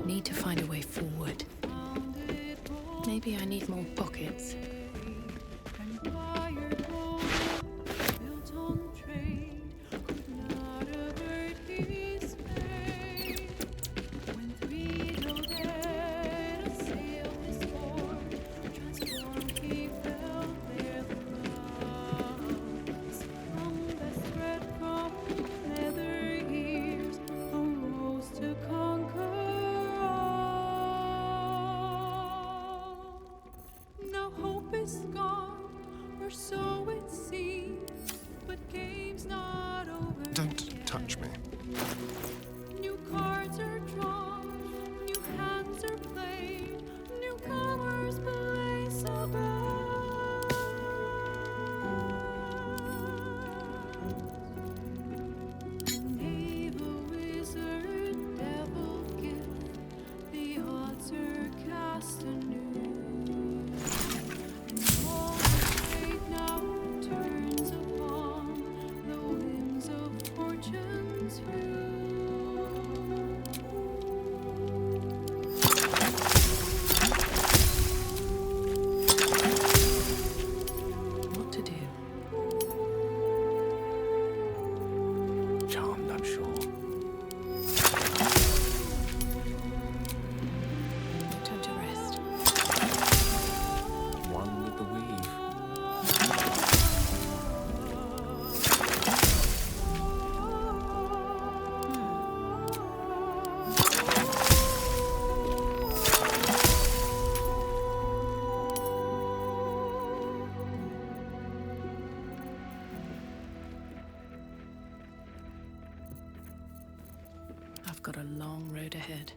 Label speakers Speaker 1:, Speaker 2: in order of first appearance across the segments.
Speaker 1: Need to find a way forward. Maybe I need more pockets.
Speaker 2: Don't touch me.
Speaker 3: New cards are drawn, new hands are played, newcomers place above. Evil wizard, devil gift, the odds are cast anew. And all the fate now turns upon the winds of fortune's wheel.
Speaker 1: What to do?
Speaker 2: Charmed, I'm sure.
Speaker 1: No time to rest.
Speaker 2: One with the weave.
Speaker 1: I've got a long road ahead.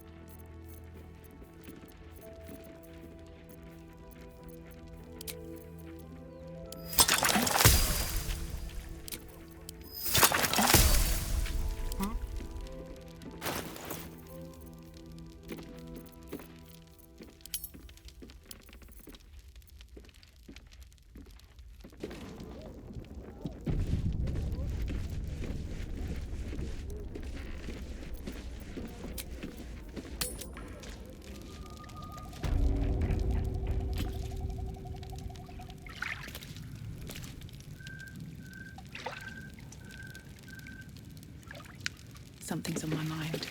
Speaker 1: Something's on my mind.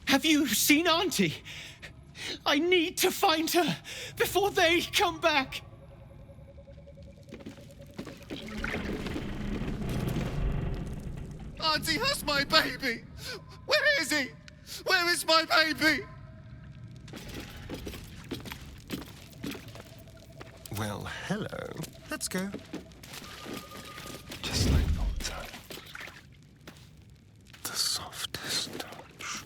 Speaker 4: Have you seen Auntie? I need to find her before they come back.
Speaker 5: Auntie has my baby! Where is he? Where is my baby?
Speaker 2: Well, hello. Let's go. Just like old times. The softest touch.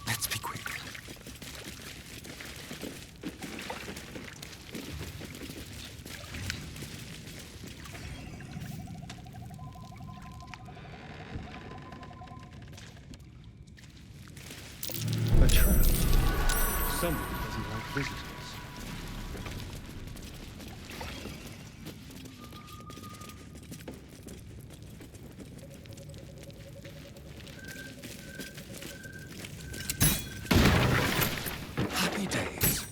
Speaker 2: Let's be quick.
Speaker 4: A trap. Someone doesn't like visitors.
Speaker 2: Happy days.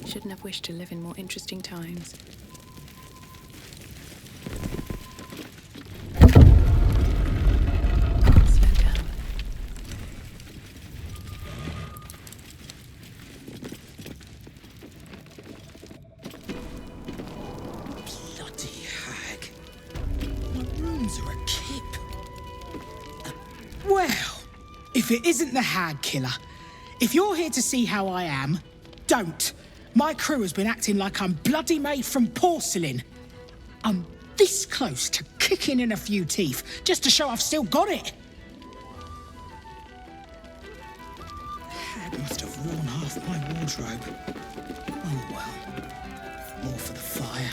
Speaker 1: Shouldn't have wished to live in more interesting times. Slow down.
Speaker 6: Bloody hag. My runes are a kip. Well, if it isn't the hag killer, if you're here to see how I am, don't. My crew has been acting like I'm bloody made from porcelain. I'm this close to kicking in a few teeth just to show I've still got it. Hag must have worn half my wardrobe. Oh well. More for the fire.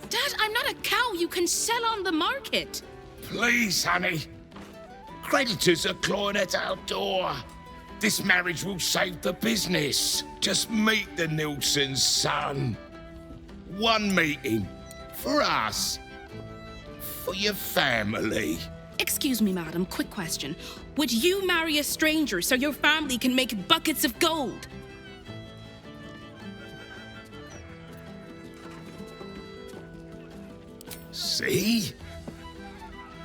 Speaker 1: Dad, I'm not a cow you can sell on the market.
Speaker 7: Please, honey. Creditors are clawing at our door. This marriage will save the business. Just meet the Nilssons, son. One meeting. For us. For your family.
Speaker 1: Excuse me, madam, quick question. Would you marry a stranger so your family can make buckets of gold?
Speaker 7: See?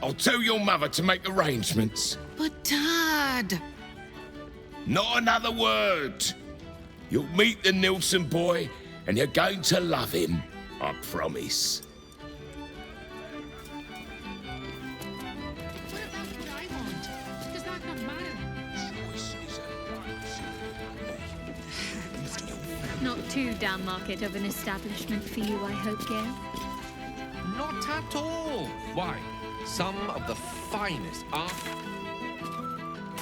Speaker 7: I'll tell your mother to make arrangements.
Speaker 1: But, Dad...
Speaker 7: Not another word. You'll meet the Nilsson boy, and you're going to love him. I promise.
Speaker 1: What about what I want? Does that not matter?
Speaker 8: Not too down market of an establishment for you, I hope, Gail.
Speaker 9: Not at all. Why? Some of the finest art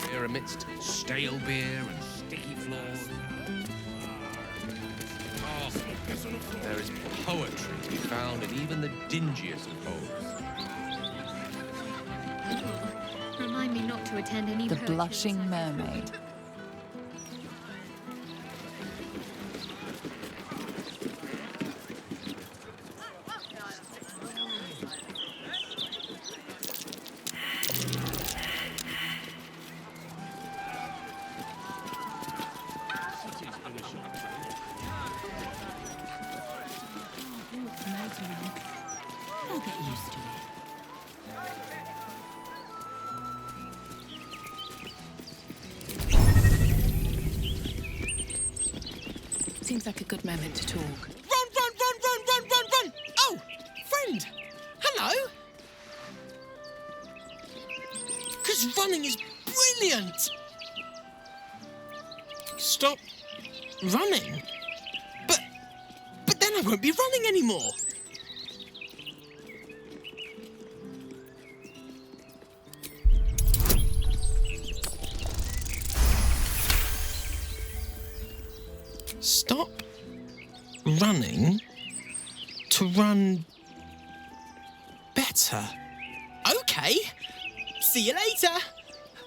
Speaker 9: here amidst stale beer and sticky floors. Oh, there is poetry to be found in even the dingiest of homes.
Speaker 8: Remind me not to attend any
Speaker 10: The
Speaker 8: poetry
Speaker 10: Blushing
Speaker 8: recitals.
Speaker 10: Mermaid.
Speaker 1: I'll get used to it. Seems like a good moment to talk.
Speaker 6: Run! Oh, friend! Hello! Because running is brilliant! Stop running? But then I won't be running anymore! Stop running to run better. Okay. See you later.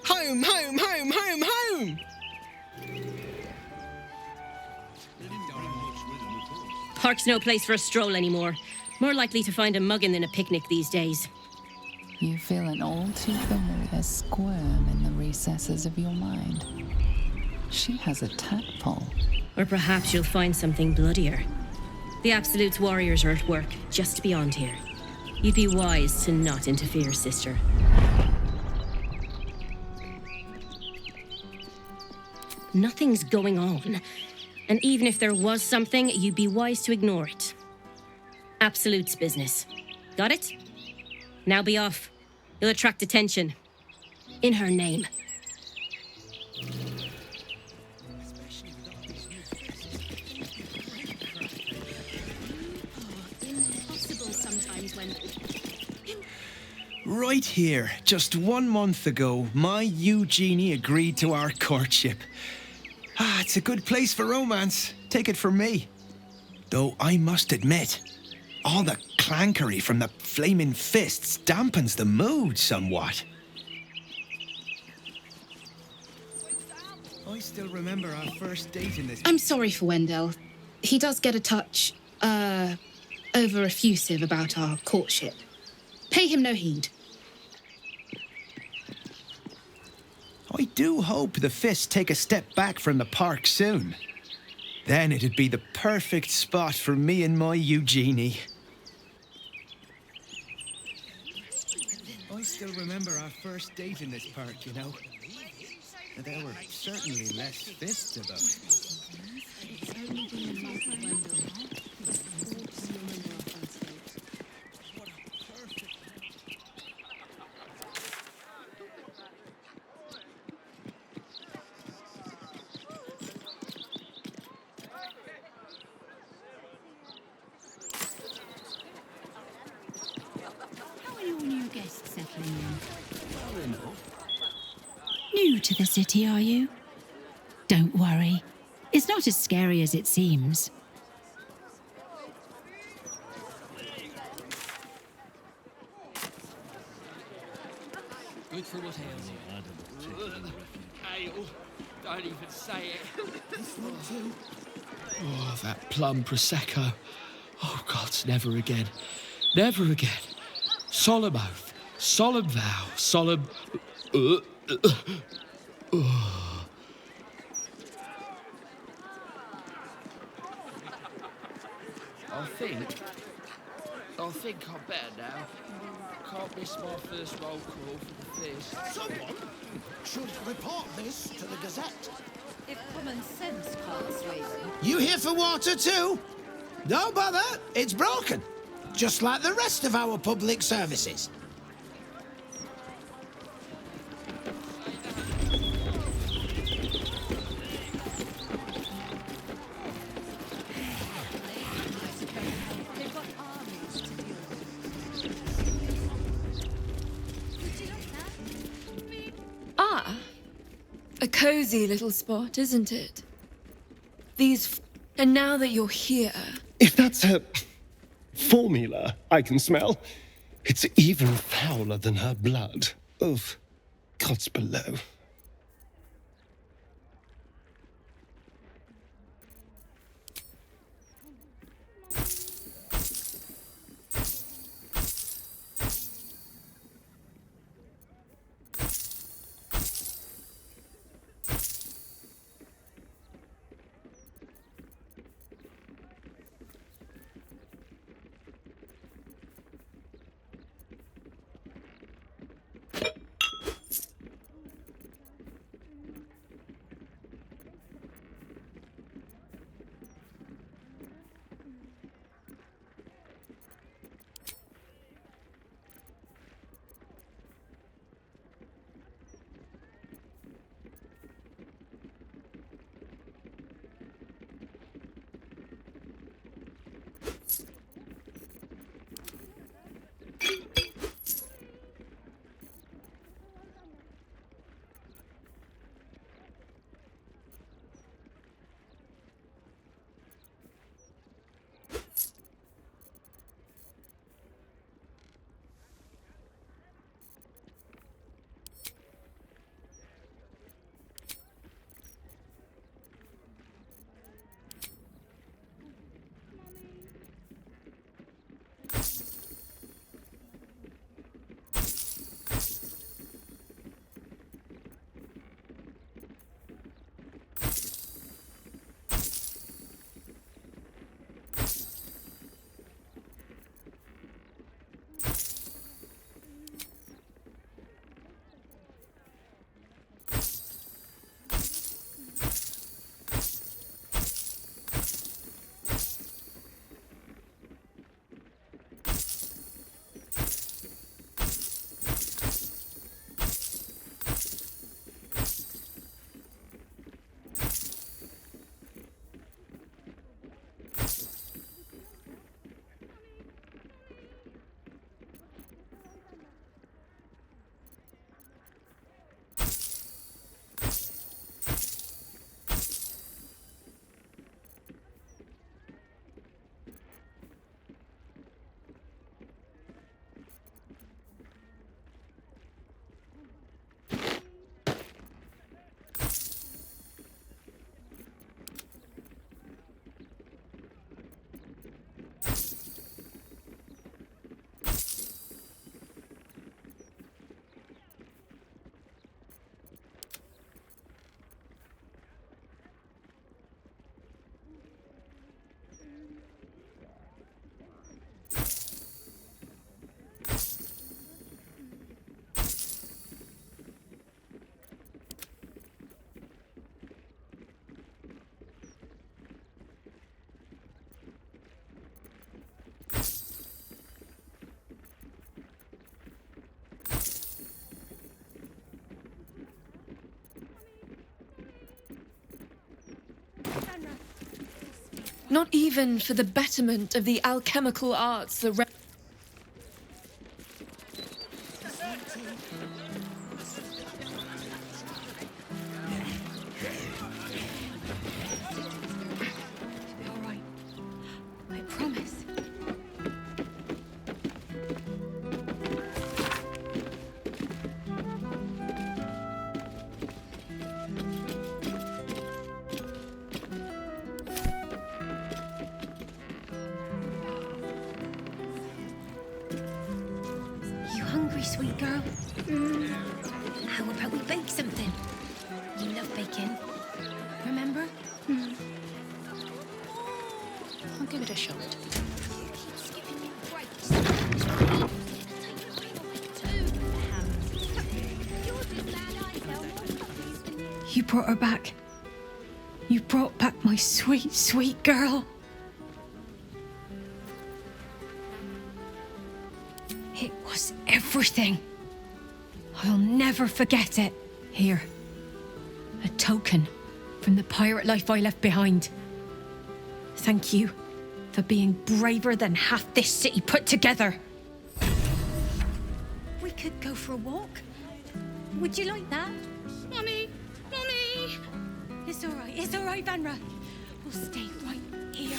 Speaker 6: Home, home, home, home, home.
Speaker 11: Park's no place for a stroll anymore. More likely to find a muggin than a picnic these days.
Speaker 10: You feel an all too familiar squirm in the recesses of your mind. She has a tadpole.
Speaker 11: Or perhaps you'll find something bloodier. The Absolute's warriors are at work, just beyond here. You'd be wise to not interfere, sister. Nothing's going on. And even if there was something, you'd be wise to ignore it. Absolute's business. Got it? Now be off. You'll attract attention. In her name.
Speaker 1: Impossible sometimes when...
Speaker 4: Right here, just 1 month ago, my Eugenie agreed to our courtship. It's a good place for romance. Take it from me. Though I must admit, all the clankery from the flaming fists dampens the mood somewhat. I still remember our first date in this...
Speaker 1: I'm sorry for Wendell. He does get a touch, over effusive about our courtship. Pay him no heed.
Speaker 4: I do hope the fists take a step back from the park soon. Then it'd be the perfect spot for me and my Eugenie. I still remember our first date in this park, you know. There were certainly less fists about.
Speaker 1: It's only been a month, Wendell.
Speaker 8: How are your new guests settling in?
Speaker 2: Well enough.
Speaker 12: New to the city, are you? Don't worry. It's not as scary as it seems.
Speaker 13: Good for what ails you. Ale. Don't even say it. Oh, that plum prosecco. Oh, gods, never again. Never again. Solemn oath, solemn vow, solemn... I think I'm better now. Can't miss my first roll call for the feast.
Speaker 14: Someone should report this to the Gazette.
Speaker 15: If common sense can't sway them.
Speaker 14: You here for water too? No bother, it's broken. Just like the rest of our public services.
Speaker 15: They've got armies to deal with.
Speaker 16: Ah, a cozy little spot, isn't it? And now that you're here...
Speaker 2: If that's her formula I can smell, it's even fouler than her blood. Of gods below.
Speaker 16: Not even for the betterment of the alchemical arts, the You brought her back. You brought back my sweet, sweet girl. It was everything. I'll never forget it. Here, a token from the pirate life I left behind. Thank you for being braver than half this city put together.
Speaker 12: We could go for a walk. Would you like that?
Speaker 1: Mummy! Mummy!
Speaker 12: It's all right, Vanra. We'll stay right here.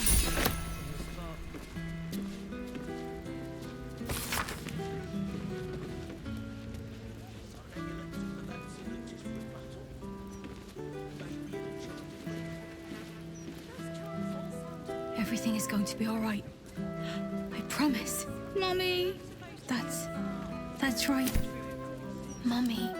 Speaker 12: Everything is going to be all right. I promise.
Speaker 1: Mummy!
Speaker 12: That's right. Mummy.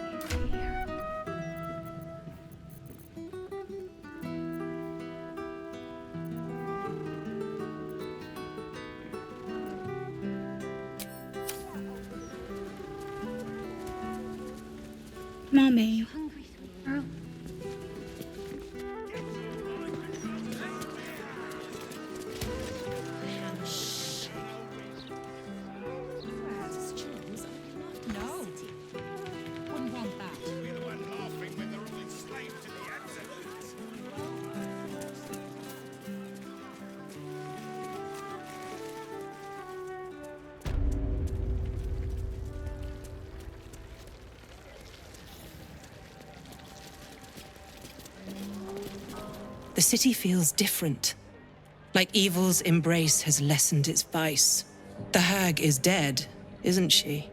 Speaker 1: Mummy.
Speaker 12: No. Wouldn't want that.
Speaker 17: The city feels different. Like evil's embrace has lessened its vice. The hag is dead, isn't she?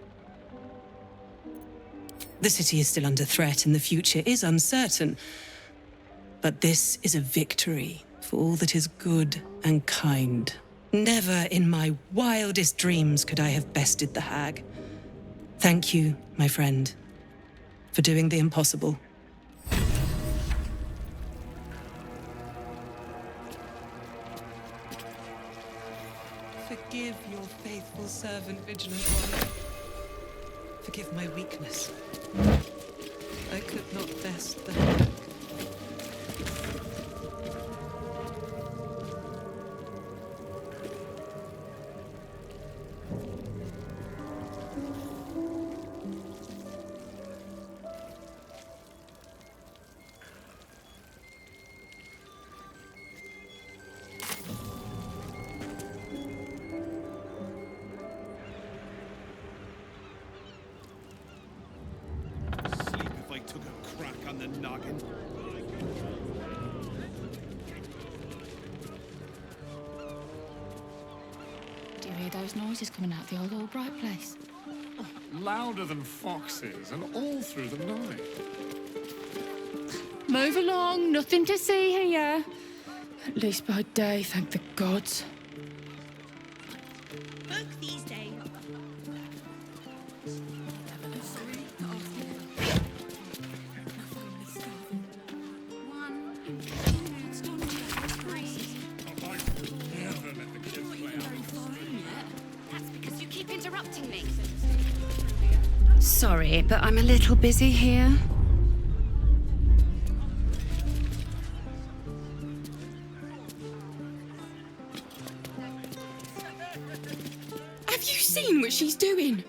Speaker 17: The city is still under threat and the future is uncertain. But this is a victory for all that is good and kind. Never in my wildest dreams could I have bested the hag. Thank you, my friend, for doing the impossible. Forgive your faithful servant, Vigilant One. Forgive my weakness. I could not best the hag.
Speaker 18: Do you hear those noises coming out of the old Albright place?
Speaker 19: Louder than foxes, and all through the night.
Speaker 18: Move along, nothing to see here. At least by day, thank the gods.
Speaker 12: Book these days.
Speaker 18: That's because you keep interrupting me. Sorry, but I'm a little busy here.
Speaker 20: Have you seen what she's doing?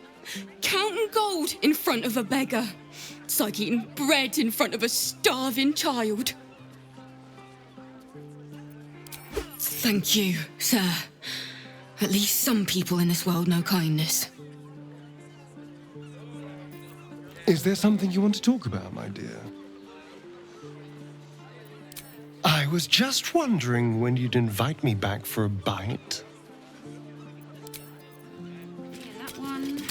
Speaker 20: Counting gold in front of a beggar. It's like eating bread in front of a starving child. Thank you, sir. At least some people in this world know kindness.
Speaker 2: Is there something you want to talk about, my dear? I was just wondering when you'd invite me back for a bite.
Speaker 18: That one.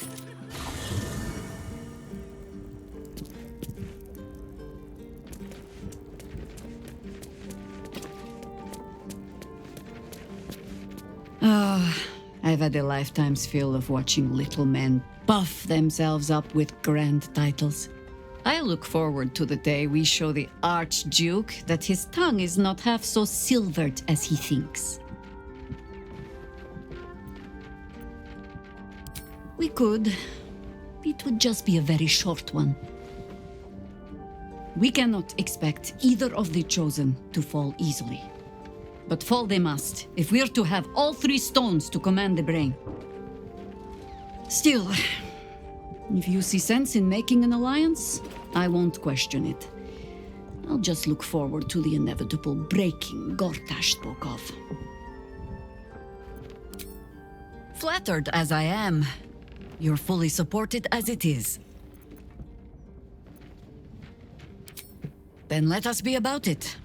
Speaker 21: Ah, I've had a lifetime's fill of watching little men buff themselves up with grand titles. I look forward to the day we show the Archduke that his tongue is not half so silvered as he thinks. We could. It would just be a very short one. We cannot expect either of the chosen to fall easily. But fall they must, if we're to have all 3 stones to command the brain. Still, if you see sense in making an alliance, I won't question it. I'll just look forward to the inevitable breaking Gortash spoke of. Flattered as I am, you're fully supported as it is. Then let us be about it.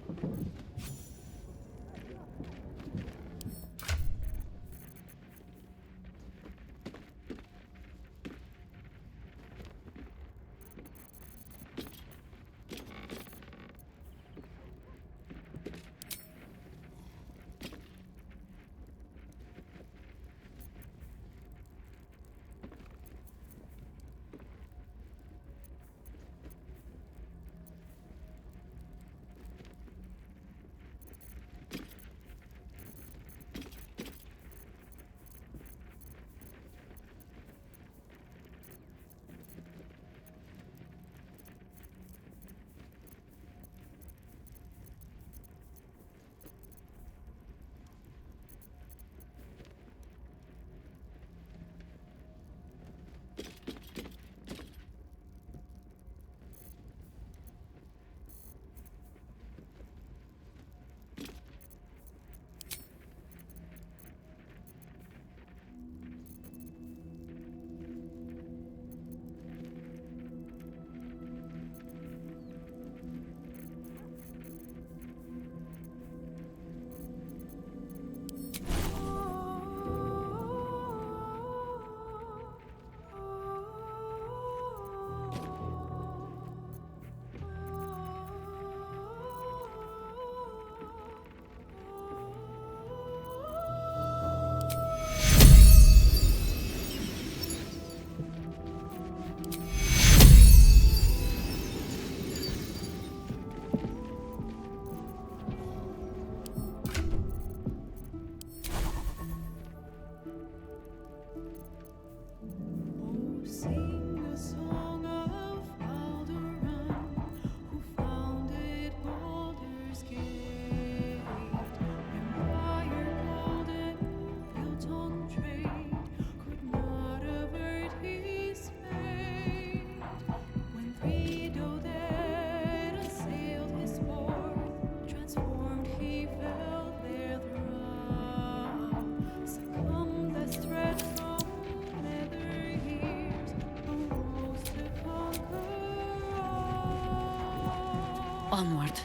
Speaker 21: Onward.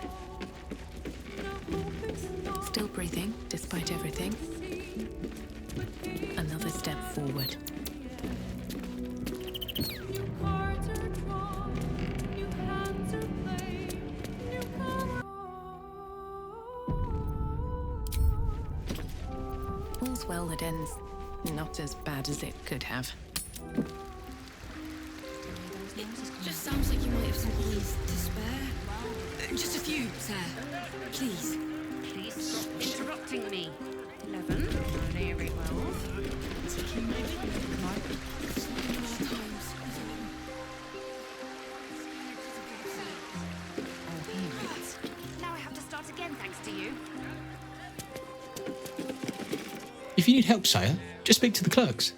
Speaker 3: Still breathing, despite everything. Another step forward. All's well that ends not as bad as it could have.
Speaker 16: It just sounds like you might have some boys to spare. Just a few, sir. Please.
Speaker 22: Please stop interrupting me. 11, nearly 12. Now I have to start again, thanks to you.
Speaker 23: If you need help, sire, just speak to the clerks.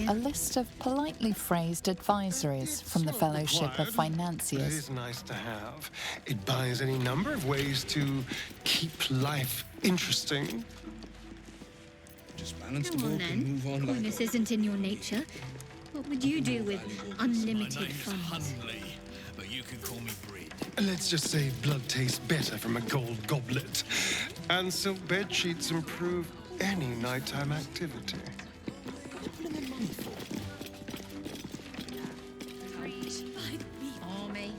Speaker 10: A list of politely phrased advisories from the Fellowship of
Speaker 2: It
Speaker 10: Financiers.
Speaker 2: is nice to have. It buys any number of ways to keep life interesting.
Speaker 24: Just balance the
Speaker 8: Come on
Speaker 24: book and
Speaker 8: then.
Speaker 24: move on like
Speaker 8: Coolness isn't in your nature. What would you do with unlimited funds?
Speaker 24: but you can call me Brid.
Speaker 2: Let's just say blood tastes better from a gold goblet. And silk bed sheets improve any nighttime activity.
Speaker 22: Army.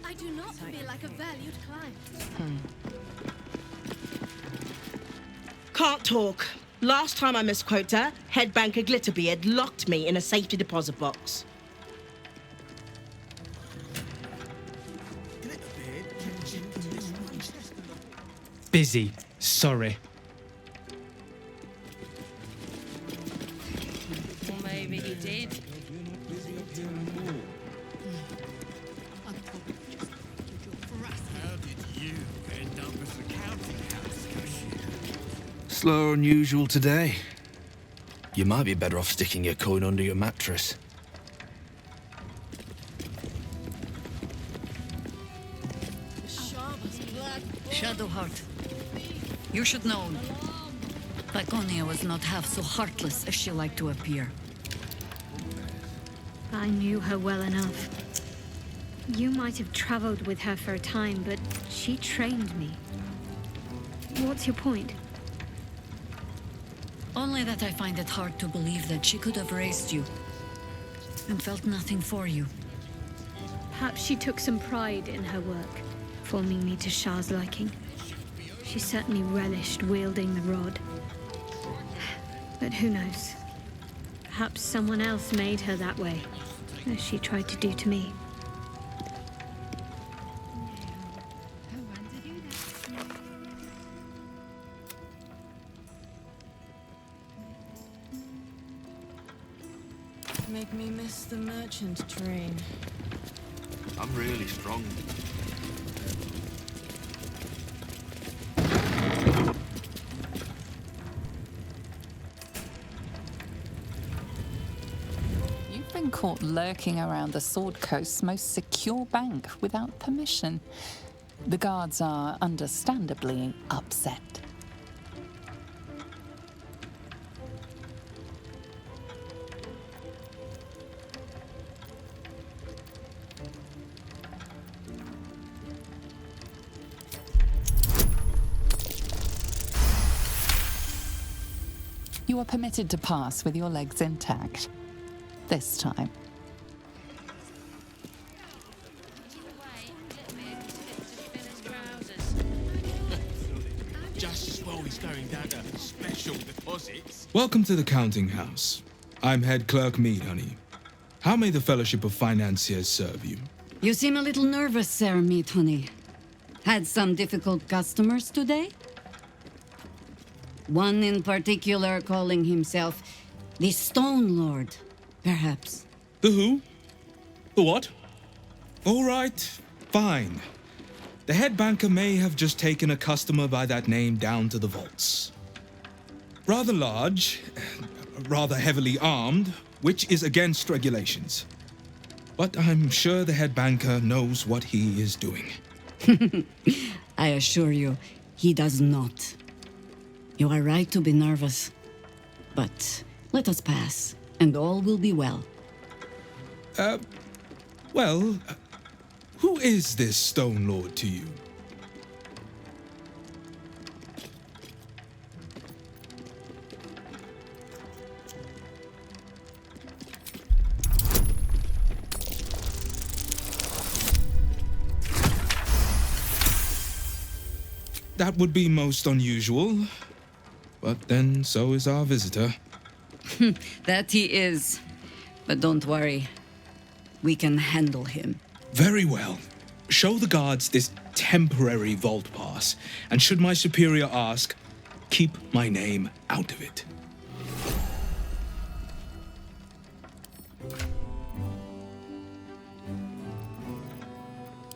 Speaker 22: I do not feel like a valued client.
Speaker 25: Can't talk. Last time I misquoted her, head banker Glitterbeard locked me in a safety deposit box.
Speaker 4: Busy. Sorry.
Speaker 22: you did.
Speaker 24: How did you end up as a counting house cashier?
Speaker 5: Slower than usual today. You might be better off sticking your coin under your mattress.
Speaker 21: Shadowheart, you should know, Laconia was not half so heartless as she liked to appear.
Speaker 8: I knew her well enough. You might have traveled with her for a time, but she trained me. What's your point?
Speaker 21: Only that I find it hard to believe that she could have raised you and felt nothing for you.
Speaker 8: Perhaps she took some pride in her work, forming me to Shah's liking. She certainly relished wielding the rod. But who knows? Perhaps someone else made her that way, as she tried to do to me.
Speaker 3: Make me miss the merchant train.
Speaker 5: I'm really strong.
Speaker 10: You've been caught lurking around the Sword Coast's most secure bank without permission. The guards are understandably upset. You are permitted to pass with your legs intact. This time.
Speaker 24: Just as well he's going down to special deposits.
Speaker 6: Welcome to the counting house. I'm head clerk Mead, honey. How may the Fellowship of Financiers serve you?
Speaker 21: You seem a little nervous, Sir Meat Honey. Had some difficult customers today? One in particular calling himself the Stone Lord, perhaps.
Speaker 6: The who? The what? All right, fine. The head banker may have just taken a customer by that name down to the vaults. Rather large, rather heavily armed, which is against regulations. But I'm sure the head banker knows what he is doing.
Speaker 21: I assure you, he does not. You are right to be nervous. But let us pass, and all will be well.
Speaker 6: Well, who is this Stone Lord to you? That would be most unusual. But then so is our visitor.
Speaker 21: That he is. But don't worry. We can handle him.
Speaker 6: Very well. Show the guards this temporary vault pass, and should my superior ask, keep my name out of it.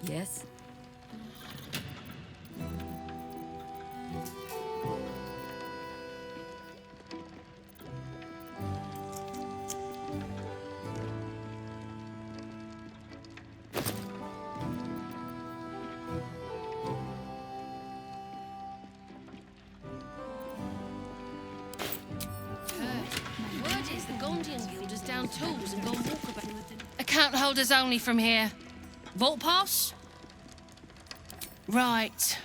Speaker 21: Yes?
Speaker 22: Word is the Gondian Guild has down tools and gone walkabout. Account holders only from here. Vault pass? Right.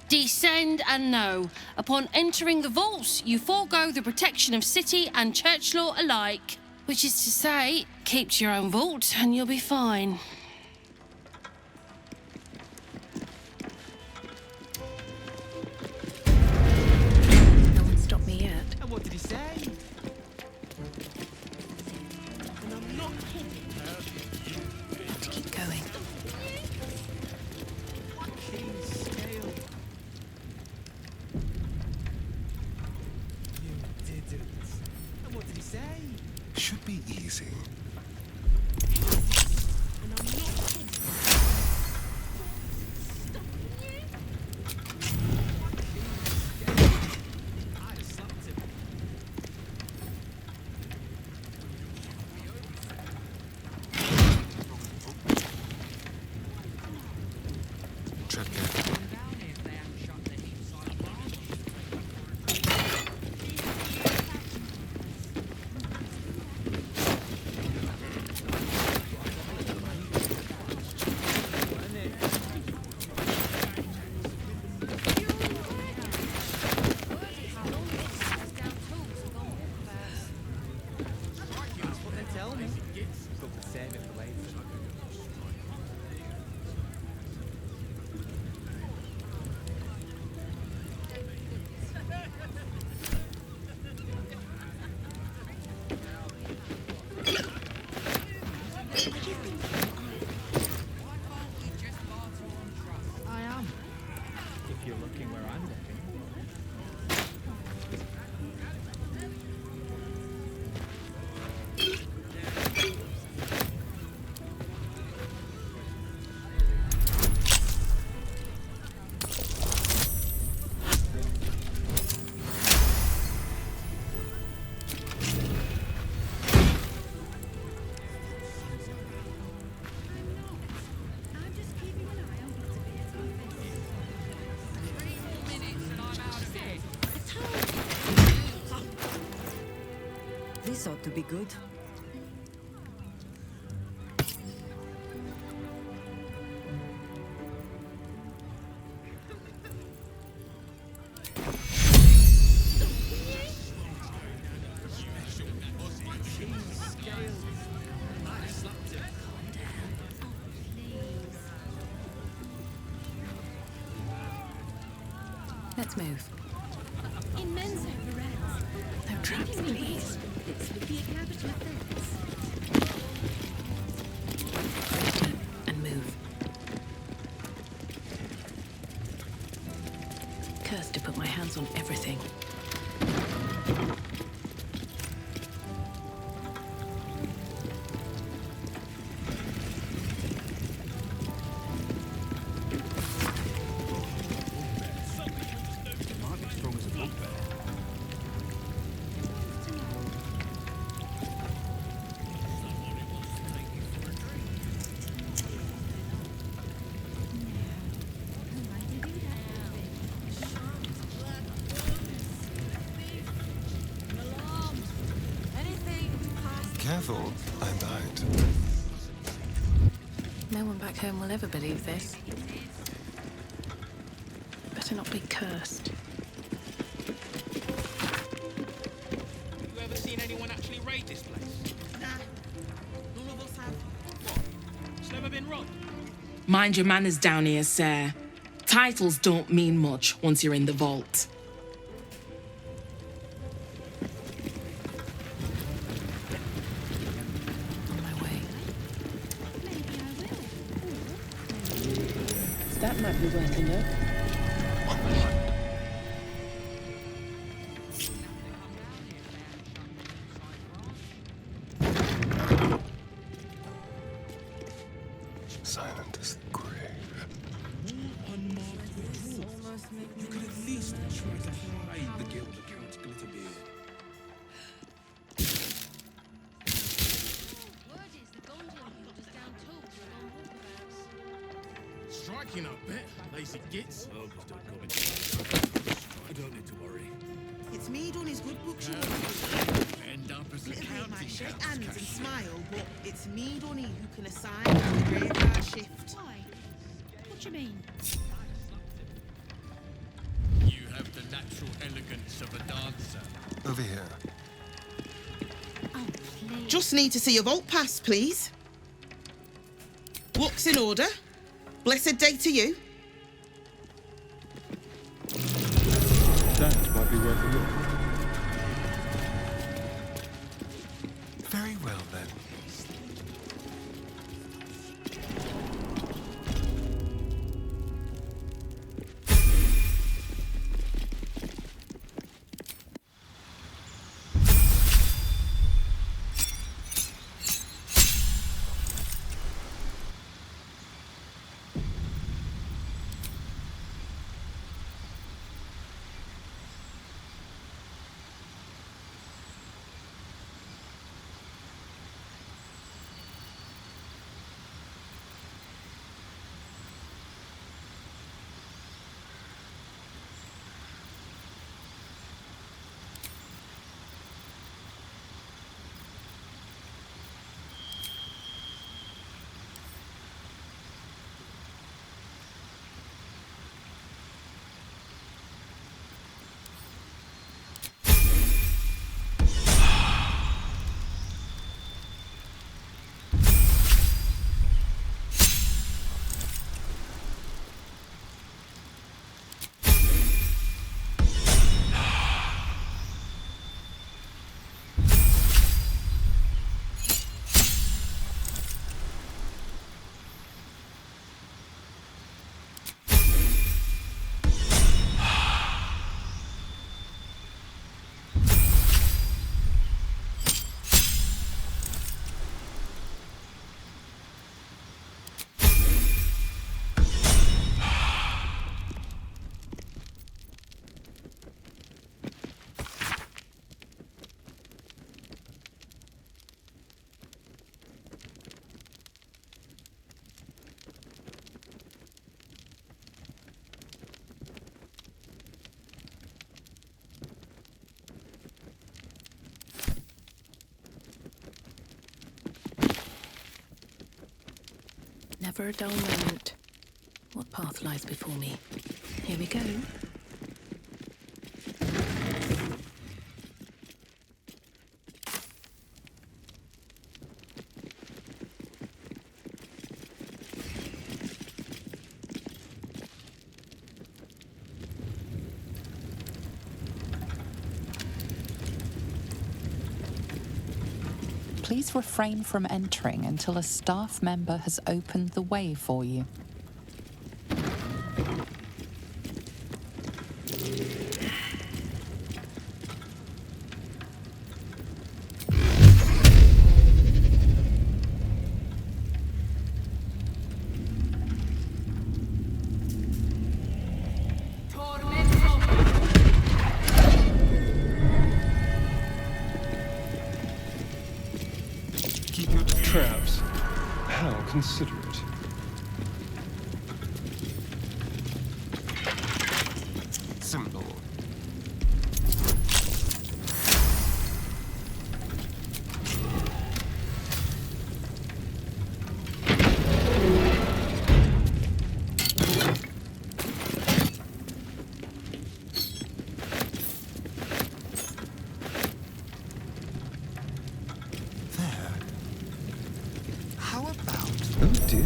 Speaker 22: Descend and know. Upon entering the vaults, you forego the protection of city and church law alike. Which is to say, keep to your own vault and you'll be fine.
Speaker 18: No one stopped me yet.
Speaker 13: And what did he say? And I'm not kidding.
Speaker 18: To keep going.
Speaker 13: Fucking scale. You did it.
Speaker 7: Should be easy. Tread carefully.
Speaker 9: I am. If you're looking where I'm looking.
Speaker 11: This ought to be good.
Speaker 3: Let's move.
Speaker 8: Immense overruns.
Speaker 3: No traps, please.
Speaker 8: This would be a capital offence.
Speaker 3: And move. Cursed to put my hands on everything.
Speaker 7: Careful, I'm behind.
Speaker 3: No one back home will ever believe this. Better not be cursed.
Speaker 14: You ever seen anyone actually raid this place?
Speaker 25: Nah. None of us have.
Speaker 14: It's never been robbed.
Speaker 15: Mind your manners down here, sir. Titles don't mean much once you're in the vault.
Speaker 3: That might be worth a look.
Speaker 7: Silent as the grave.
Speaker 6: You could at least try to hide the guilt of Count Glitterbeard.
Speaker 19: Striking up bit, lazy gits. Oh, just don't come in. I don't need to worry.
Speaker 25: It's me done his good book, sure.
Speaker 19: End up as a
Speaker 25: Little bit
Speaker 19: counting
Speaker 25: might shake
Speaker 19: house
Speaker 25: hands and
Speaker 19: cashier.
Speaker 25: smile, but it's me, Dunny, who can assign a graveyard shift.
Speaker 12: Why? What do you mean?
Speaker 19: You have the natural elegance of a dancer.
Speaker 7: Over here.
Speaker 25: Just need to see your vault pass, please. Looks in order. Blessed day to you.
Speaker 2: That might be worth a look.
Speaker 7: Very well then.
Speaker 3: Never a dull moment. What path lies before me? Here we go.
Speaker 10: Please refrain from entering until a staff member has opened the way for you.
Speaker 2: Keep your traps. How considerate.
Speaker 7: Simple.
Speaker 2: How about... Oh dear.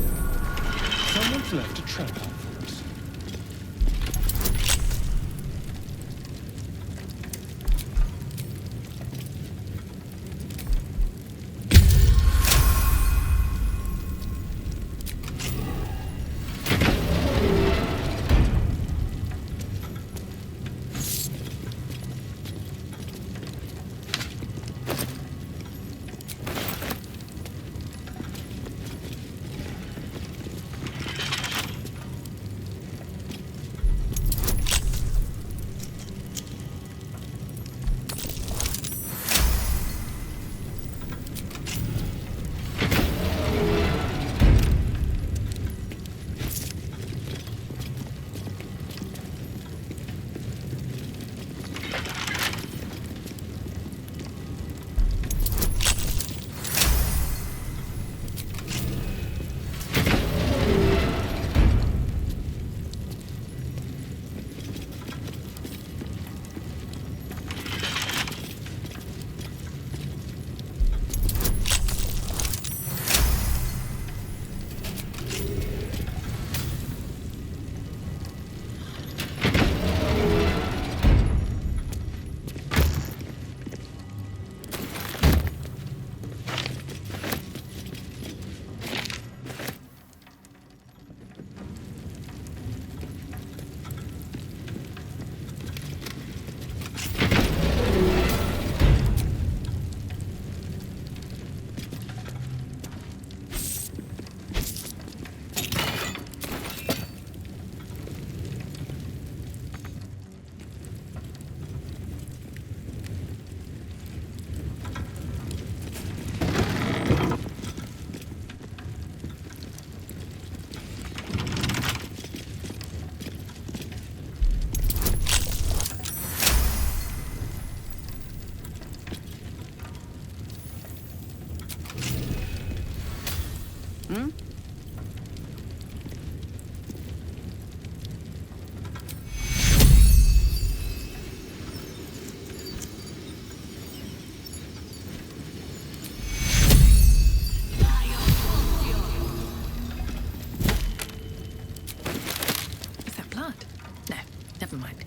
Speaker 2: Someone's left a trap out for us.
Speaker 3: Is that blood? No, never mind.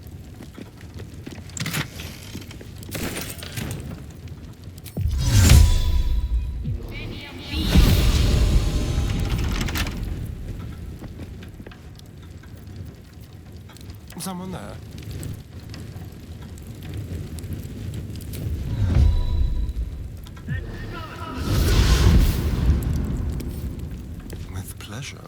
Speaker 7: Someone there? With pleasure.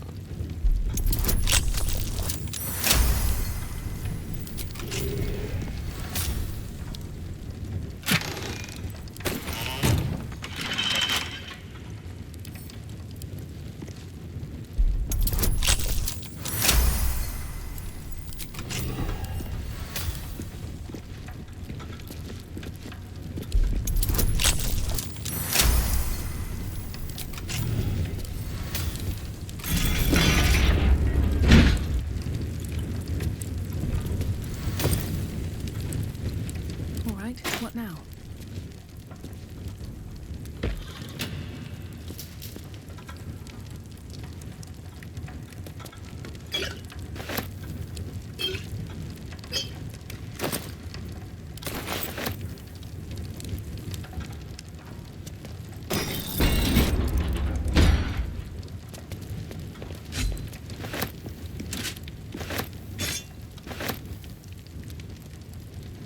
Speaker 3: now?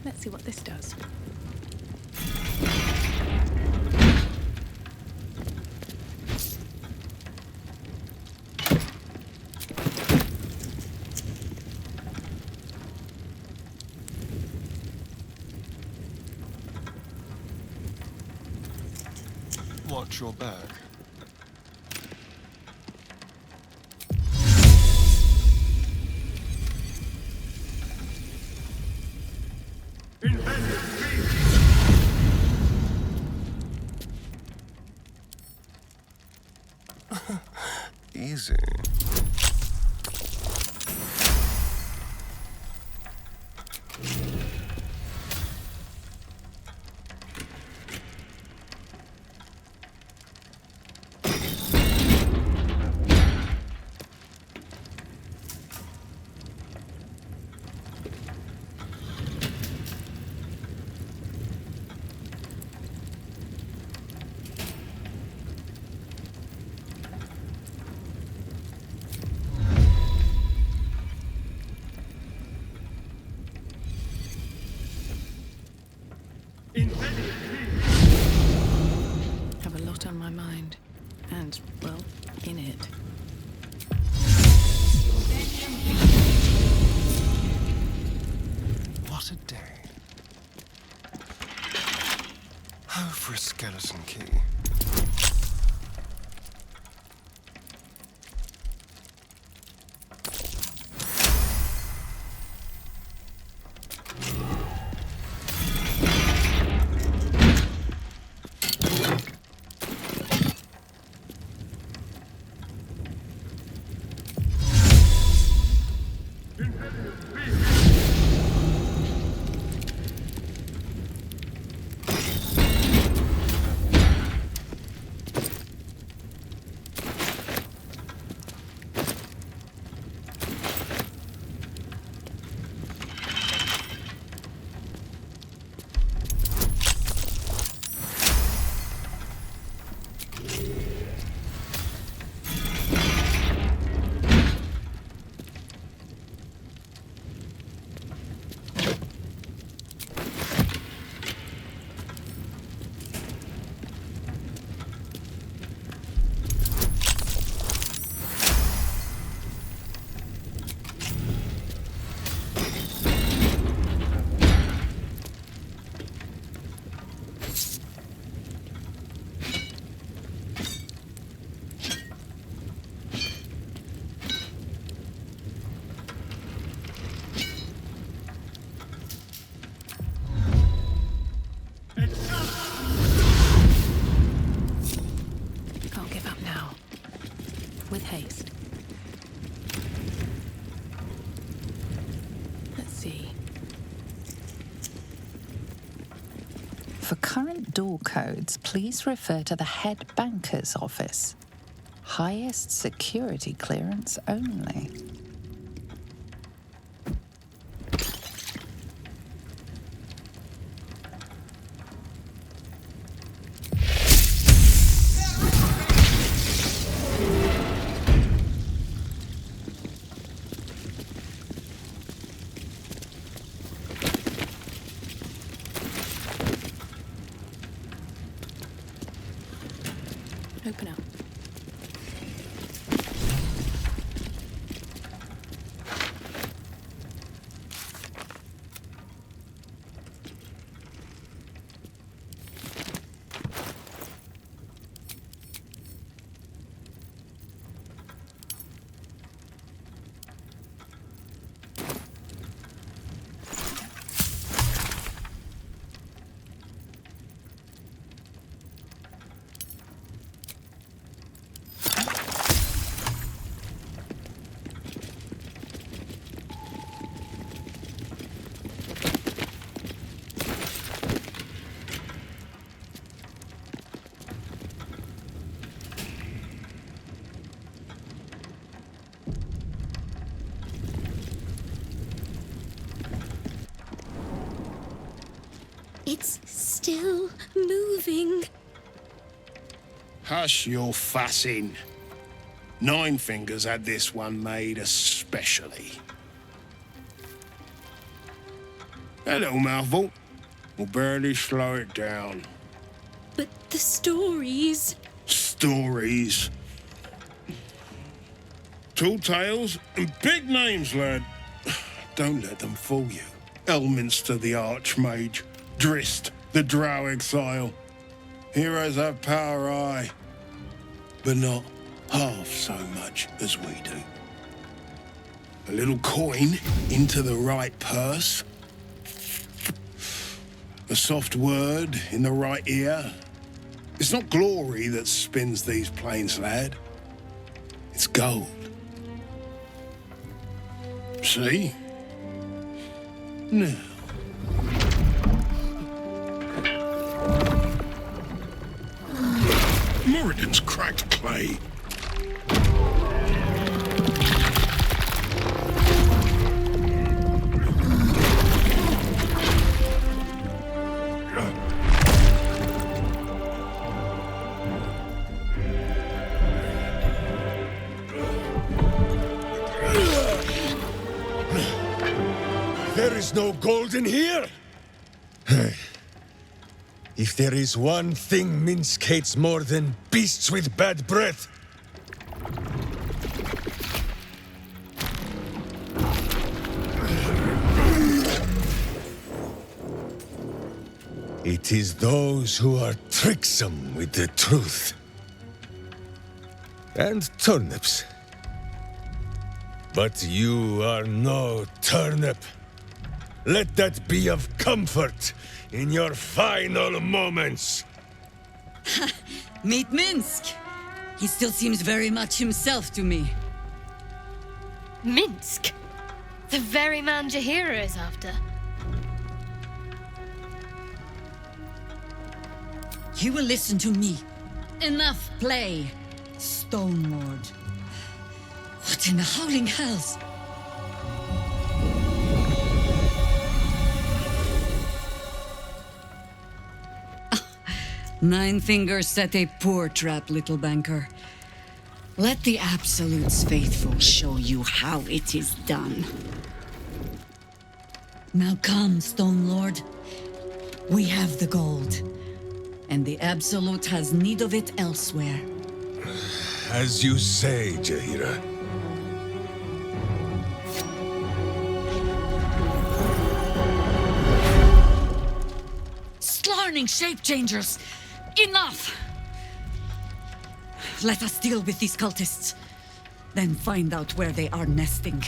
Speaker 3: Let's see what this does.
Speaker 7: Watch your back. Easy.
Speaker 3: Have a lot on my mind. And, well, in it.
Speaker 7: What a day. Oh, for a skeleton key.
Speaker 3: Can't give up now. With haste. Let's see.
Speaker 10: For current door codes, please refer to the head banker's office. Highest security clearance only.
Speaker 3: Open up.
Speaker 1: It's still moving.
Speaker 16: Hush your fussing. Nine Fingers had this one made especially. A little mouthful will barely slow it down.
Speaker 1: But the stories...
Speaker 16: Stories. Tall tales and big names, lad. Don't let them fool you. Elminster the Archmage, Drist the Drow Exile. Heroes have power, aye, but not half so much as we do. A little coin into the right purse. A soft word in the right ear. It's not glory that spins these plains, lad. It's gold. See? Now. Moradin's cracked clay.
Speaker 17: There is no gold in here! If there is one thing Minsk hates more than beasts with bad breath, it is those who are tricksome with the truth. And turnips. But you are no turnip. Let that be of comfort in your final moments.
Speaker 21: Meet Minsk. He still seems very much himself to me.
Speaker 20: Minsk? The very man Jahira is after.
Speaker 21: You will listen to me. Enough play, Stone Lord. What in the howling hells? Nine Fingers set a poor trap, little banker. Let the Absolute's faithful show you how it is done. Now come, Stone Lord. We have the gold, and the Absolute has need of it elsewhere.
Speaker 17: As you say, Jahira.
Speaker 21: Slarning shape-changers! Enough! Let us deal with these cultists, then find out where they are nesting.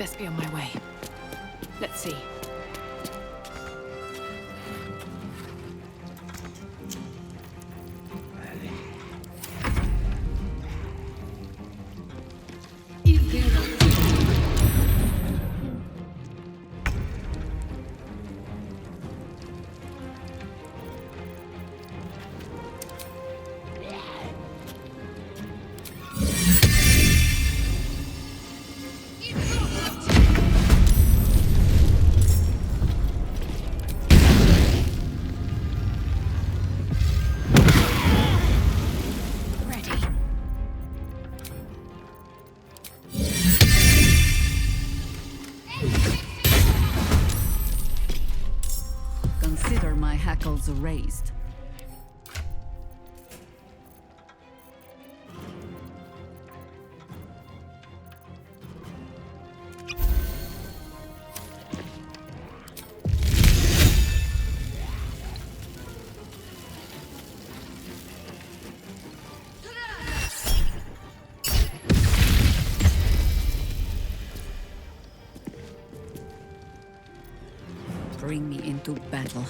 Speaker 3: best be on my way. Let's see.
Speaker 21: Consider my hackles raised. Bring me into battle.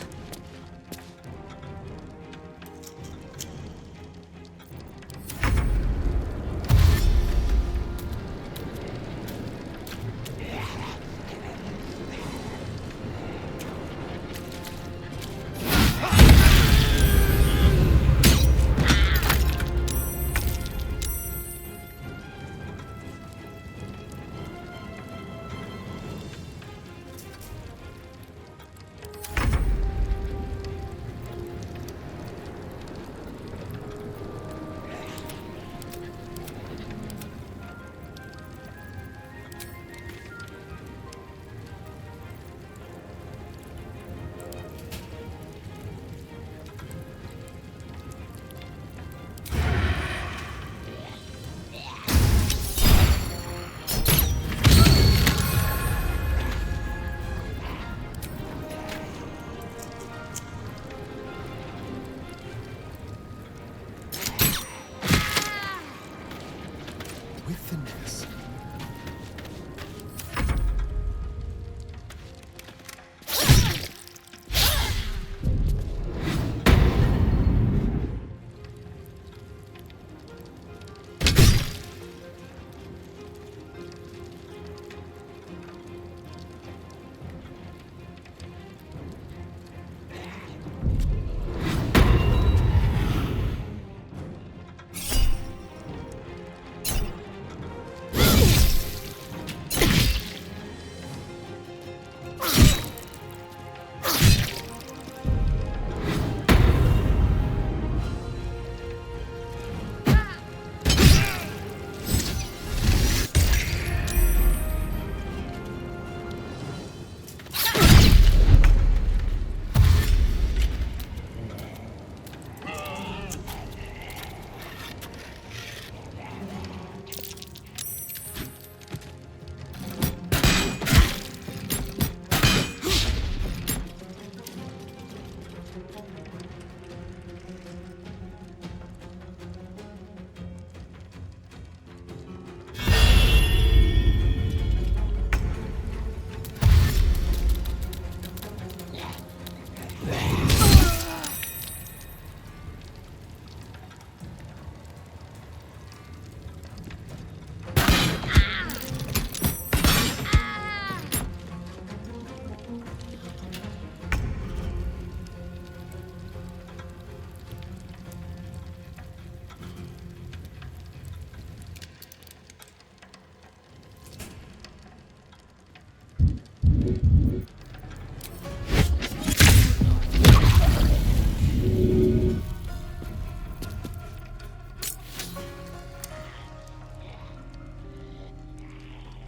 Speaker 7: With finesse.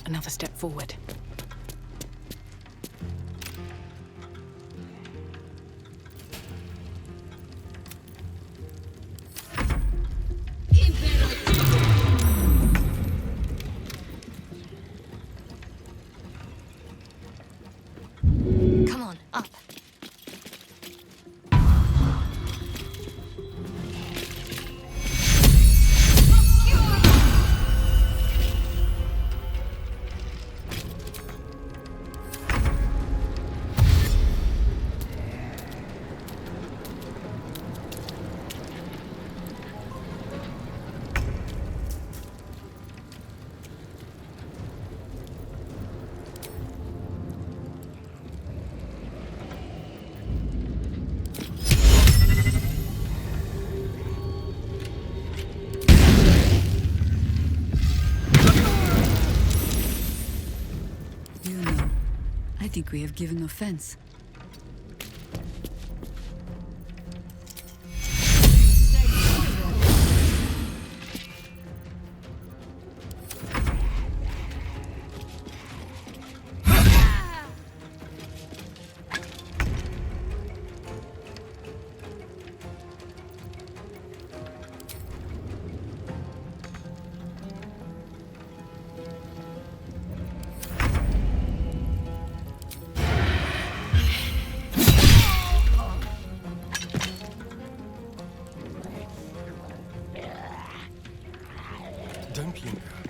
Speaker 3: Another step forward.
Speaker 20: Come on, up.
Speaker 21: think we have given offense.
Speaker 7: Don't linger.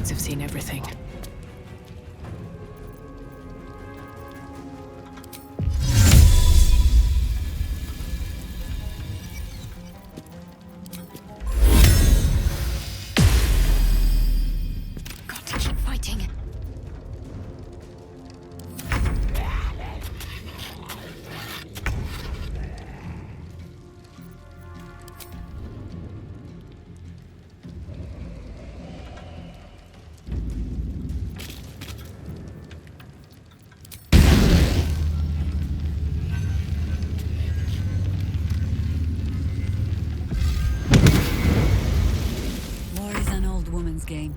Speaker 3: boots have seen everything.
Speaker 20: Got to keep fighting.
Speaker 21: War is an old woman's game.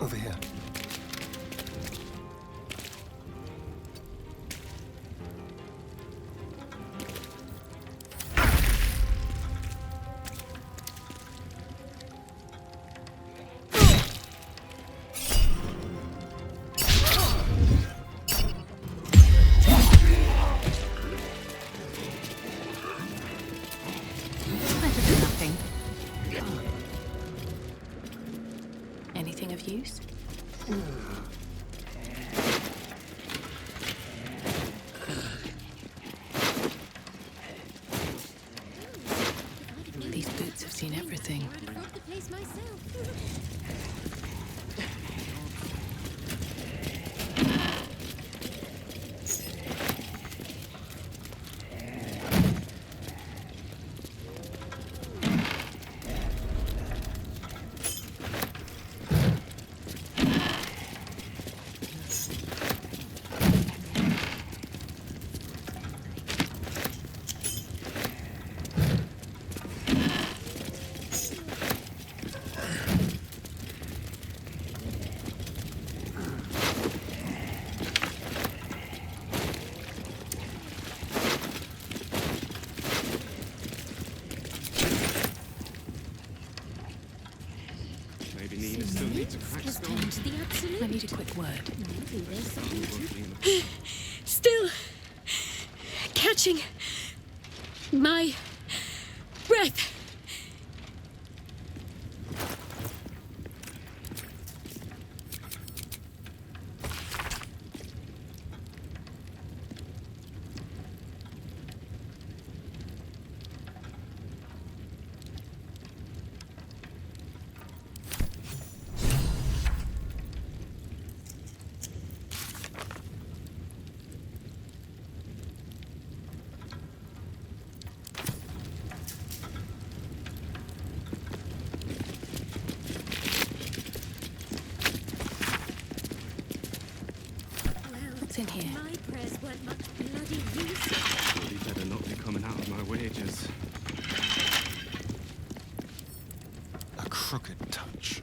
Speaker 2: Over here.
Speaker 3: Nothing. Anything of use? These boots have seen everything.
Speaker 19: Maybe Nina still needs a crack skull.
Speaker 3: I need a quick word.
Speaker 1: Still catching my breath.
Speaker 3: What's in here?
Speaker 1: My prayers weren't much bloody use.
Speaker 19: Really better not be coming out of my wages.
Speaker 7: A crooked touch.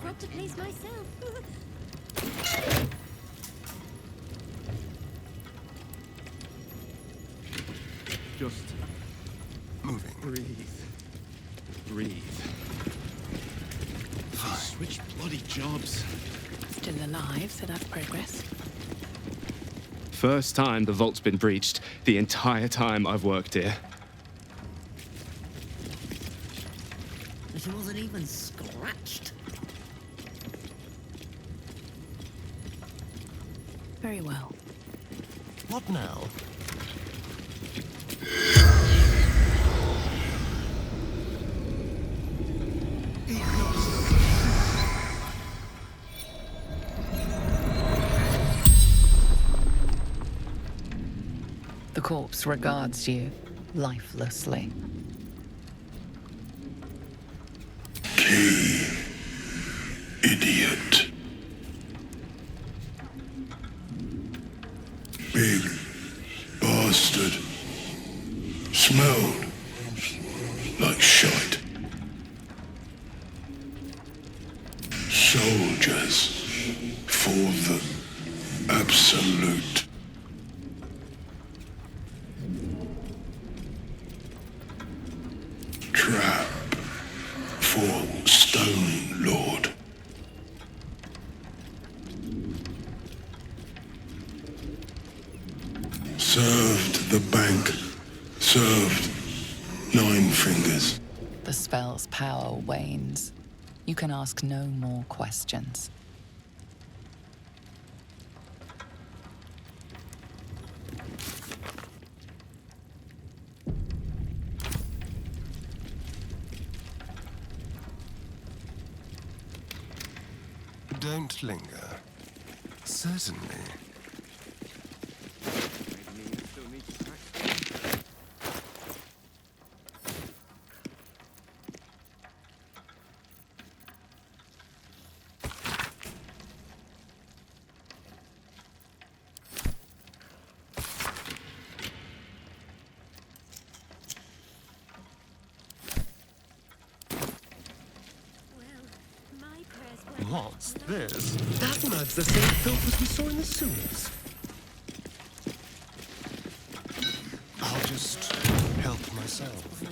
Speaker 1: I've robbed the place myself.
Speaker 7: Just
Speaker 2: moving.
Speaker 7: breathe. Breathe. Switch bloody jobs.
Speaker 3: Still alive, so that's progress.
Speaker 4: First time the vault's been breached the entire time I've worked here.
Speaker 5: She wasn't even scratched.
Speaker 3: Very well.
Speaker 2: What now?
Speaker 10: The corpse regards you lifelessly.
Speaker 16: Idiot. Big bastard. Smelled like shite. Soldiers for the absolute. Trap for Stone Lord. Served the bank. Served Nine Fingers.
Speaker 10: The spell's power wanes. You can ask no more questions.
Speaker 2: Don't linger. Certainly. What's this? That mug's the same filth as we saw in the sewers. I'll just help myself.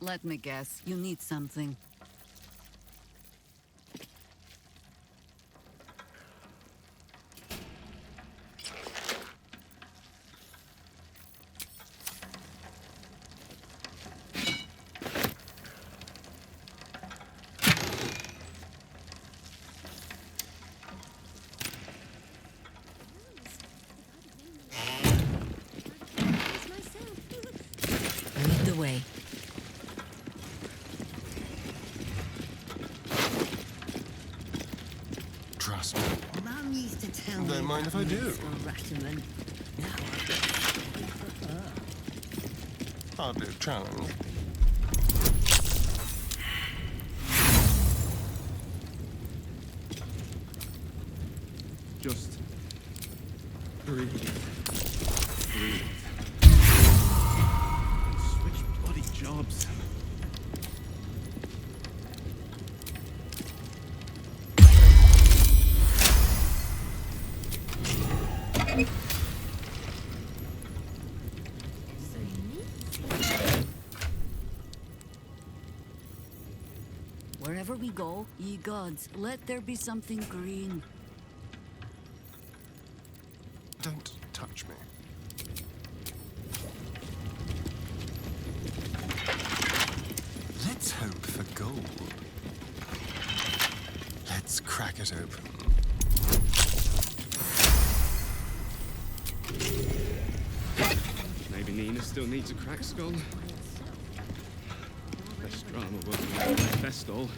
Speaker 21: Let me guess, you need something.
Speaker 5: Lead the way.
Speaker 2: Trust me.
Speaker 5: Mum used to tell me.
Speaker 2: Don't mind if I do.
Speaker 5: Ratterman. Now I've got something for her.
Speaker 2: Hardly a challenge.
Speaker 7: Just breathe. Breathe. Switch bloody jobs.
Speaker 21: Wherever we go, ye gods, let there be something green.
Speaker 2: Don't touch me. Let's hope for gold. Let's crack it open.
Speaker 4: Maybe Nina still needs a cracked skull. Less drama working out my festol.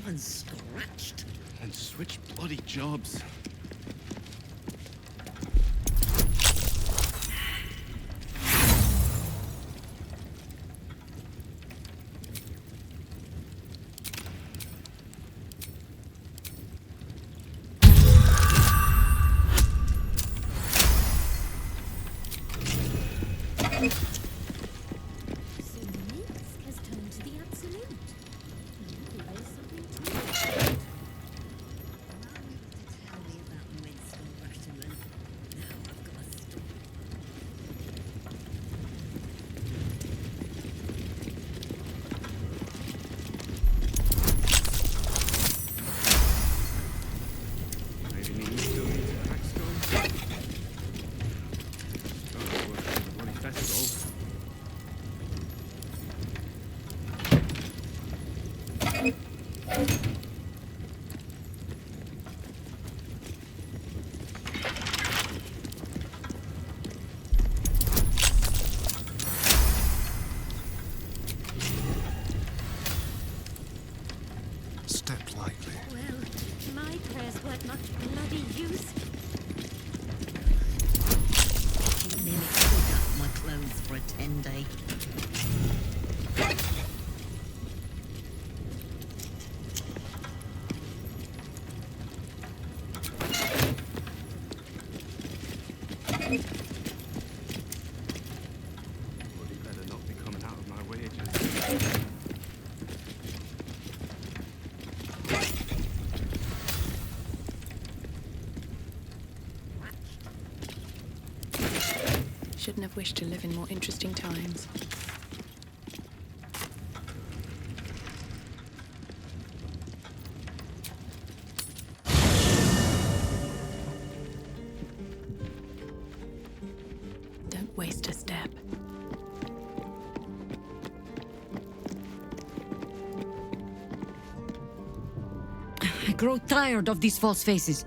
Speaker 5: even scratched.
Speaker 7: And switch bloody jobs.
Speaker 2: Step lightly.
Speaker 1: Well, my prayers weren't much bloody use.
Speaker 5: You nearly pulled up my clothes for a 10-day.
Speaker 4: Better not be coming out of my wages.
Speaker 3: Shouldn't have wished to live in more interesting times. Don't waste a step.
Speaker 21: I grow tired of these false faces.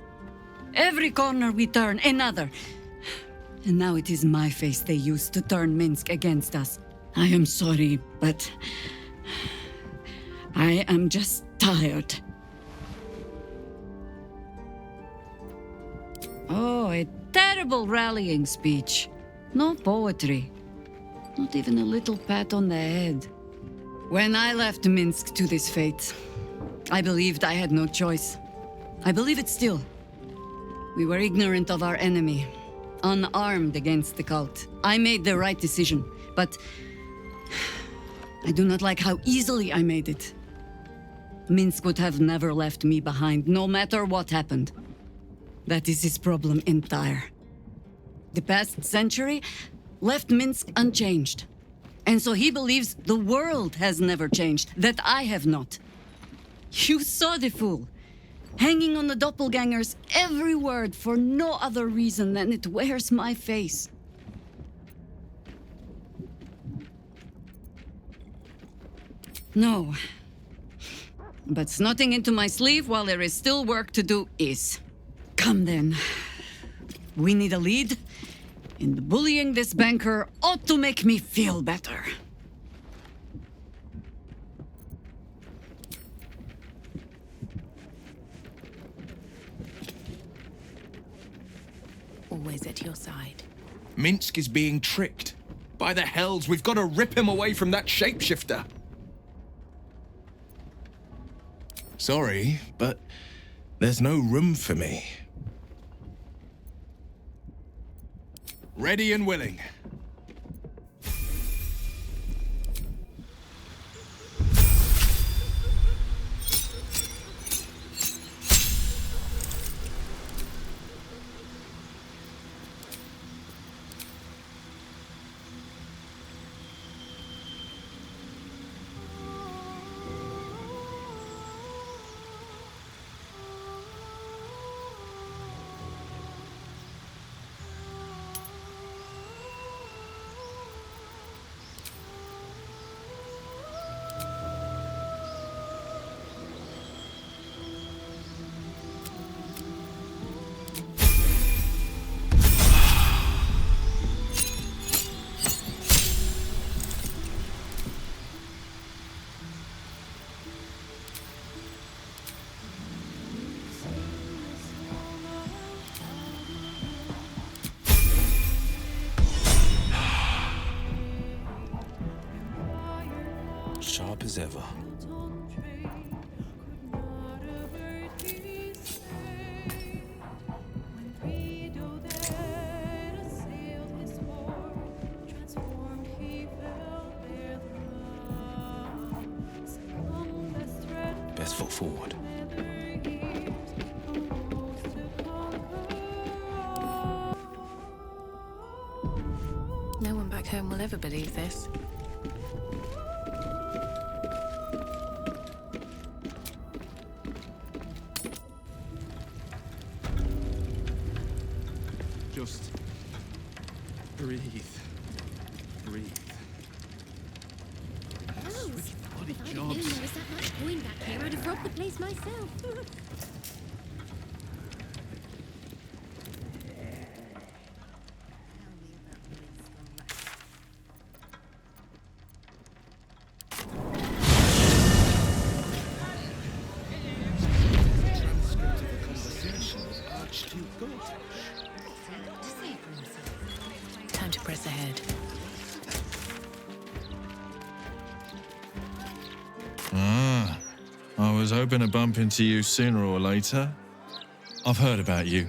Speaker 21: Every corner we turn, another. And now it is my face they use to turn Minsk against us. I am sorry, but I am just tired. Oh, a terrible rallying speech. No poetry. Not even a little pat on the head. When I left Minsk to this fate, I believed I had no choice. I believe it still. We were ignorant of our enemy, unarmed against the cult. I made the right decision, but I do not like how easily I made it. Minsk would have never left me behind, no matter what happened. That is his problem entire. The past century left Minsk unchanged. And so he believes the world has never changed, that I have not. You saw the fool, hanging on the doppelganger's every word for no other reason than it wears my face. No. But snotting into my sleeve while there is still work to do is. Come then. We need a lead, and bullying this banker ought to make me feel better.
Speaker 3: Always at your side.
Speaker 6: Minsk is being tricked. By the hells, we've got to rip him away from that shapeshifter. Sorry, but there's no room for me. Ready and willing.
Speaker 13: sharp as ever. Best foot forward.
Speaker 3: No one back home will ever believe this.
Speaker 7: Just breathe. Breathe.
Speaker 1: Gross.
Speaker 7: Switch bloody
Speaker 1: If I'd
Speaker 7: jobs.
Speaker 1: known there was that much coin back here, I'd have robbed the place myself.
Speaker 7: Transcript of the conversation with Archduke Goldfish.
Speaker 3: Time to press ahead.
Speaker 18: Ah, I was hoping to bump into you sooner or later. I've heard about you.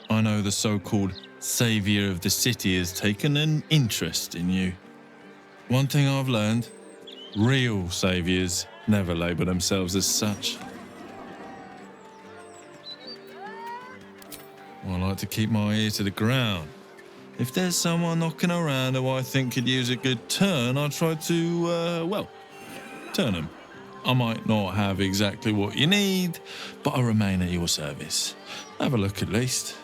Speaker 18: I know the so-called savior of the city has taken an interest in you. One thing I've learned, real saviors never label themselves as such. I like to keep my ear to the ground. If there's someone knocking around who I think could use a good turn, I try to, well, turn them. I might not have exactly what you need, but I remain at your service. Have a look at least.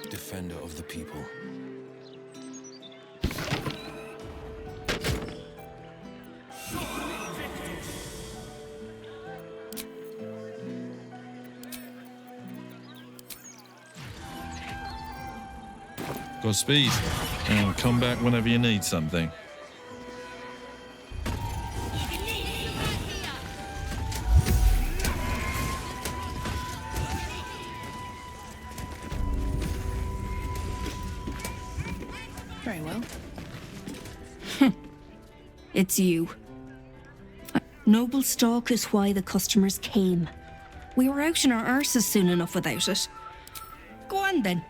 Speaker 13: Defender of the people.
Speaker 18: Godspeed, and come back whenever you need something.
Speaker 3: Very well.
Speaker 22: It's you. Noble stock is why the customers came. We were out in our arses soon enough without it. Go on then.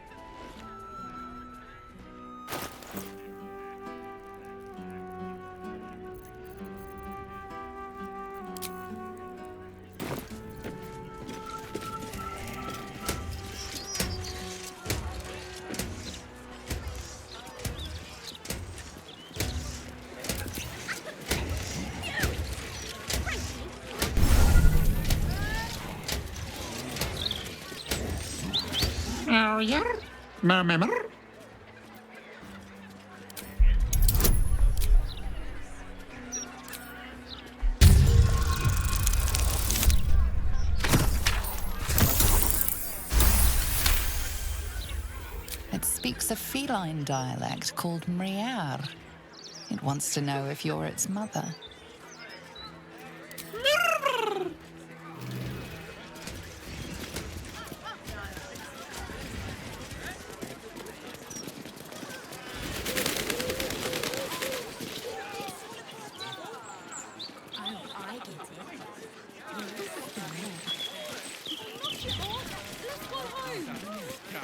Speaker 23: Oh, yeah? Remember?
Speaker 10: It speaks a feline dialect called Mriar. It wants to know if you're its mother.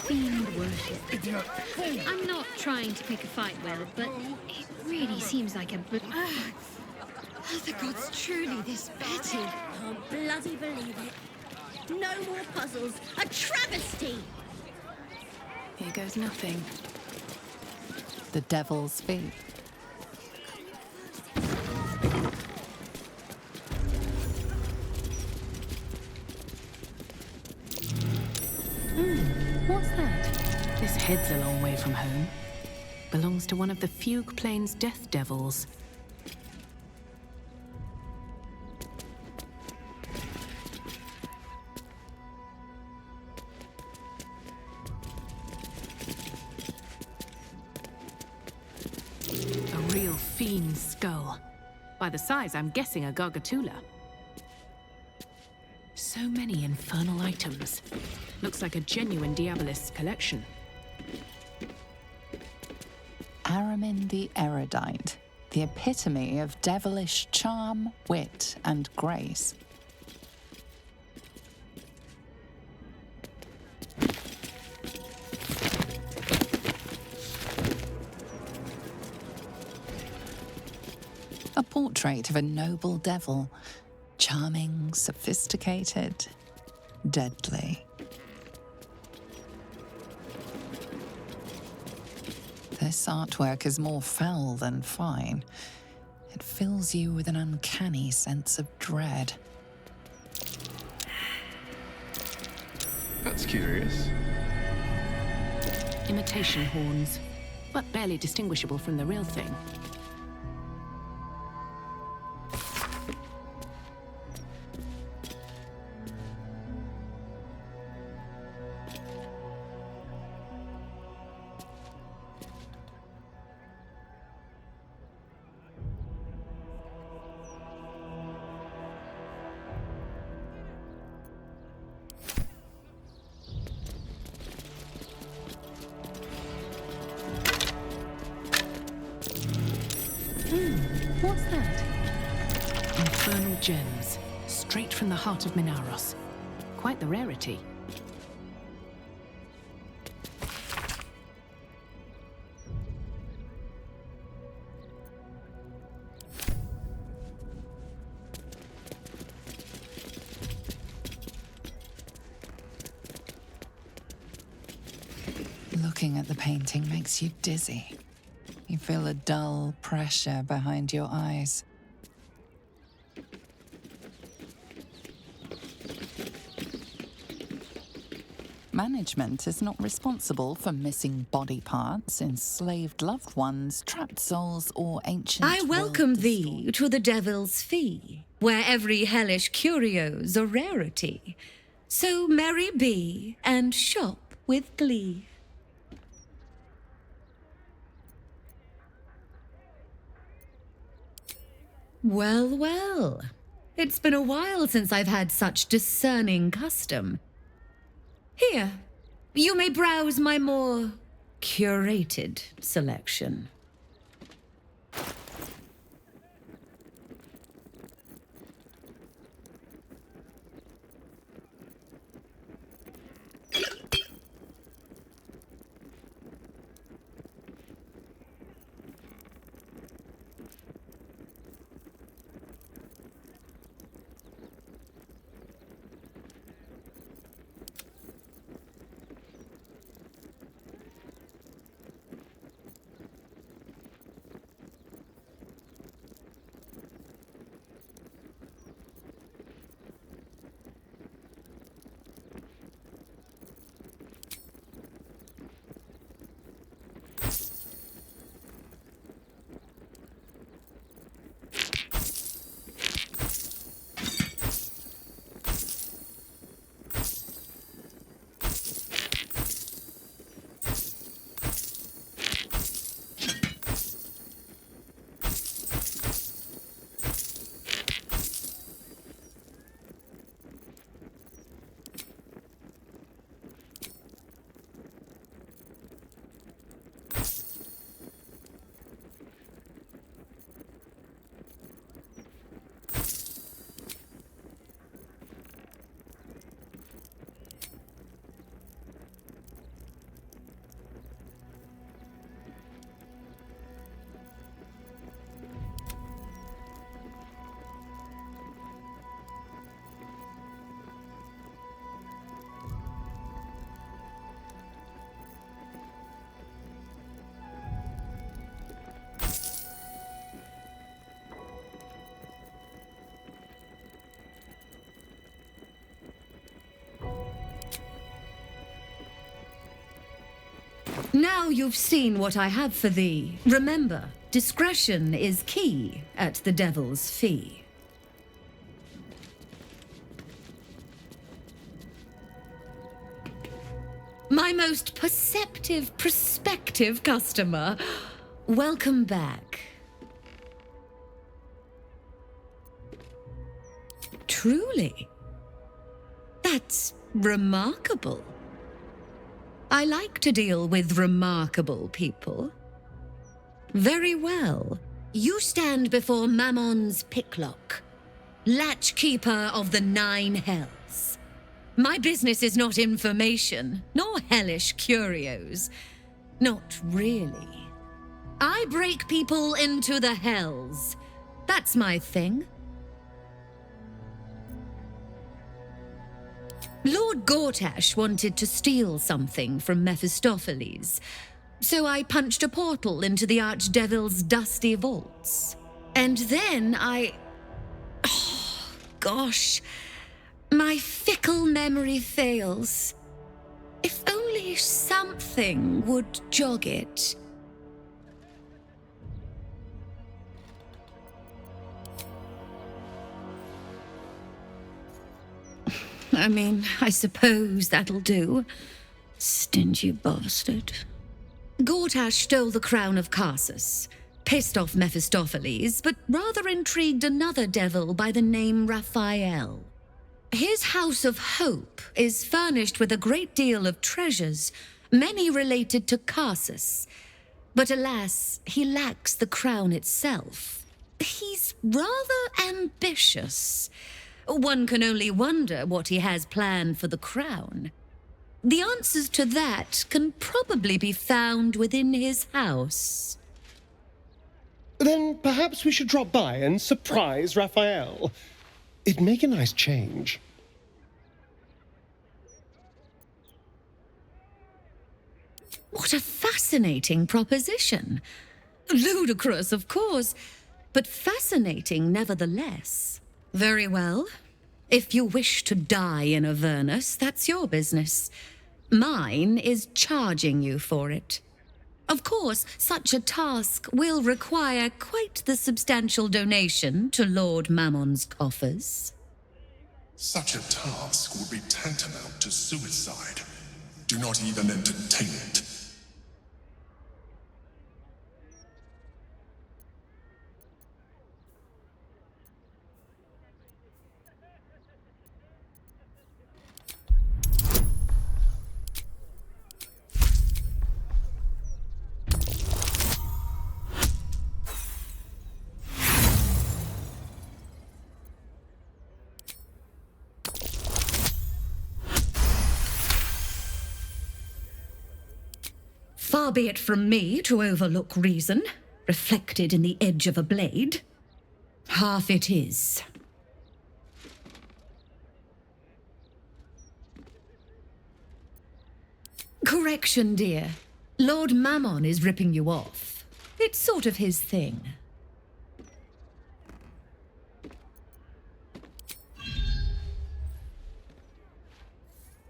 Speaker 1: Fiend worship, idiot.
Speaker 20: I'm not trying to pick a fight, Will, but it really seems like a...
Speaker 1: Are the gods truly this petty? Oh, bloody believe it. No more puzzles. A travesty!
Speaker 3: Here goes nothing.
Speaker 10: The devil's fee.
Speaker 3: What's that? This head's a long way from home. Belongs to one of the Fugue Plains death devils. A real fiend's skull. By the size, I'm guessing a gargatula. So many infernal items. Looks like a genuine Diabolist's collection.
Speaker 10: Aramin the Erudite, the epitome of devilish charm, wit, and grace. A portrait of a noble devil, charming, sophisticated, deadly. This artwork is more foul than fine. It fills you with an uncanny sense of dread.
Speaker 4: That's curious.
Speaker 3: Imitation horns, but barely distinguishable from the real thing. What's that? Infernal gems, straight from the heart of Minaros. Quite the rarity.
Speaker 10: Looking at the painting makes you dizzy. You feel a dull pressure behind your eyes. Management is not responsible for missing body parts, enslaved loved ones, trapped souls, or ancient...
Speaker 8: I welcome thee to the Devil's Fee, where every hellish curio's a rarity. So merry be, and shop with glee. Well, well. It's been a while since I've had such discerning custom. Here, you may browse my more curated selection. Now you've seen what I have for thee. Remember, discretion is key at the Devil's Fee. My most prospective customer. Welcome back. Truly. That's remarkable. I like to deal with remarkable people. Very well. You stand before Mammon's picklock, latchkeeper of the 9 hells. My business is not information, nor hellish curios. Not really. I break people into the hells. That's my thing. Lord Gortash wanted to steal something from Mephistopheles, so I punched a portal into the Archdevil's dusty vaults. And then oh, gosh, my fickle memory fails. If only something would jog it. I mean, I suppose that'll do. Stingy bastard. Gortash stole the crown of Carsus, pissed off Mephistopheles, but rather intrigued another devil by the name Raphael. His House of Hope is furnished with a great deal of treasures, many related to Carsus. But alas, he lacks the crown itself. He's rather ambitious. One can only wonder what he has planned for the crown. The answers to that can probably be found within his house.
Speaker 2: Then perhaps we should drop by and surprise Raphael. It'd make a nice change.
Speaker 8: What a fascinating proposition. Ludicrous, of course, but fascinating nevertheless. Very well. If you wish to die in Avernus, that's your business. Mine is charging you for it. Of course, such a task will require quite the substantial donation to Lord Mammon's coffers.
Speaker 9: Such a task would be tantamount to suicide. Do not even entertain it.
Speaker 8: Far be it from me to overlook reason, reflected in the edge of a blade. Half it is. Correction, dear. Lord Mammon is ripping you off. It's sort of his thing.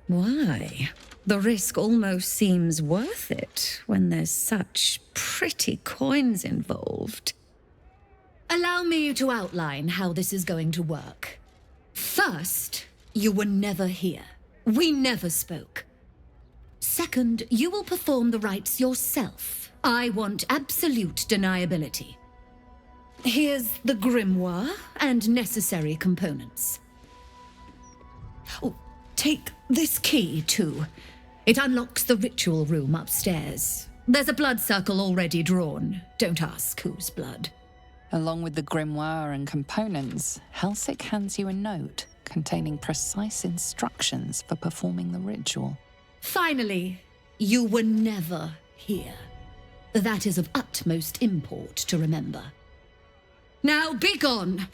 Speaker 8: Why? The risk almost seems worth it when there's such pretty coins involved. Allow me to outline how this is going to work. First, you were never here. We never spoke. Second, you will perform the rites yourself. I want absolute deniability. Here's the grimoire and necessary components. Oh, take this key, too. It unlocks the ritual room upstairs. There's a blood circle already drawn. Don't ask whose blood.
Speaker 10: Along with the grimoire and components, Helsik hands you a note containing precise instructions for performing the ritual.
Speaker 8: Finally, you were never here. That is of utmost import to remember. Now be gone!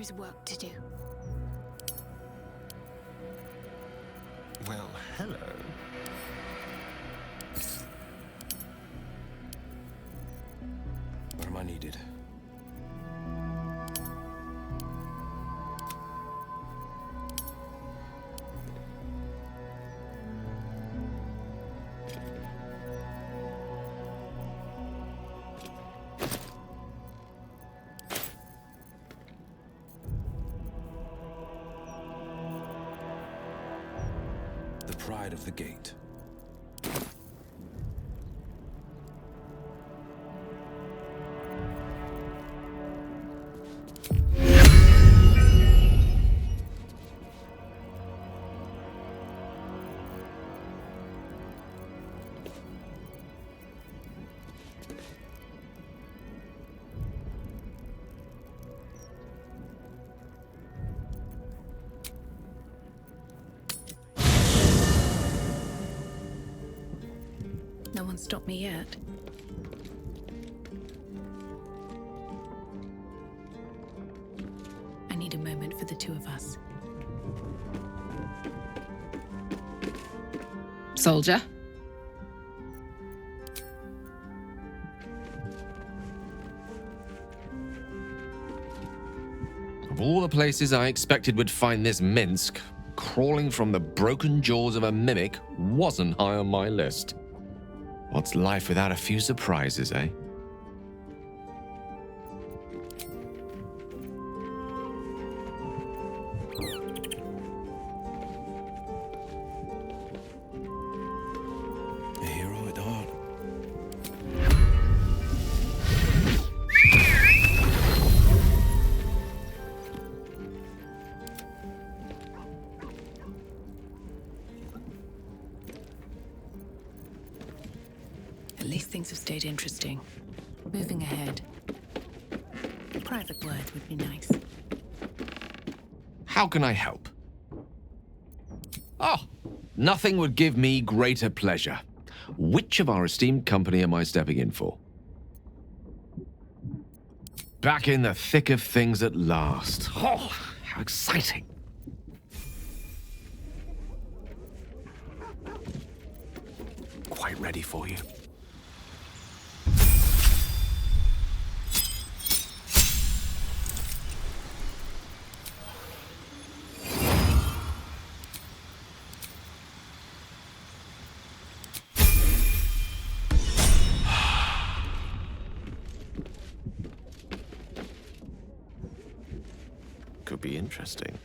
Speaker 20: is work to do.
Speaker 2: Well, hello.
Speaker 13: Where am I needed? The pride of the gate.
Speaker 3: No one stopped me yet. I need a moment for the two of us.
Speaker 11: Soldier?
Speaker 12: Of all the places I expected would find this Minsk, crawling from the broken jaws of a mimic wasn't high on my list. What's life without a few surprises, eh?
Speaker 13: A hero at heart.
Speaker 3: At least things have stayed interesting. Moving ahead. Private words would be nice.
Speaker 12: How can I help? Oh, nothing would give me greater pleasure. Which of our esteemed company am I stepping in for? Back in the thick of things at last. Oh, how exciting. Quite ready for you. Could be interesting.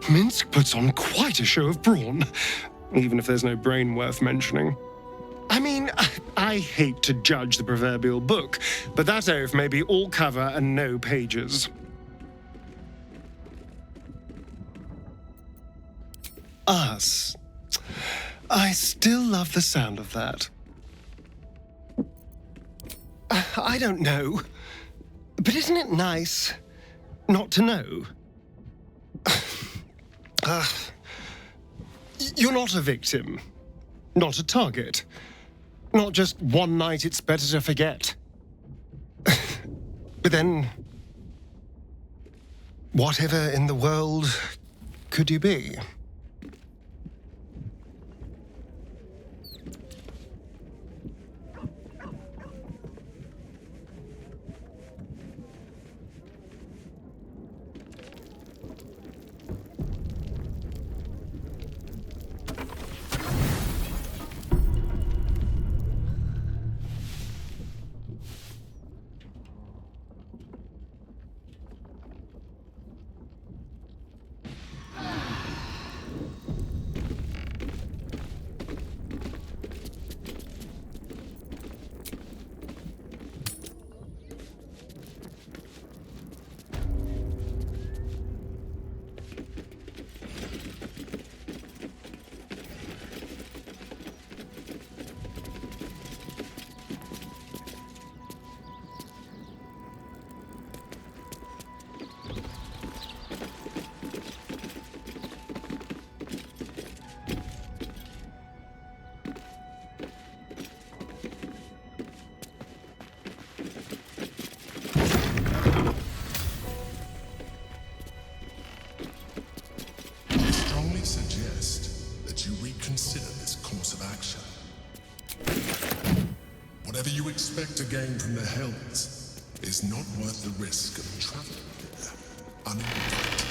Speaker 2: Minsk puts on quite a show of brawn, even if there's no brain worth mentioning. I mean, I hate to judge the proverbial book, but that oaf may be all cover and no pages. Us. I still love the sound of that. I don't know, but isn't it nice not to know? You're not a victim, not a target, not just one night it's better to forget. But then, whatever in the world could you be?
Speaker 9: Whatever you expect to gain from the Hells is not worth the risk of traveling here uninvited.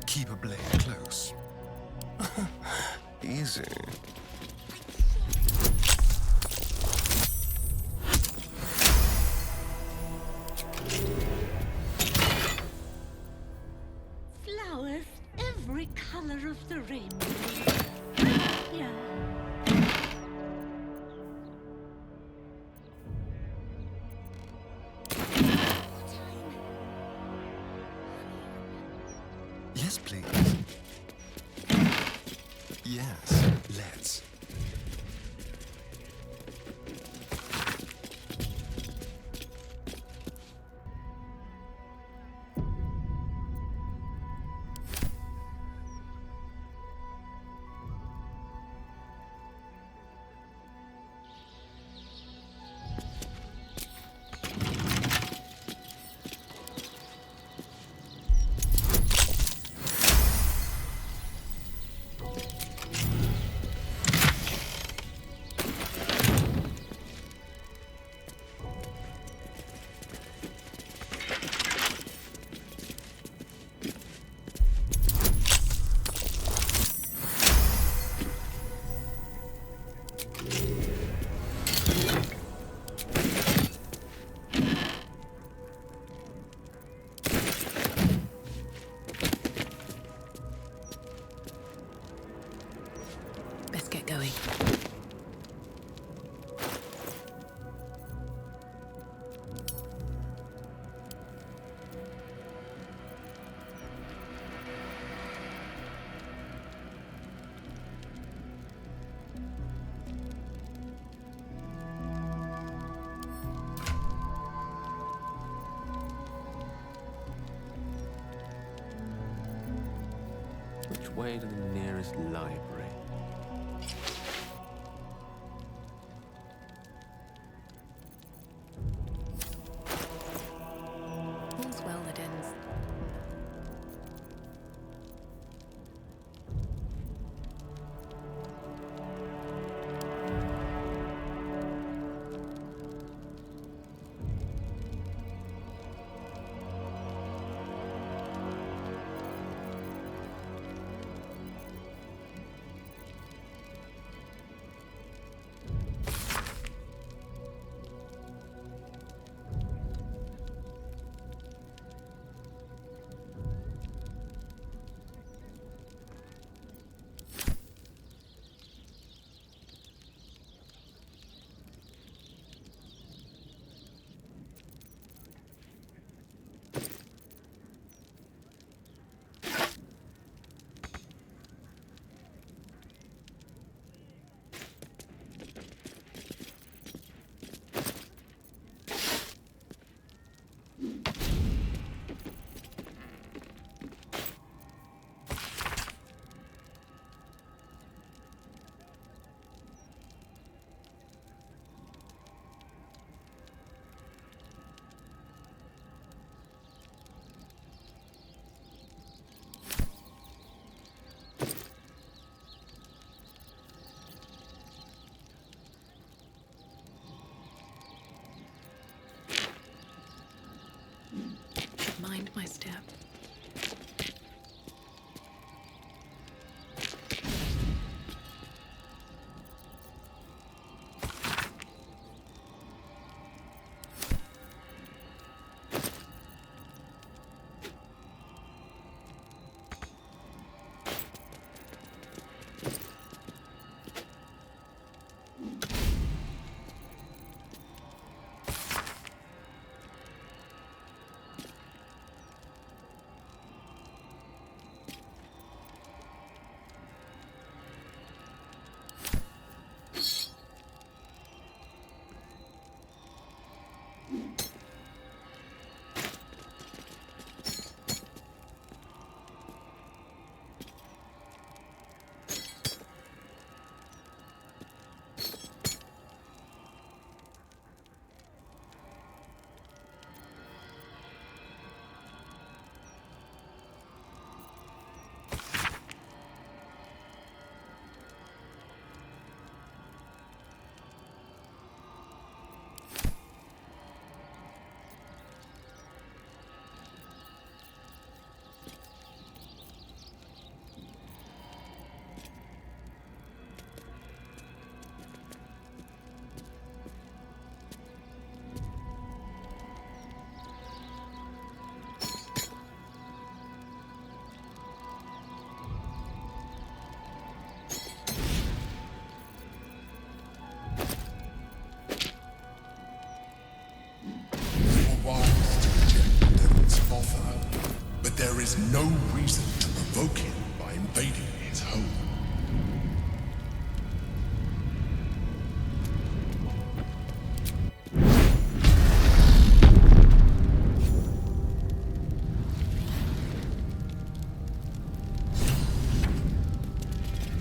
Speaker 2: Keep a blade close. Easy.
Speaker 1: Flowers, every color of the rainbow. Yeah.
Speaker 2: Yes, please. Yes, let's.
Speaker 3: Best get going.
Speaker 12: Which way to the nearest library?
Speaker 3: step.
Speaker 9: There is no reason to provoke him by invading his home.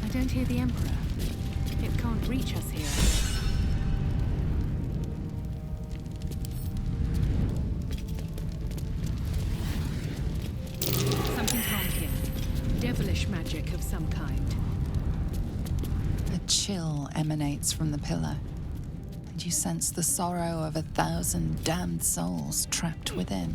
Speaker 3: I don't hear the Emperor. It can't reach us here. Something's wrong here. Devilish magic of some kind.
Speaker 10: A chill emanates from the pillar, and you sense the sorrow of 1,000 damned souls trapped within.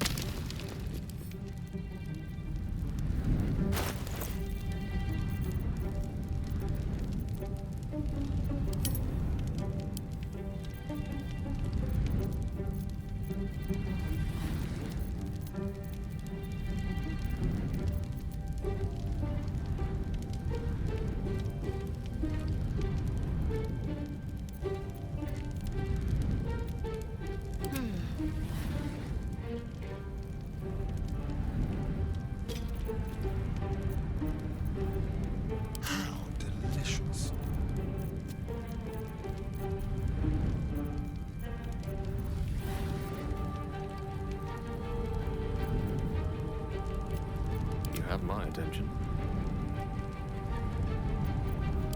Speaker 12: Have my attention.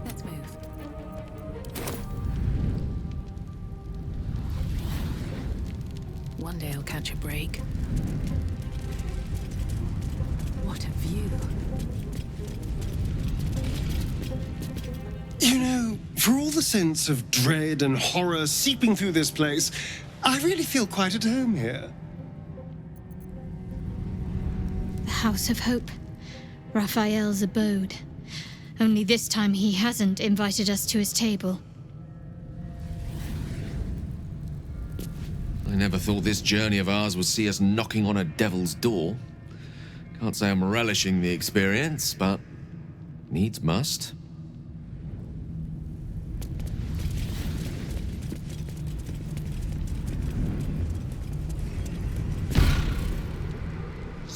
Speaker 3: Let's move. One day I'll catch a break. What a view.
Speaker 2: You know, for all the sense of dread and horror seeping through this place, I really feel quite at home here.
Speaker 20: The House of Hope. Raphael's abode. Only this time he hasn't invited us to his table.
Speaker 12: I never thought this journey of ours would see us knocking on a devil's door. Can't say I'm relishing the experience, but needs must.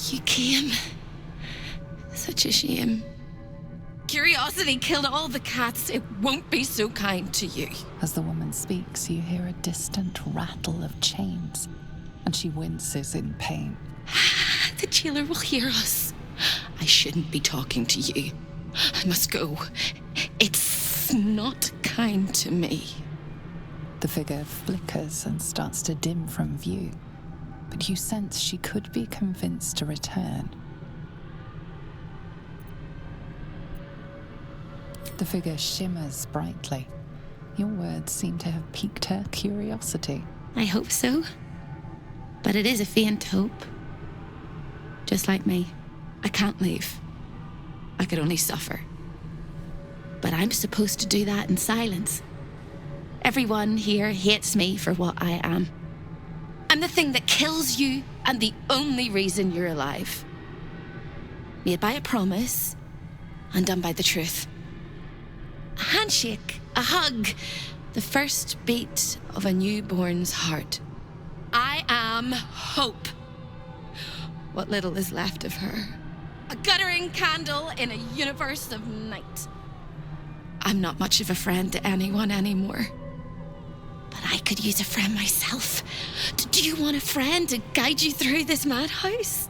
Speaker 1: You came. Such a shame. Curiosity killed all the cats. It won't be so kind to you.
Speaker 10: As the woman speaks, you hear a distant rattle of chains, and she winces in pain.
Speaker 1: The jailer will hear us. I shouldn't be talking to you. I must go. It's not kind to me.
Speaker 10: The figure flickers and starts to dim from view, but you sense she could be convinced to return. The figure shimmers brightly. Your words seem to have piqued her curiosity.
Speaker 1: I hope so. But it is a faint hope. Just like me, I can't leave. I could only suffer. But I'm supposed to do that in silence. Everyone here hates me for what I am. I'm the thing that kills you and the only reason you're alive. Made by a promise, undone by the truth. A handshake, a hug, the first beat of a newborn's heart. I am hope. What little is left of her. A guttering candle in a universe of night. I'm not much of a friend to anyone anymore. But I could use a friend myself. Do you want a friend to guide you through this madhouse?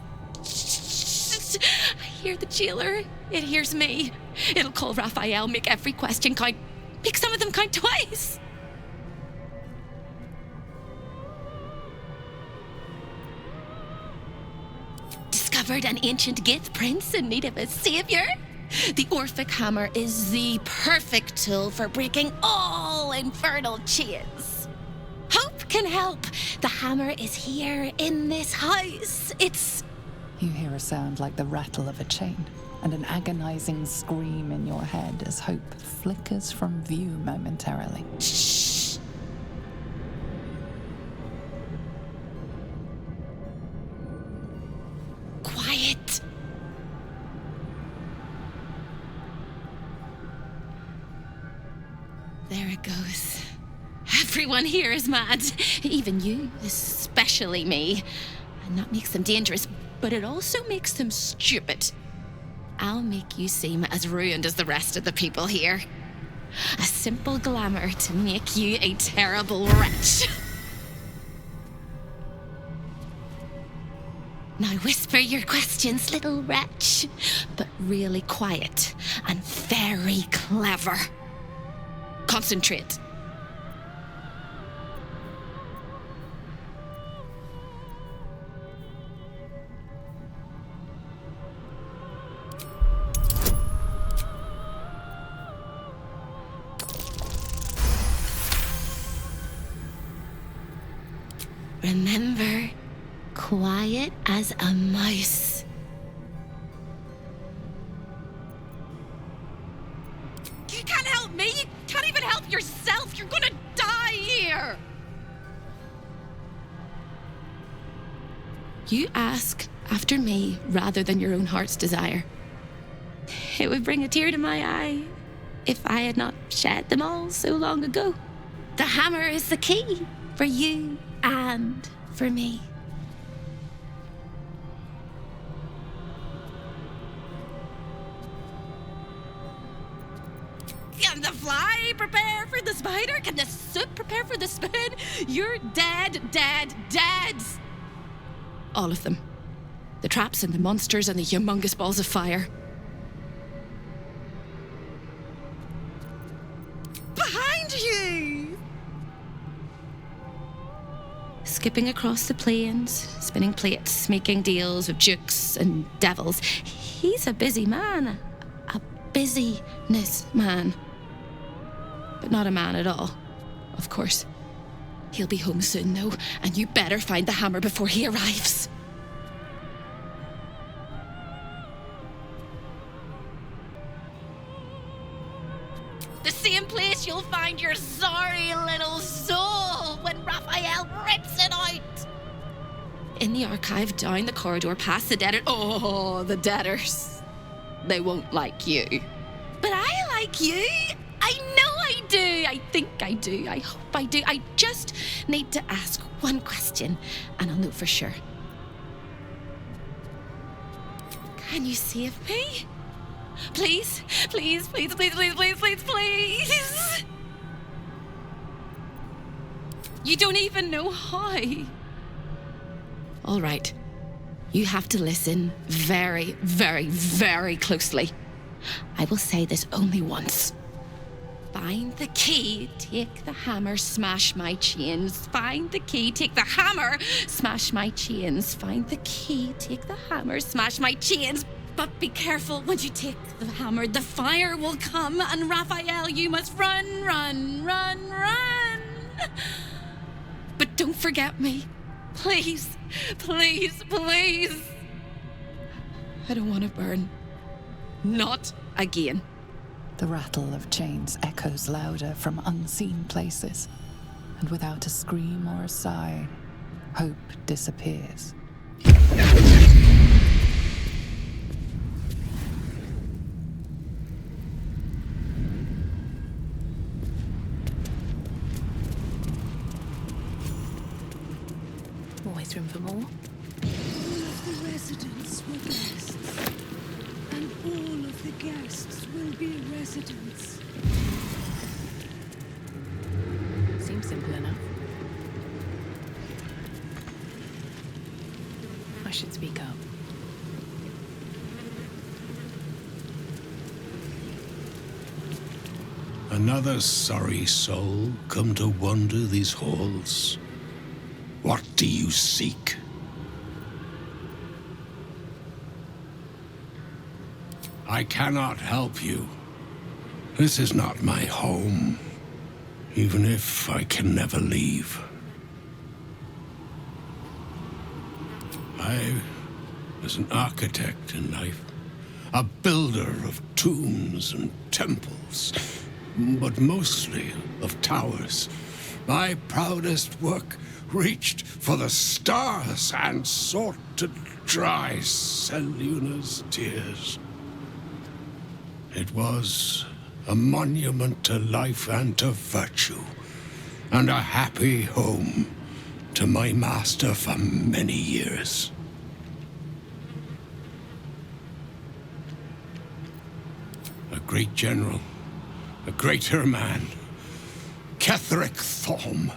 Speaker 1: I hear the jailer. It hears me. It'll call Raphael, make every question count. Make some of them count twice. Discovered an ancient Gith prince in need of a savior? The Orphic Hammer is the perfect tool for breaking all infernal chains. Hope can help. The hammer is here in this house. It's...
Speaker 10: You hear a sound like the rattle of a chain, and an agonizing scream in your head as hope flickers from view momentarily.
Speaker 1: Shh. Quiet. There it goes. Everyone here is mad. Even you, especially me. And that makes them dangerous, but it also makes them stupid. I'll make you seem as ruined as the rest of the people here. A simple glamour to make you a terrible wretch. Now whisper your questions, little wretch, but really quiet and very clever. Concentrate. Remember, quiet as a mouse. You can't help me! You can't even help yourself! You're gonna die here! You ask after me rather than your own heart's desire. It would bring a tear to my eye if I had not shed them all so long ago. The hammer is the key for you and for me. Can the fly prepare for the spider? Can the soup prepare for the spoon? You're dead, dead, dead! All of them. The traps and the monsters and the humongous balls of fire. Behind you! Skipping across the plains, spinning plates, making deals with dukes and devils. He's a busy man. A busyness man. But not a man at all, of course. He'll be home soon, though, and you better find the hammer before he arrives. The same place you'll find your sorry little soul when Raphael rips it out. In the archive, down the corridor, past the debtor. Oh, the debtors. They won't like you. But I like you. I know I do. I think I do. I hope I do. I just need to ask one question, and I'll know for sure. Can you save me? Please, please, please, please, please, please, please, please. You don't even know how. All right. You have to listen very, very, very closely. I will say this only once. Find the key, take the hammer, smash my chains. Find the key, take the hammer, smash my chains. Find the key, take the hammer, smash my chains. But be careful, when you take the hammer, the fire will come, and Raphael, you must run, run, run, run. But don't forget me. Please, please, please. I don't want to burn. Not again.
Speaker 10: The rattle of chains echoes louder from unseen places, and without a scream or a sigh, hope disappears.
Speaker 3: Always room for more.
Speaker 11: All of the residents were guests, and all of the guests will be residents.
Speaker 3: Seems simple enough. I should speak up.
Speaker 14: Another sorry soul come to wander these halls. What do you seek? I cannot help you. This is not my home, even if I can never leave. I was an architect in life, a builder of tombs and temples, but mostly of towers. My proudest work reached for the stars and sought to dry Seluna's tears. It was a monument to life and to virtue, and a happy home to my master for many years. A great general, a greater man, Ketheric Thorm.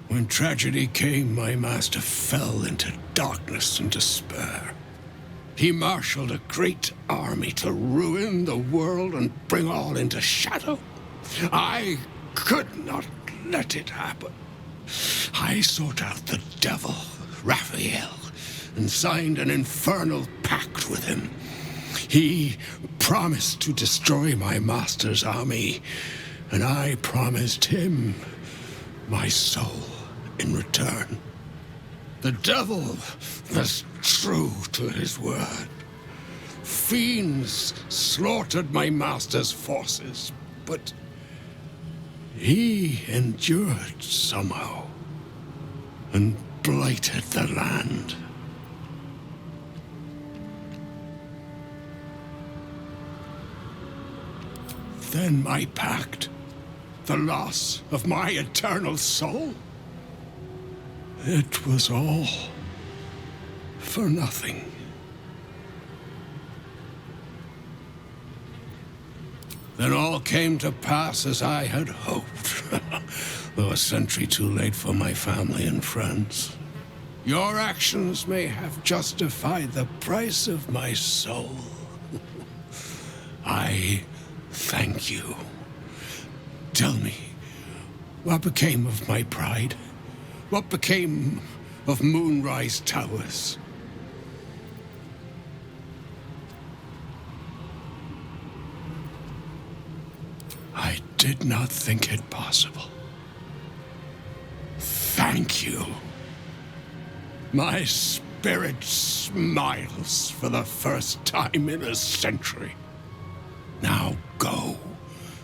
Speaker 14: When tragedy came, my master fell into darkness and despair. He marshaled a great army to ruin the world and bring all into shadow. I could not let it happen. I sought out the devil, Raphael, and signed an infernal pact with him. He promised to destroy my master's army, and I promised him my soul in return. The devil was true to his word. Fiends slaughtered my master's forces, but he endured somehow and blighted the land. Then my pact, the loss of my eternal soul, it was all for nothing. Then all came to pass as I had hoped, though a century too late for my family and friends. Your actions may have justified the price of my soul. I thank you. Tell me, what became of my pride? What became of Moonrise Towers? I did not think it possible. Thank you. My spirit smiles for the first time in a century. Now go.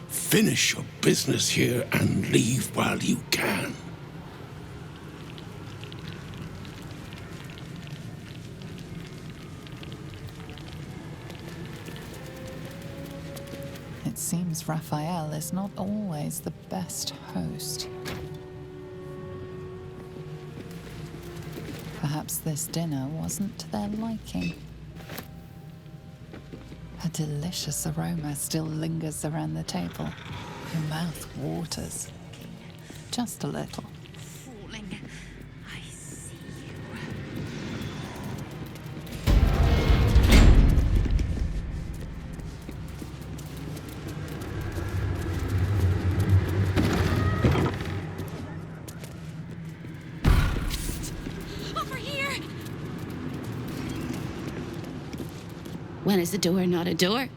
Speaker 14: Finish your business here and leave while you can.
Speaker 10: It seems Raphael is not always the best host. Perhaps this dinner wasn't to their liking. A delicious aroma still lingers around the table. Your mouth waters. Just a little.
Speaker 11: Falling. I see
Speaker 1: you. Over here! When is a door not a door?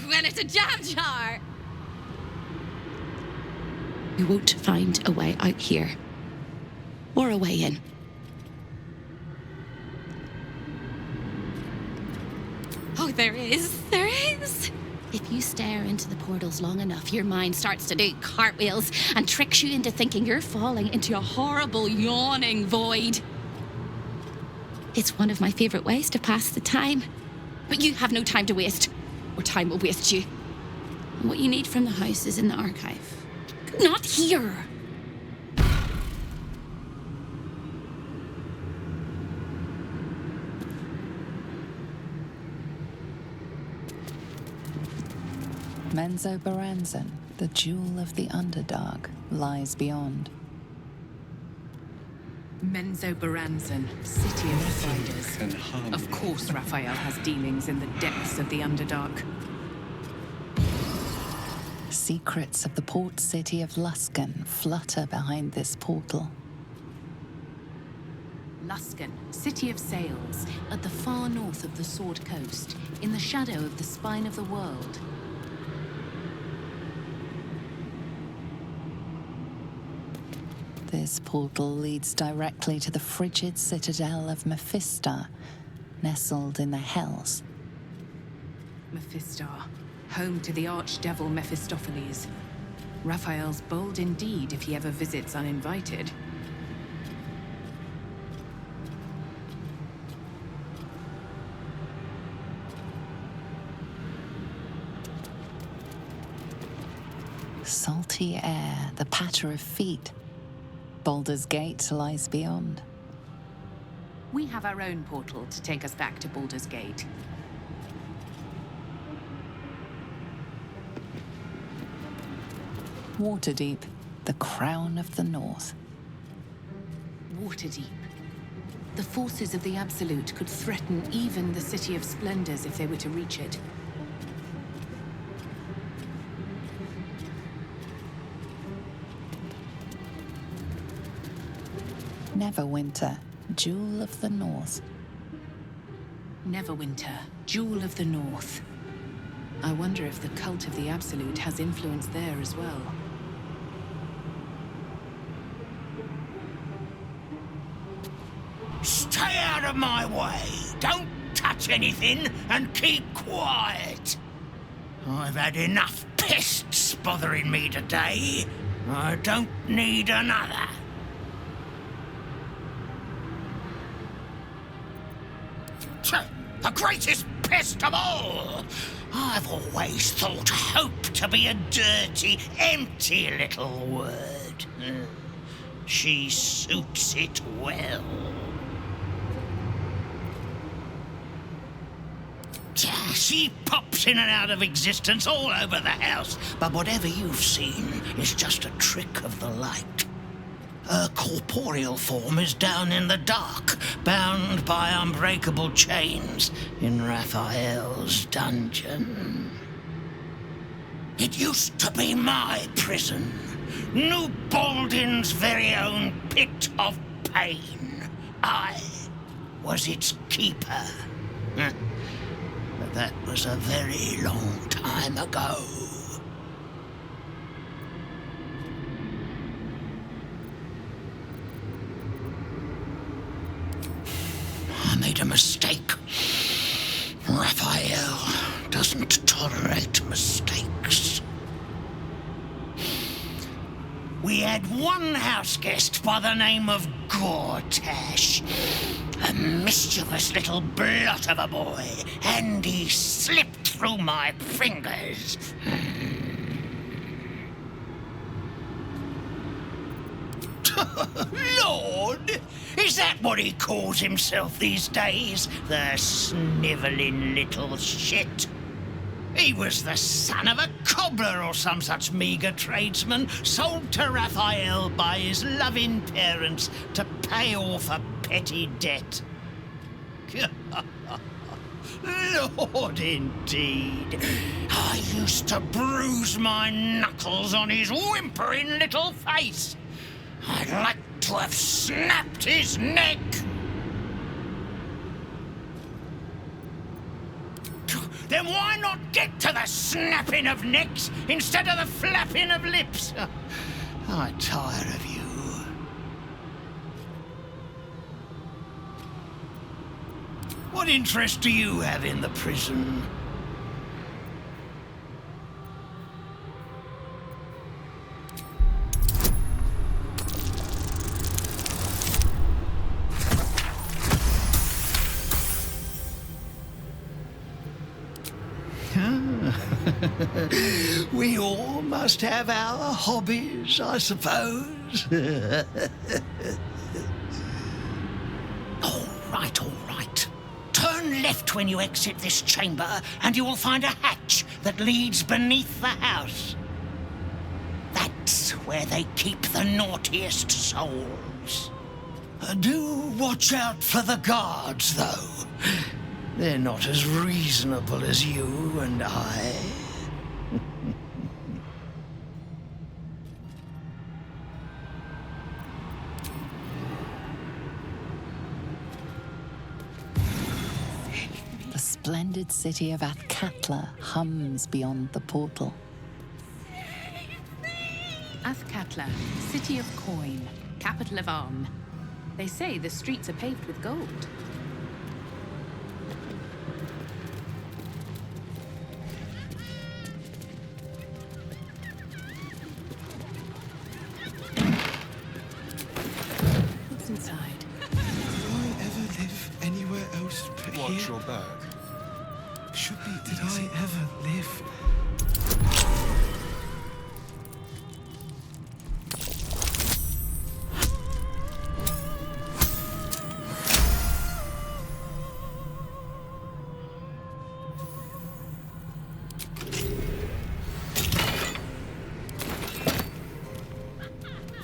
Speaker 1: When it's a jam jar! You won't find a way out here. Or a way in. there is. There is. If you stare into the portals long enough, your mind starts to do cartwheels and tricks you into thinking you're falling into a horrible, yawning void. It's one of my favorite ways to pass the time. But you have no time to waste, or time will waste you. And what you need from the house is in the archive. Not here!
Speaker 10: Menzoberranzan, the jewel of the Underdark, lies beyond.
Speaker 3: Menzoberranzan, city of spiders. Of course Raphael has dealings in the depths of the Underdark.
Speaker 10: Secrets of the port city of Luskan flutter behind this portal.
Speaker 3: Luskan, city of sails, at the far north of the Sword Coast, in the shadow of the spine of the world.
Speaker 10: This portal leads directly to the frigid citadel of Mephistar, nestled in the Hells.
Speaker 3: Mephistar, home to the archdevil Mephistopheles. Raphael's bold indeed if he ever visits uninvited.
Speaker 10: Salty air, the patter of feet. Baldur's Gate lies beyond.
Speaker 3: We have our own portal to take us back to Baldur's Gate.
Speaker 10: Waterdeep, the crown of the north.
Speaker 3: Waterdeep. The forces of the Absolute could threaten even the City of Splendors if they were to reach it.
Speaker 10: Neverwinter, jewel of the north.
Speaker 3: Neverwinter, jewel of the north. I wonder if the cult of the Absolute has influence there as well.
Speaker 15: Stay out of my way! Don't touch anything and keep quiet! I've had enough pests bothering me today. I don't need another. The greatest pest of all! I've always thought hope to be a dirty, empty little word. She suits it well. She pops in and out of existence all over the house, but whatever you've seen is just a trick of the light. Her corporeal form is down in the dark, bound by unbreakable chains in Raphael's dungeon. It used to be my prison, New Baldin's very own pit of pain. I was its keeper. But that was a very long time ago. I made a mistake. Raphael doesn't tolerate mistakes. We had one house guest by the name of Gortash. A mischievous little blot of a boy, and he slipped through my fingers. Lord, is that what he calls himself these days? The snivelling little shit. He was the son of a cobbler or some such meagre tradesman, sold to Raphael by his loving parents to pay off a petty debt. Lord, indeed. I used to bruise my knuckles on his whimpering little face. I'd like to have snapped his neck. Then why not get to the snapping of necks instead of the flapping of lips? I tire of you. What interest do you have in the prison? We all must have our hobbies, I suppose. All right. Turn left when you exit this chamber, and you will find a hatch that leads beneath the house. That's where they keep the naughtiest souls. Do watch out for the guards, though. They're not as reasonable as you and I.
Speaker 10: The splendid city of Athkatla hums beyond the portal.
Speaker 3: Athkatla, city of coin, capital of Arm. They say the streets are paved with gold. What's inside?
Speaker 7: Do I ever live anywhere else but
Speaker 2: Watch
Speaker 7: here?
Speaker 2: your back.
Speaker 7: Should be. Did I ever live?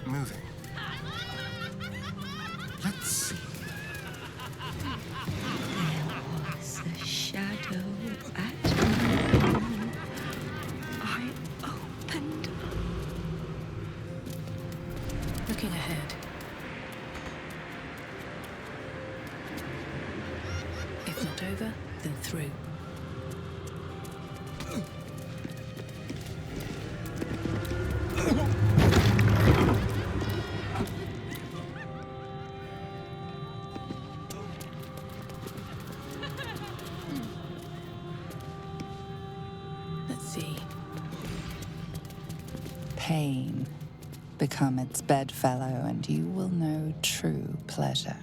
Speaker 2: Moving. Let's see.
Speaker 11: There was a shadow at me. I opened.
Speaker 3: Looking ahead. If not over, then through. Let's see.
Speaker 10: Pain. Become its bedfellow, and you will know true pleasure.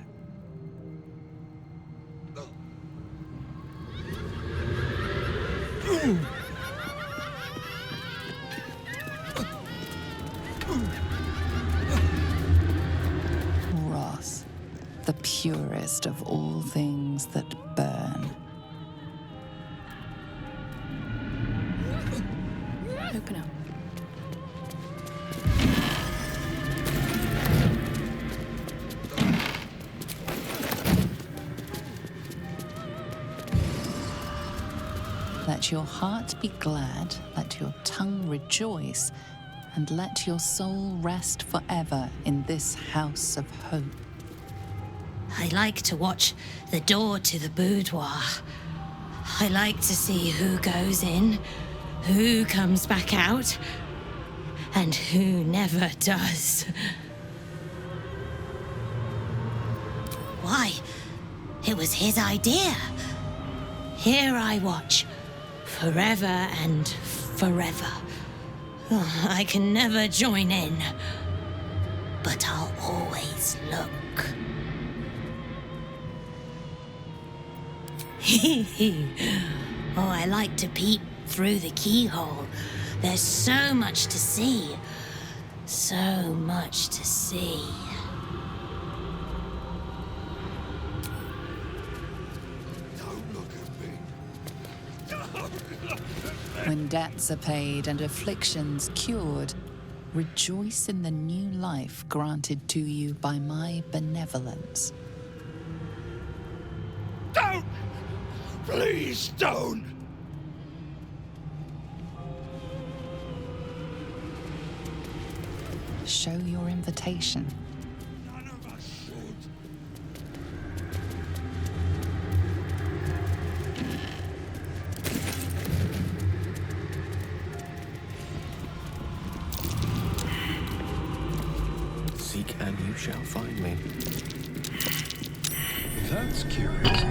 Speaker 10: Ross, the purest of all things that burn.
Speaker 3: Open up.
Speaker 10: Let your heart be glad, let your tongue rejoice, and let your soul rest forever in this house of hope.
Speaker 16: I like to watch the door to the boudoir. I like to see who goes in, who comes back out, and who never does. Why? It was his idea. Here I watch, forever and forever. I can never join in, but I'll always look. Oh, I like to peep through the keyhole. There's so much to see. So much to see.
Speaker 10: When debts are paid and afflictions cured, rejoice in the new life granted to you by my benevolence.
Speaker 15: Don't! Please don't!
Speaker 10: Show your invitation.
Speaker 15: None of us should.
Speaker 12: Seek and you shall find me.
Speaker 2: That's curious.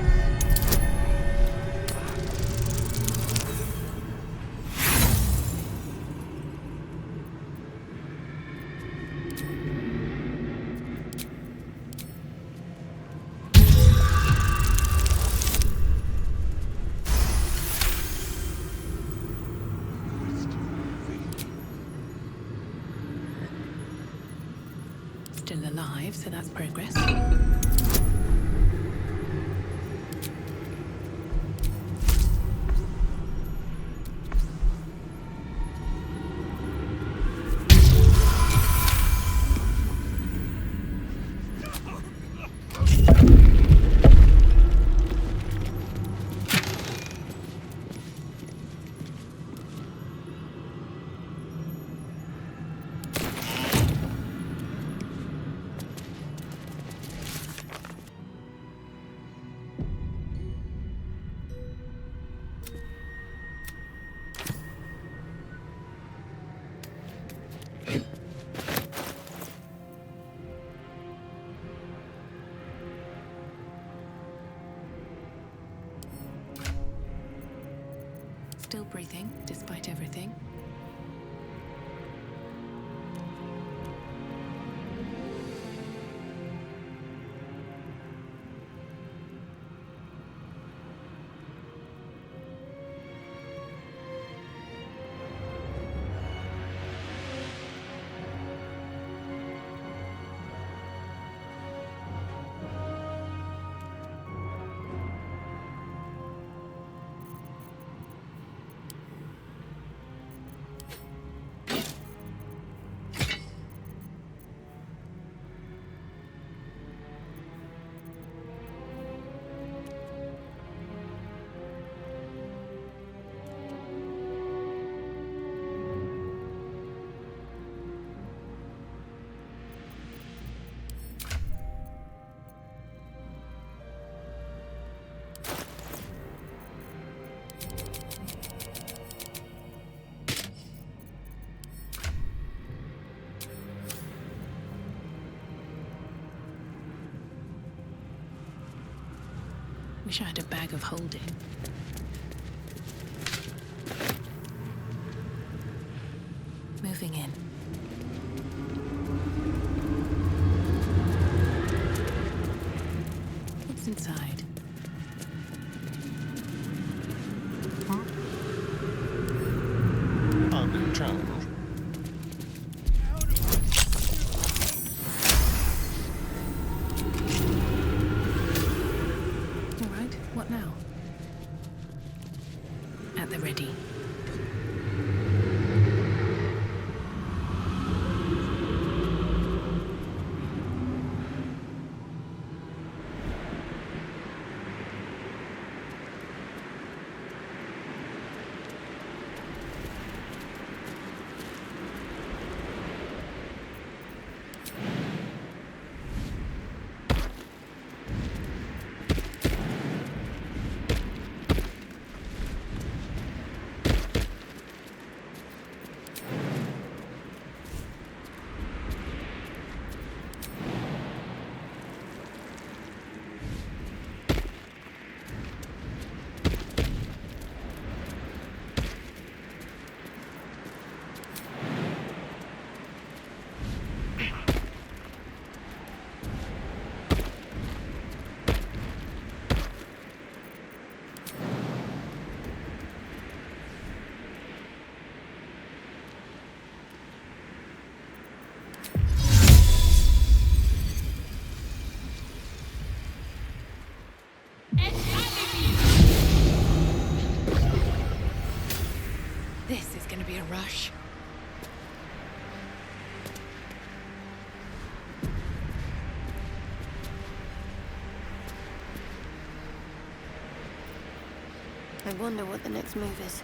Speaker 3: still alive, so that's progress. Still breathing, despite everything. Wish I had a bag of holding. Moving in. What's inside?
Speaker 2: A challenge.
Speaker 3: All right, what now? At the ready. This is going to be a rush.
Speaker 5: I wonder what the next move is.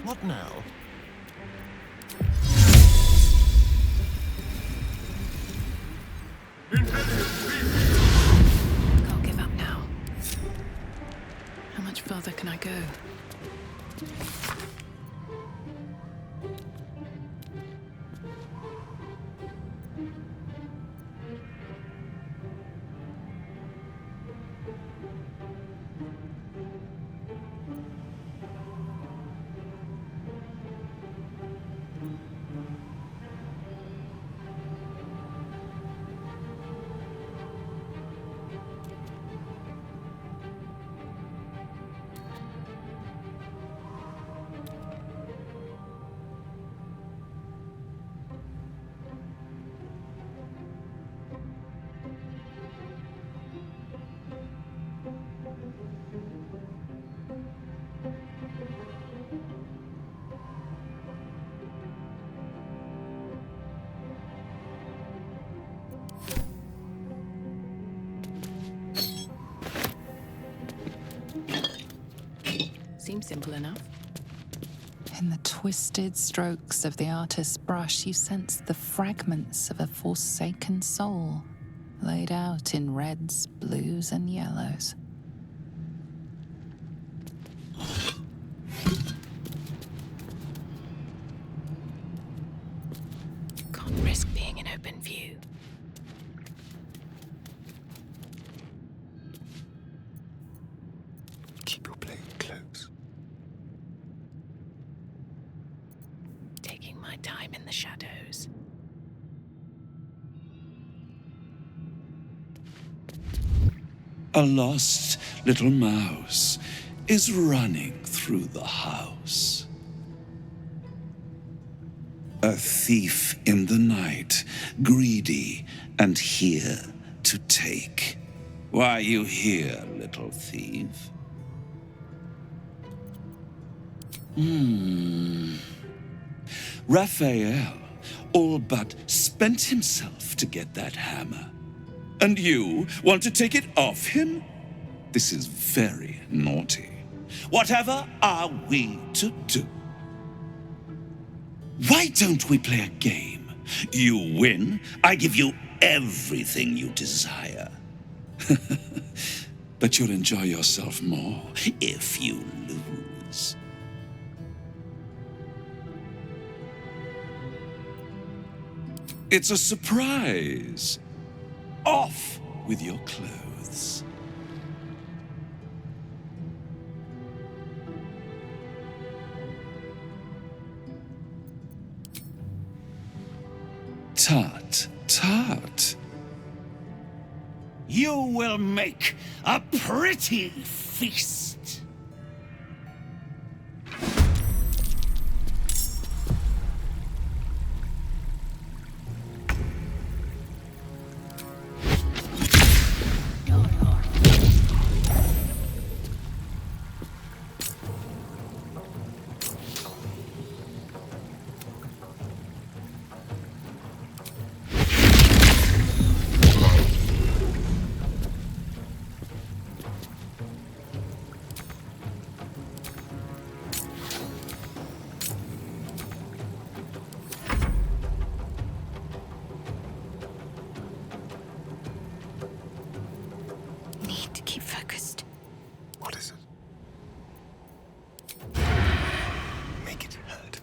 Speaker 2: What now?
Speaker 3: Can't give up now. How much further can I go? Seems simple enough.
Speaker 10: In the twisted strokes of the artist's brush, you sense the fragments of a forsaken soul, laid out in reds, blues, and yellows.
Speaker 3: Can't risk being in open view.
Speaker 7: Keep your blade close.
Speaker 3: Taking my time in the shadows.
Speaker 17: A lost little mouse is running through the house. A thief in the night, greedy and here to take. Why you here, little thief? Raphael all but spent himself to get that hammer. And you want to take it off him? This is very naughty. Whatever are we to do? Why don't we play a game? You win, I give you everything you desire. But you'll enjoy yourself more if you lose. It's a surprise. Off with your clothes. Tut, tut.
Speaker 15: You will make a pretty feast.
Speaker 1: Need to keep focused.
Speaker 7: What is it? Make it hurt.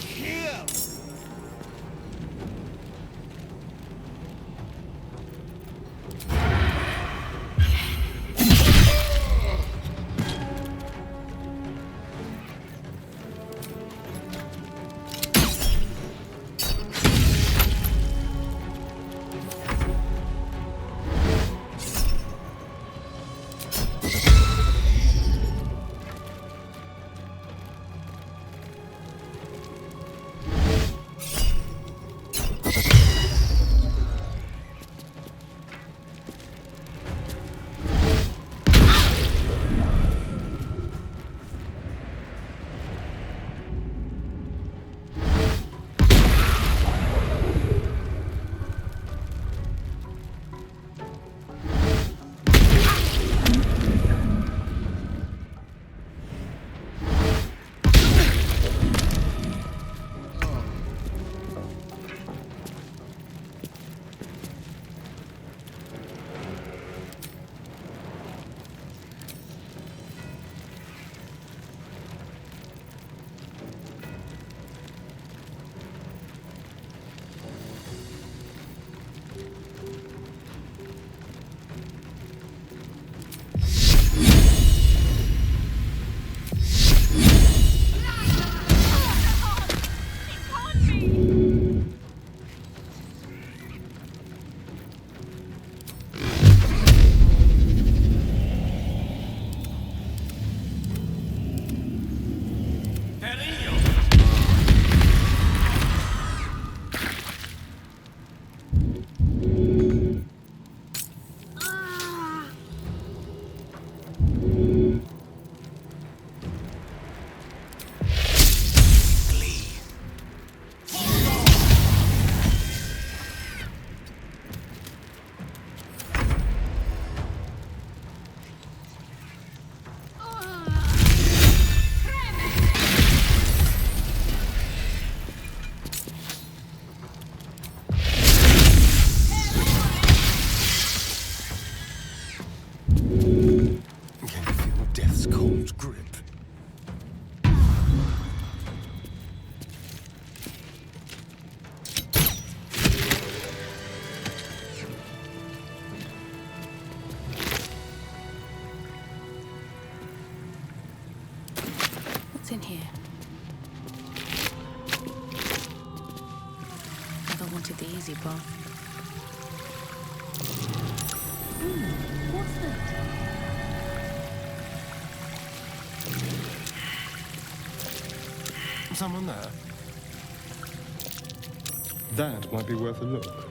Speaker 15: Here!
Speaker 3: wanted the easy path.
Speaker 22: What's that?
Speaker 2: Someone there? That might be worth a look.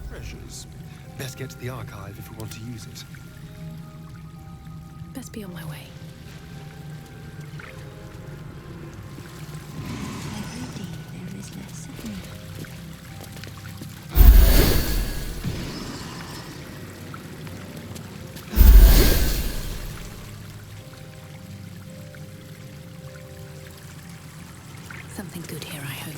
Speaker 2: Treasures. Best get to the archive if we want to use it.
Speaker 3: Best be on my way.
Speaker 22: There is less of me.
Speaker 3: Something good here, I hope.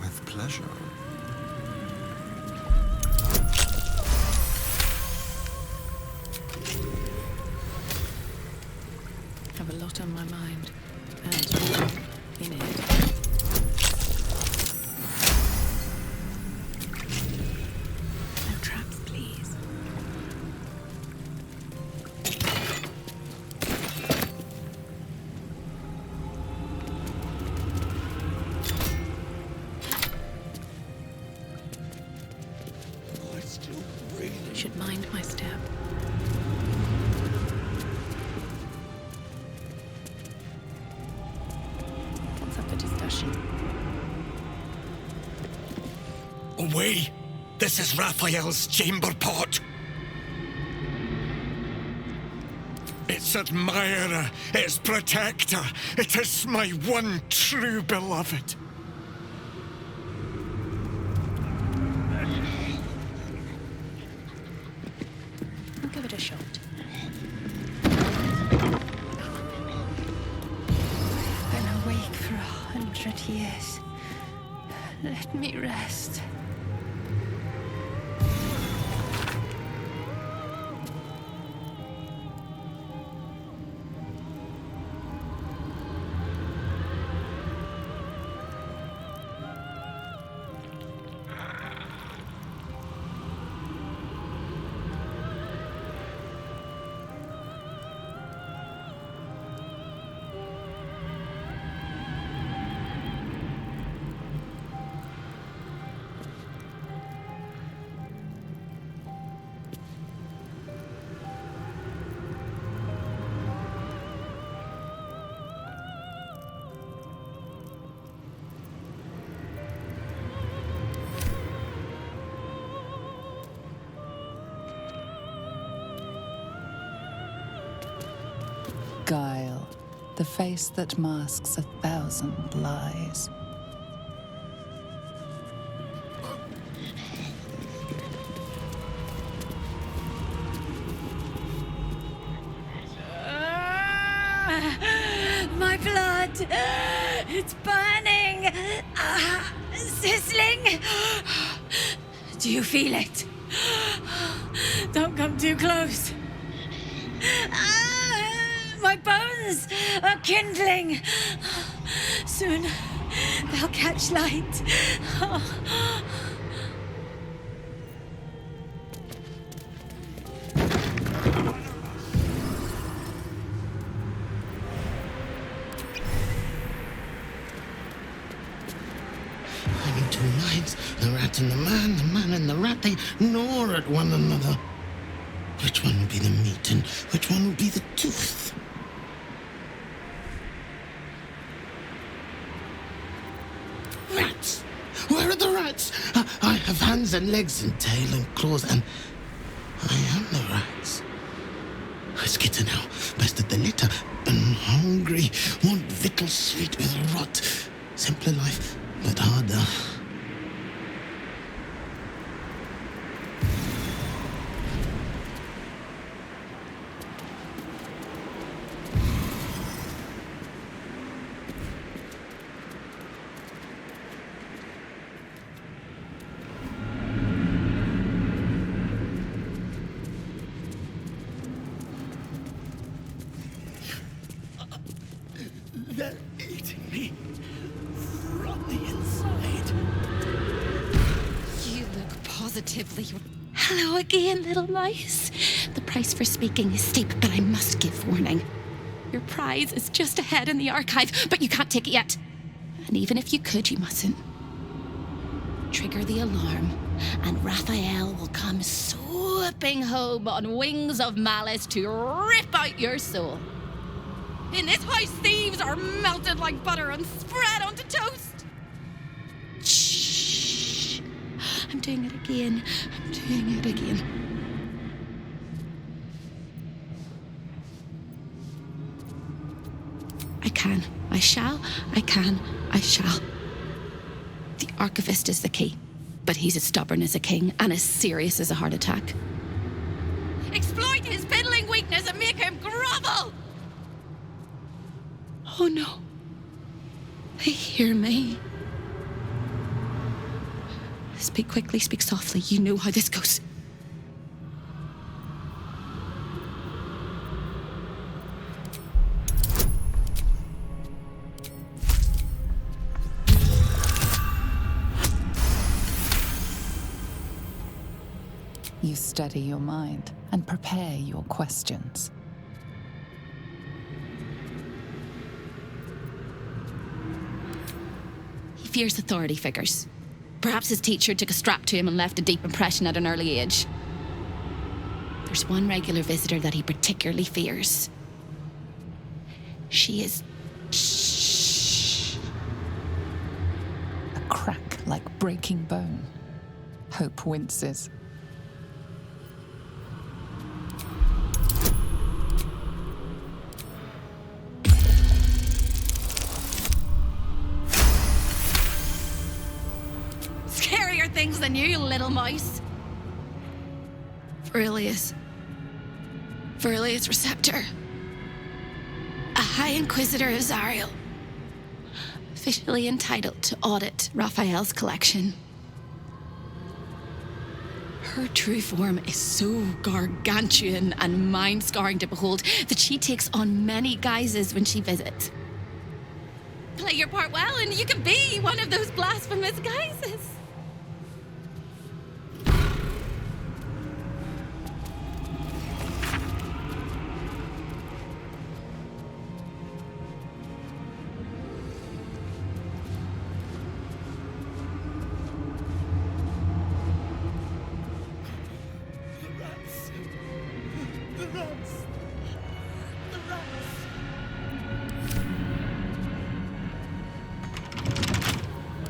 Speaker 2: With pleasure.
Speaker 3: Have a lot on my mind. And you in it. No traps, please.
Speaker 7: I still breathe.
Speaker 3: Should mind my step. What's up for discussion?
Speaker 14: Away! This is Raphael's chamber pot. Its admirer, its protector. It is my one true beloved.
Speaker 3: I'll give it a shot.
Speaker 11: Been awake for 100 years. Let me rest.
Speaker 10: Guile, the face that masks 1,000 lies.
Speaker 11: My blood! It's burning! Sizzling! Do you feel it? Don't come too close. My bones are kindling. Soon they'll catch light.
Speaker 15: I'm two minds, the rat and the man and the rat, they gnaw at one another. Which one will be the meat and which one will be the tooth? Rats! Where are the rats? I have hands and legs and tail and claws, and I am the rats. Skitter now, bested the litter, and hungry, want victuals sweet with rot. Simpler life, but harder. They're eating me from the inside.
Speaker 1: You look positively... Hello again, little mouse. The price for speaking is steep, but I must give warning. Your prize is just ahead in the archive, but you can't take it yet. And even if you could, you mustn't. Trigger the alarm, and Raphael will come swooping home on wings of malice to rip out your soul. In this house, thieves are melted like butter and spread onto toast. Shh. I'm doing it again. I'm doing it again. I can. I shall. I can. I shall. The archivist is the key, but he's as stubborn as a king and as serious as a heart attack. Exploit his piddling weakness and make him grovel! Oh no. They hear me. Speak quickly, speak softly. You know how this goes.
Speaker 10: You steady your mind and prepare your questions.
Speaker 1: He fears authority figures. Perhaps his teacher took a strap to him and left a deep impression at an early age. There's one regular visitor that he particularly fears. She is... Shh.
Speaker 10: A crack like breaking bone. Hope winces.
Speaker 1: Scarier things than you, little mouse. Verilius Receptor. A High Inquisitor of Zariel. Officially entitled to audit Raphael's collection. Her true form is so gargantuan and mind-scarring to behold that she takes on many guises when she visits. Play your part well and you can be one of those blasphemous guises.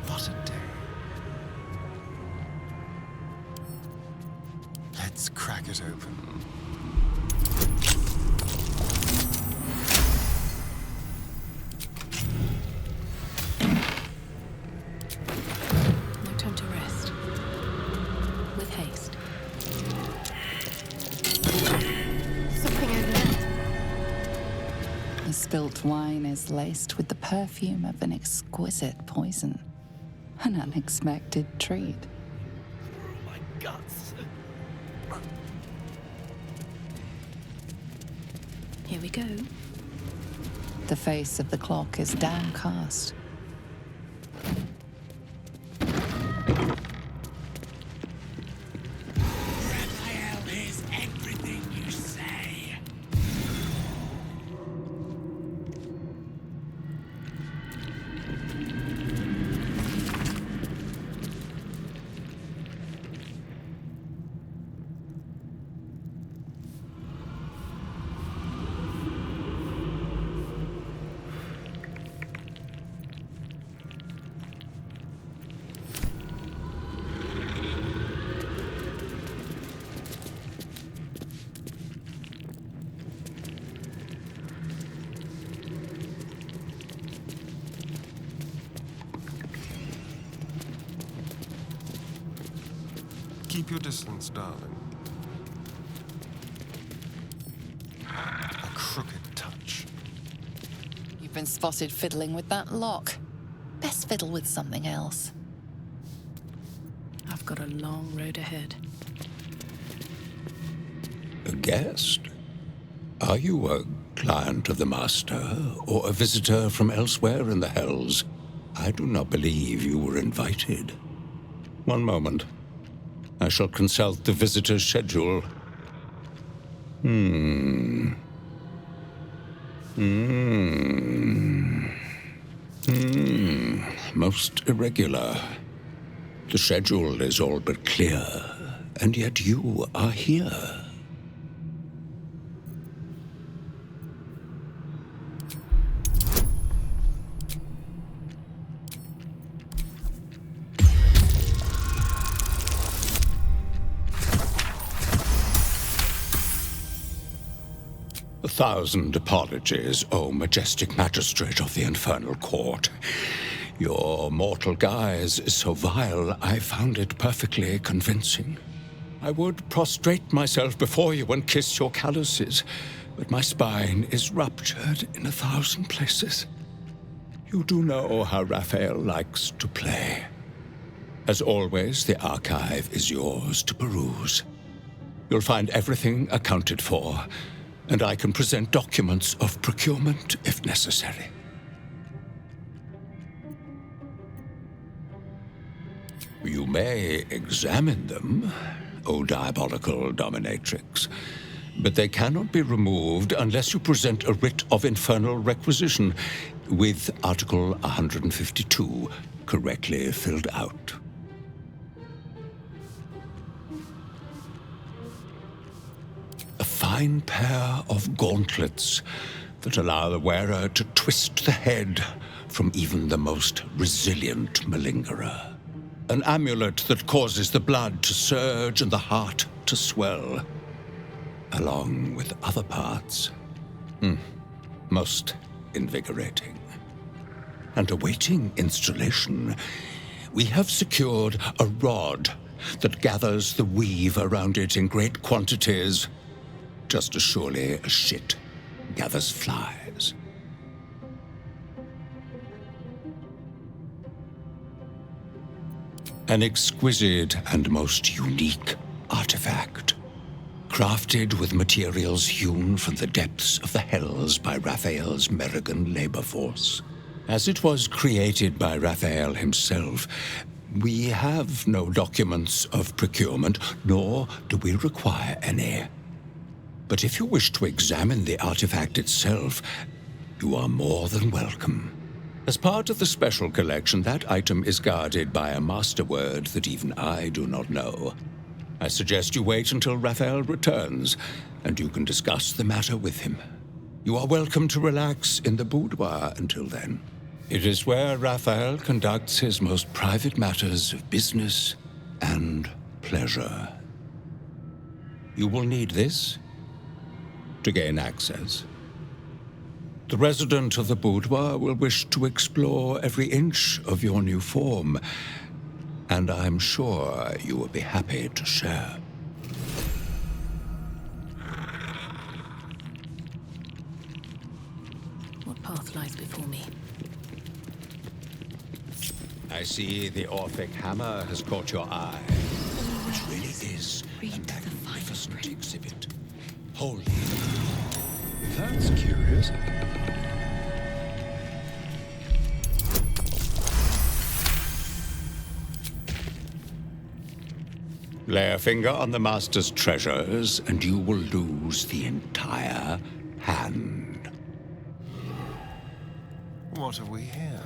Speaker 7: What a day. Let's crack it open.
Speaker 3: No time to rest. With haste.
Speaker 5: Something over there.
Speaker 10: The spilt wine is laced with the perfume of an exquisite poison. An unexpected treat.
Speaker 15: My guts.
Speaker 3: Here we go.
Speaker 10: The face of the clock is downcast.
Speaker 15: Raphael hears everything you say.
Speaker 7: Keep your distance, darling. A crooked touch.
Speaker 10: You've been spotted fiddling with that lock. Best fiddle with something else.
Speaker 3: I've got a long road ahead.
Speaker 14: A guest? Are you a client of the Master, or a visitor from elsewhere in the Hells? I do not believe you were invited. One moment. I shall consult the visitor's schedule. Most irregular. The schedule is all but clear, and yet you are here. A thousand apologies, O majestic magistrate of the Infernal Court. Your mortal guise is so vile, I found it perfectly convincing. I would prostrate myself before you and kiss your calluses, but my spine is ruptured in 1,000 places. You do know how Raphael likes to play. As always, the archive is yours to peruse. You'll find everything accounted for, and I can present documents of procurement if necessary. You may examine them, O diabolical dominatrix, but they cannot be removed unless you present a writ of infernal requisition with Article 152 correctly filled out. A fine pair of gauntlets that allow the wearer to twist the head from even the most resilient malingerer. An amulet that causes the blood to surge and the heart to swell, along with other parts. Most invigorating. And awaiting installation, we have secured a rod that gathers the weave around it in great quantities, just as surely as shit gathers flies. An exquisite and most unique artifact, crafted with materials hewn from the depths of the Hells by Raphael's Merrigan labor force. As it was created by Raphael himself, we have no documents of procurement, nor do we require any. But if you wish to examine the artifact itself, you are more than welcome. As part of the special collection, that item is guarded by a master word that even I do not know. I suggest you wait until Raphael returns, and you can discuss the matter with him. You are welcome to relax in the boudoir until then. It is where Raphael conducts his most private matters of business and pleasure. You will need this to gain access. The resident of the boudoir will wish to explore every inch of your new form, and I'm sure you will be happy to share.
Speaker 3: What path lies before me?
Speaker 14: I see the Orphic hammer has caught your eye, which really is a magnificent exhibit. Holy.
Speaker 2: That's curious.
Speaker 14: Lay a finger on the Master's treasures, and you will lose the entire hand.
Speaker 7: What have we here?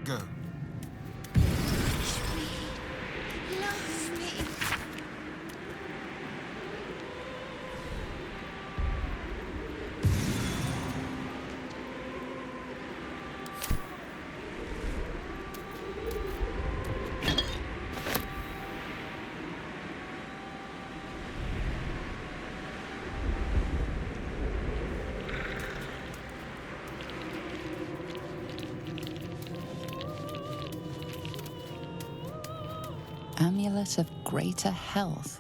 Speaker 7: Go.
Speaker 11: Love me.
Speaker 10: amulet of greater health.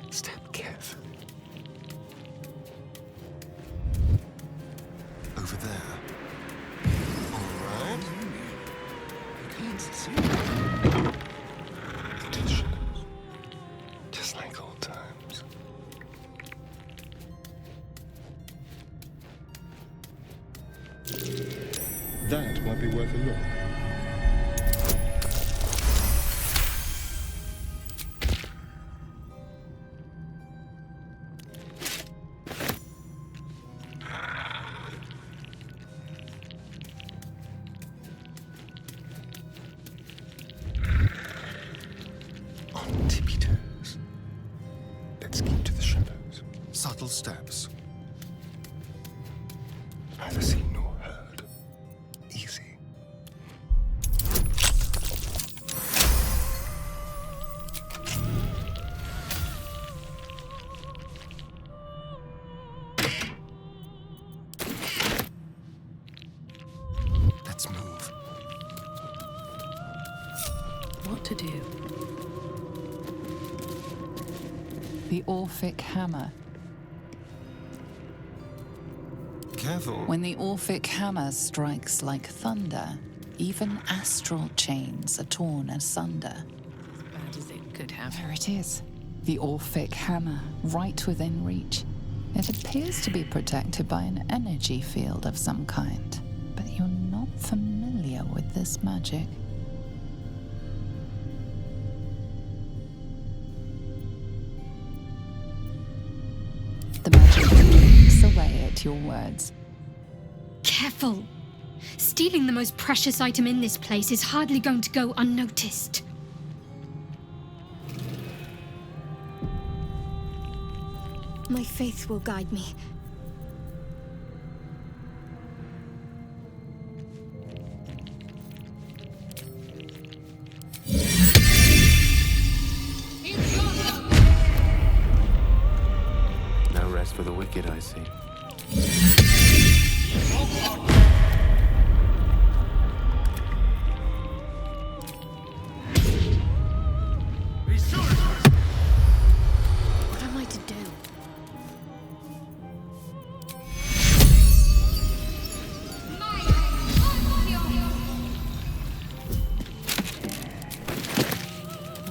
Speaker 6: Step carefully. Over there. All right. I can't see. Just like old times.
Speaker 2: That might be worth a look.
Speaker 6: On tippy toes. Let's keep to the shadows. Subtle steps. Neither seen nor heard. Easy. Let's move.
Speaker 3: What to do?
Speaker 10: The Orphic Hammer.
Speaker 6: Careful.
Speaker 10: When the Orphic Hammer strikes like thunder, even astral chains are torn asunder.
Speaker 3: As bad as it could have.
Speaker 10: There it is. The Orphic Hammer, right within reach. It appears to be protected by an energy field of some kind, but you're not familiar with this magic. The magic blinks away at your words.
Speaker 20: Careful! Stealing the most precious item in this place is hardly going to go unnoticed. My faith will guide me.
Speaker 13: No rest for the wicked, I see.
Speaker 20: What am I to do?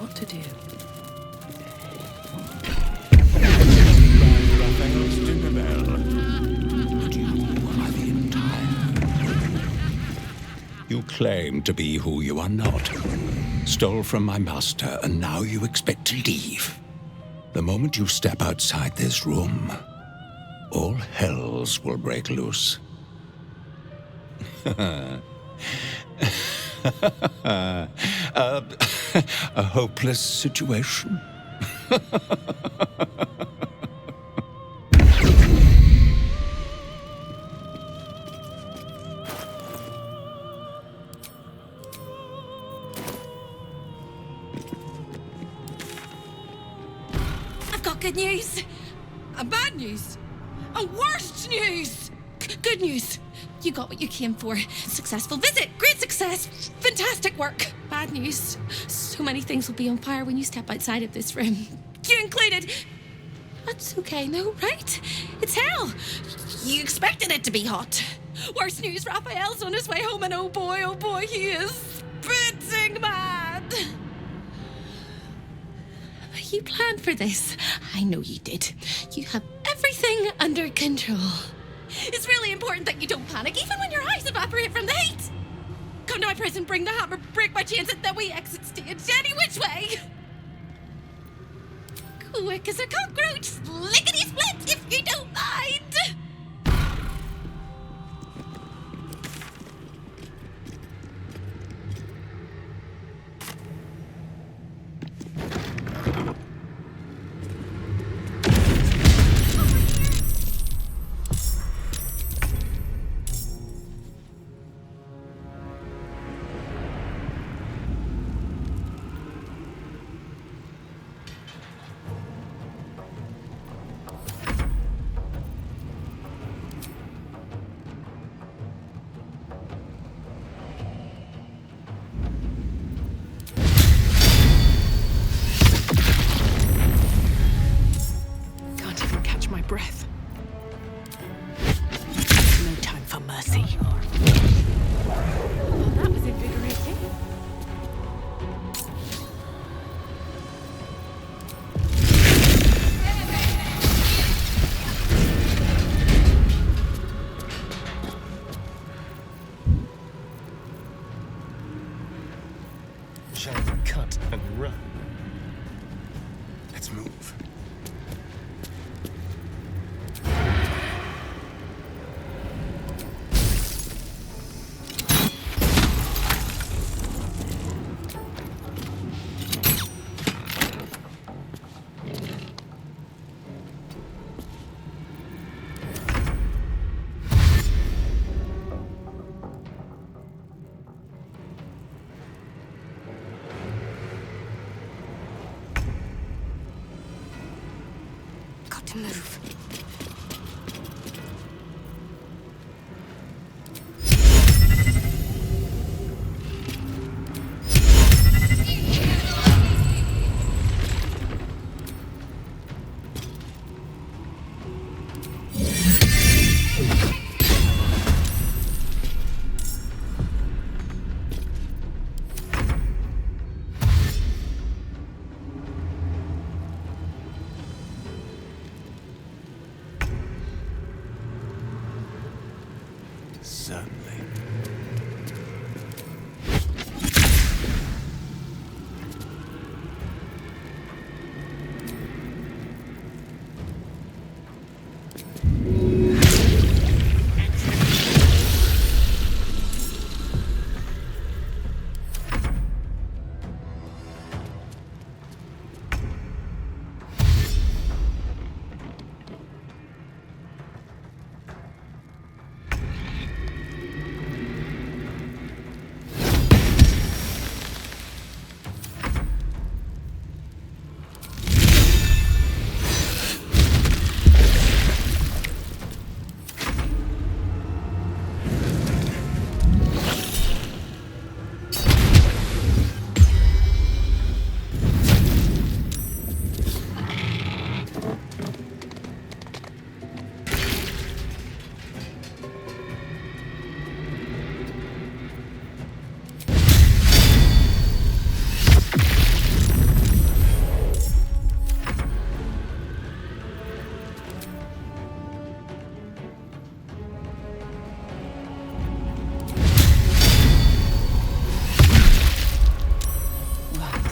Speaker 3: What to do?
Speaker 14: You claim to be who you are not. Stole from my master, and now you expect to leave. The moment you step outside this room, all hells will break loose. A hopeless situation.
Speaker 1: I've got good news. And bad news. And worst news. Good news. You got what you came for. Successful visit. Great success. Fantastic work. Bad news. So many things will be on fire when you step outside of this room. You included. That's okay, no, right? It's hell. You expected it to be hot. Worst news, Raphael's on his way home, and oh boy, he is spitting mad. You planned for this. I know you did. You have everything under control. It's really important that you don't panic, even when your eyes evaporate from the heat. Come to my prison, bring the hammer, break my chains, and then we exit stage any which way. Quick as a cockroach, lickety-split, if you don't mind.
Speaker 3: more. Well, that was invigorating.
Speaker 2: Shall we cut and run? Let's move.
Speaker 11: Got to move.
Speaker 2: Certainly.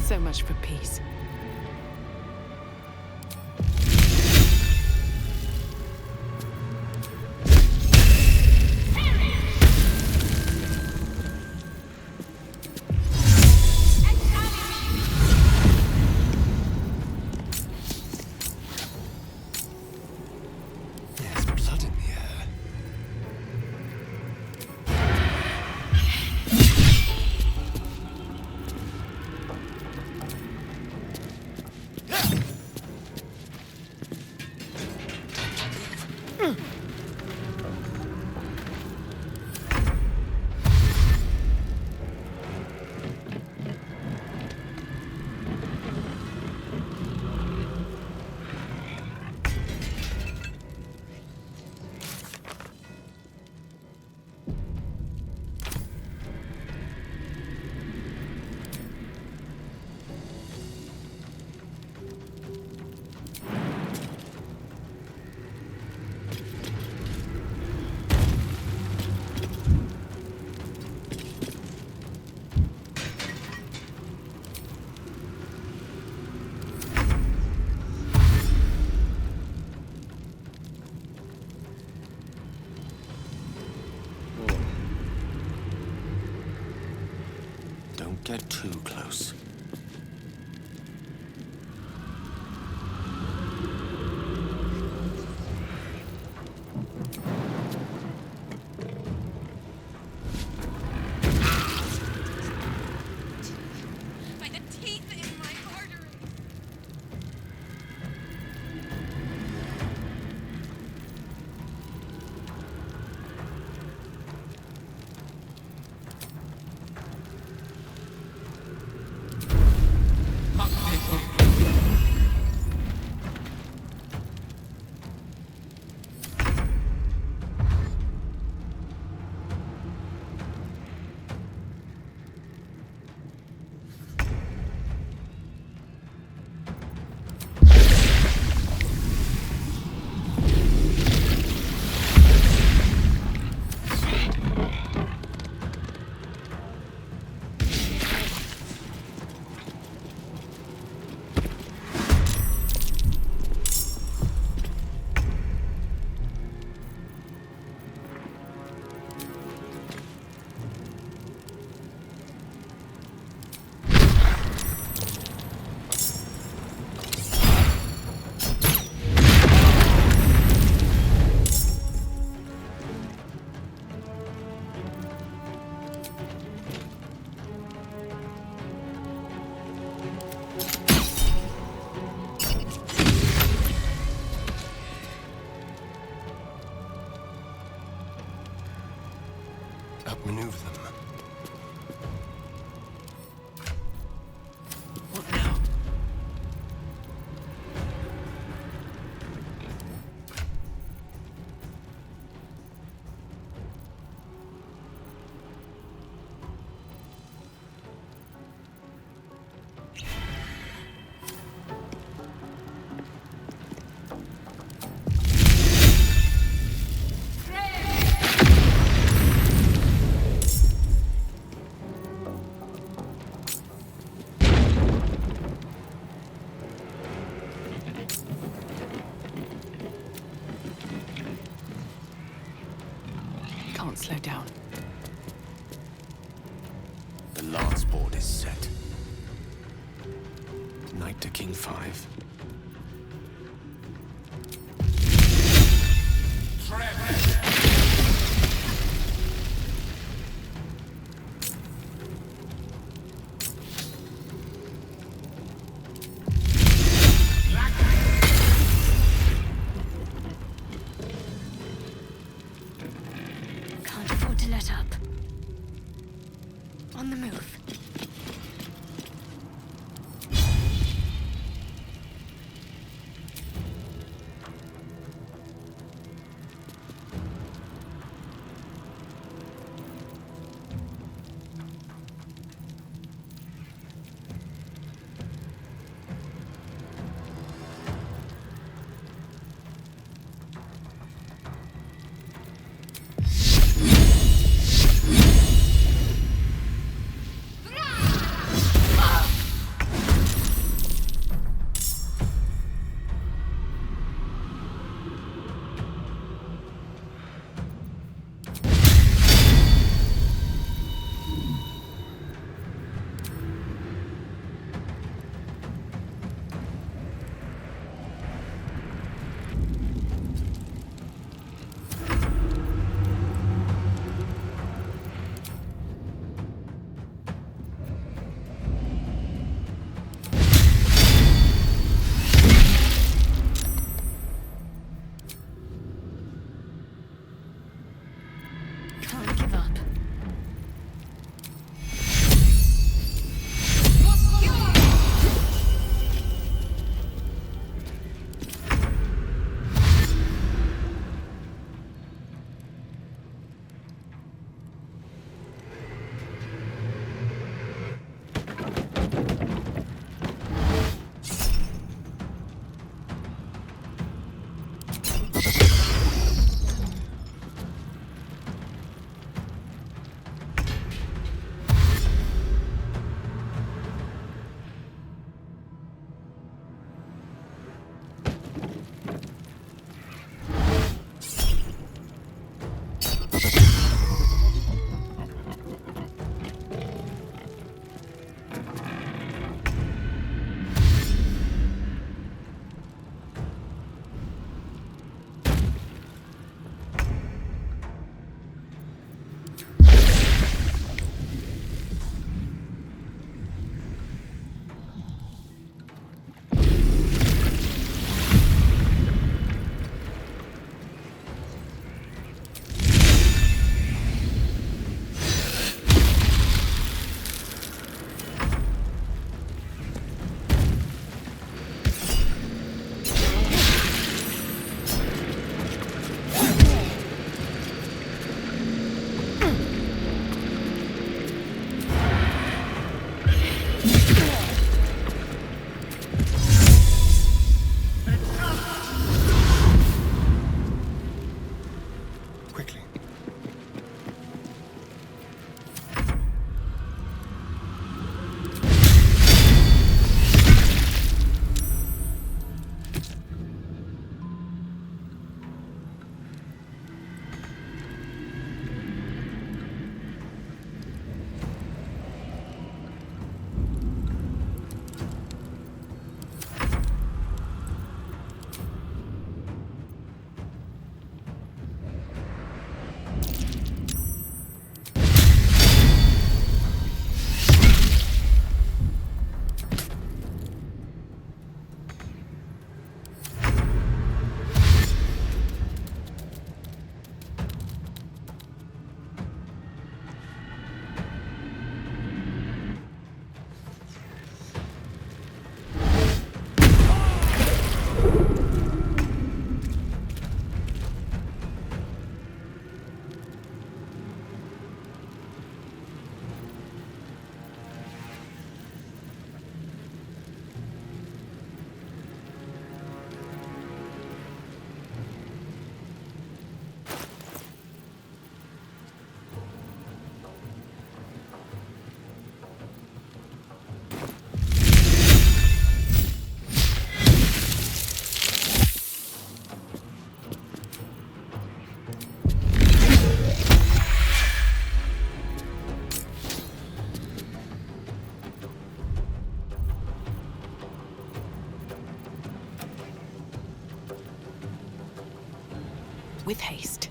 Speaker 3: So much for peace.
Speaker 2: There's blood in the air. Don't get too close.
Speaker 11: By the teeth in my artery.
Speaker 2: outmaneuver them.
Speaker 3: What now? Can't slow down.
Speaker 13: The last board is set. Knight to King 5.
Speaker 20: Can't afford to let up. On the move.
Speaker 3: with haste.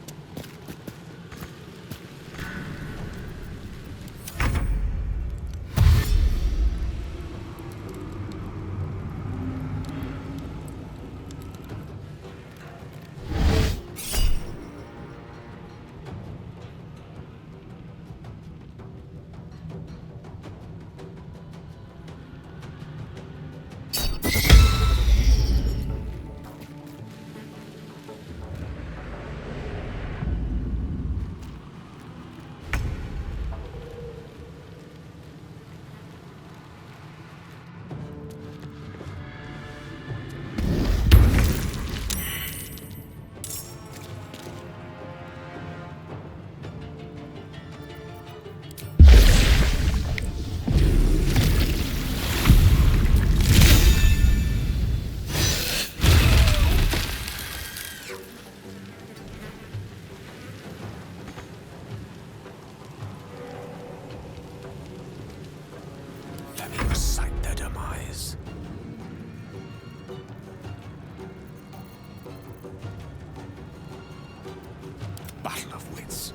Speaker 13: Let me recite their demise. Battle of wits.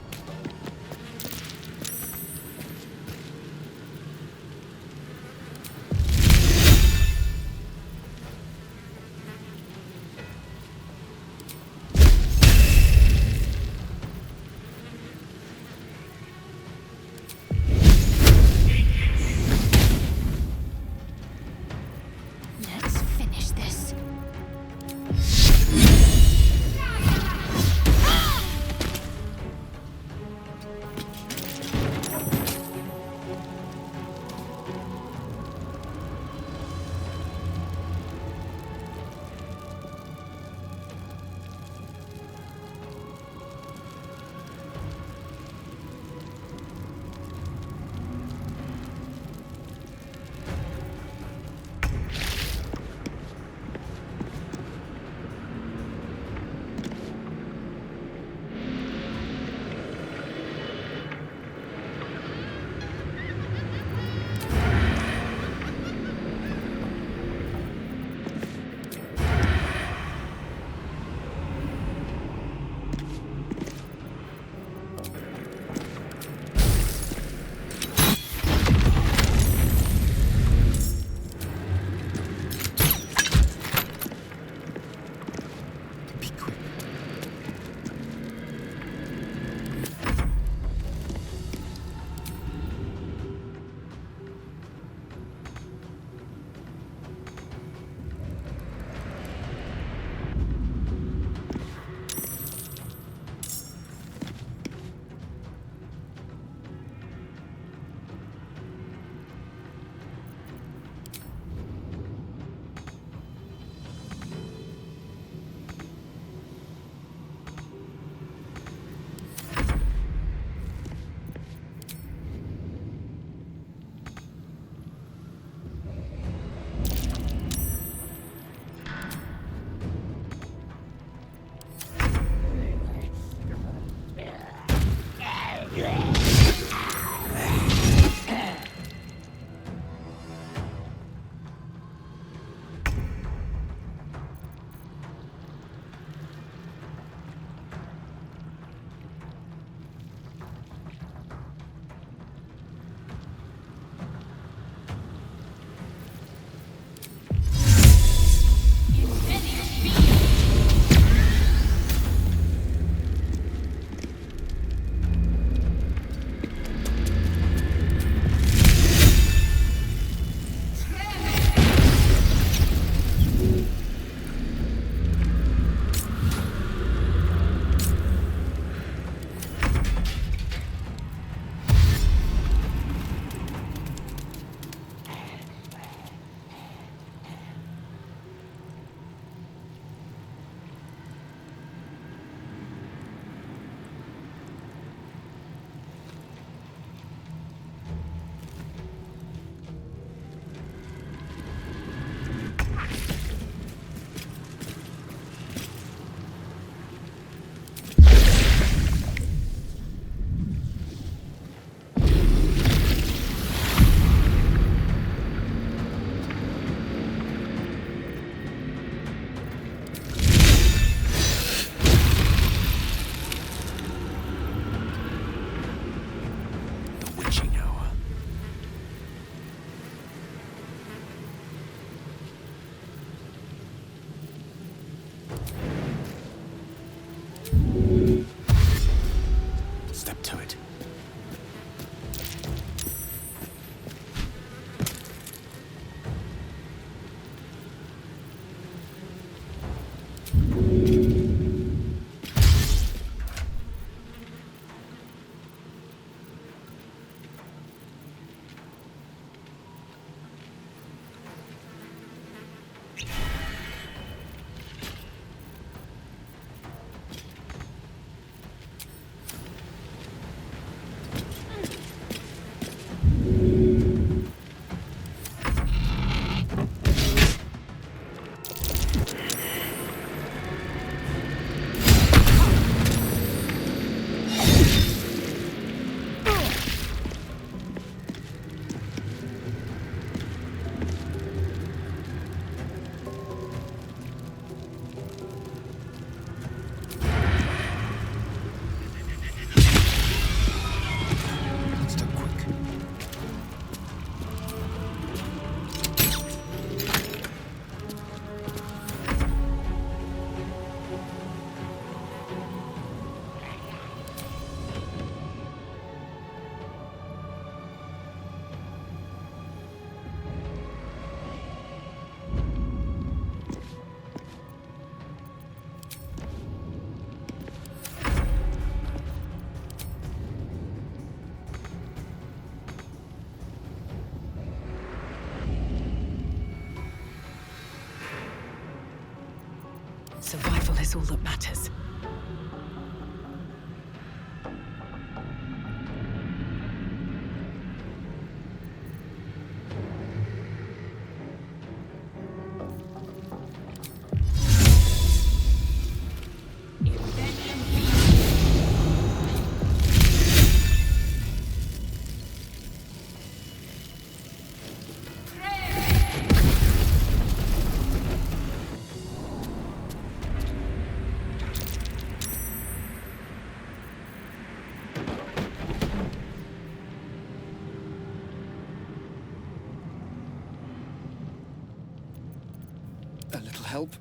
Speaker 3: this all that matters?
Speaker 6: A little help?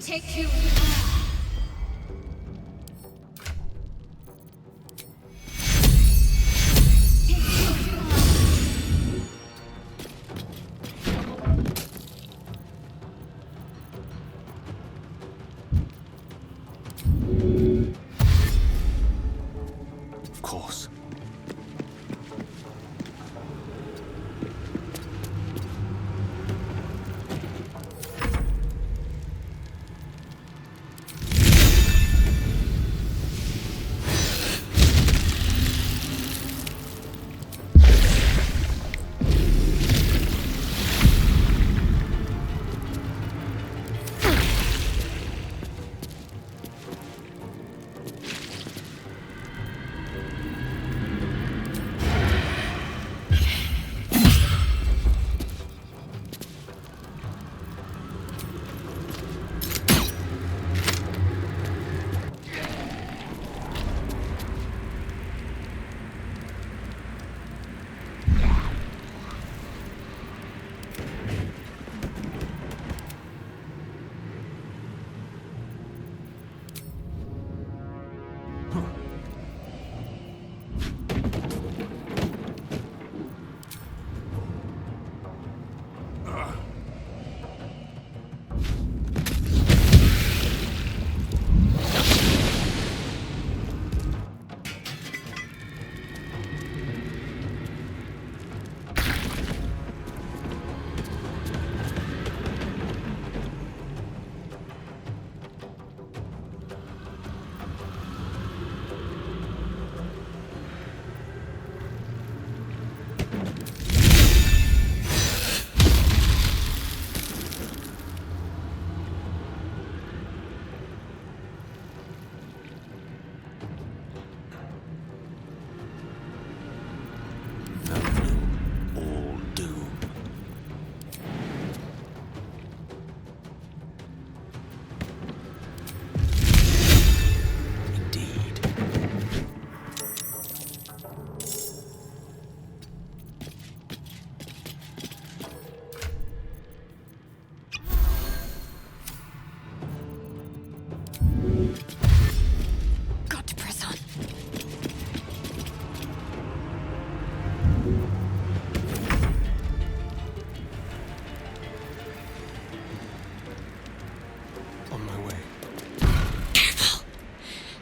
Speaker 11: Take you.
Speaker 6: Of course.
Speaker 11: Got to press on.
Speaker 6: On my way.
Speaker 1: Careful!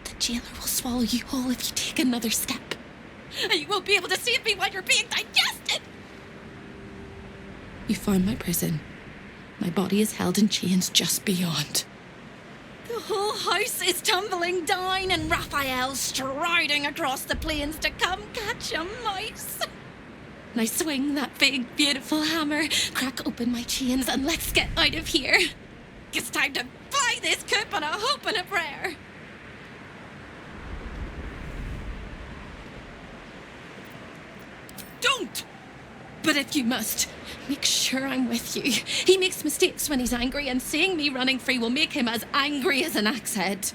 Speaker 1: The jailer will swallow you whole if you take another step. And you won't be able to save me while you're being digested! You found my prison. My body is held in chains just beyond. The whole house is tumbling down and Raphael's striding across the plains to come catch a mouse. Now swing that big, beautiful hammer, crack open my chains, and let's get out of here. It's time to fly this coop on a hope and a prayer.
Speaker 11: Don't!
Speaker 1: But if you must, make sure I'm with you. He makes mistakes when he's angry, and seeing me running free will make him as angry as an axe head.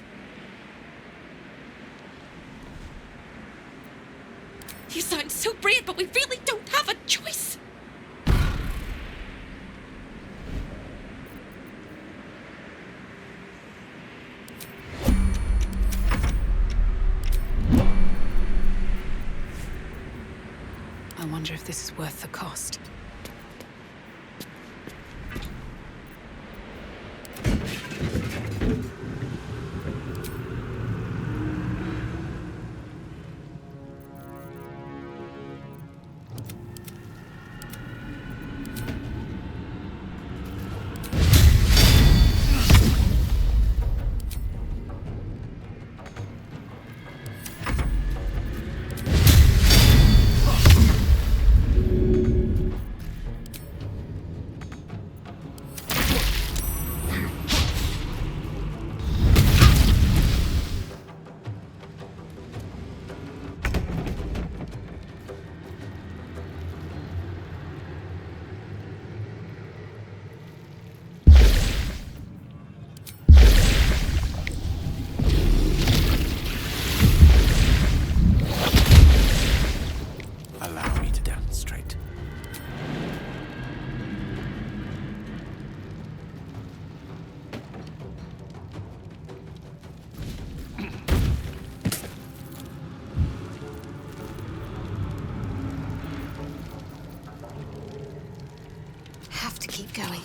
Speaker 1: You sound so brave, but we really don't have a choice.
Speaker 3: I wonder if this is worth the cost.
Speaker 13: Allow me to demonstrate.
Speaker 20: Have to keep going.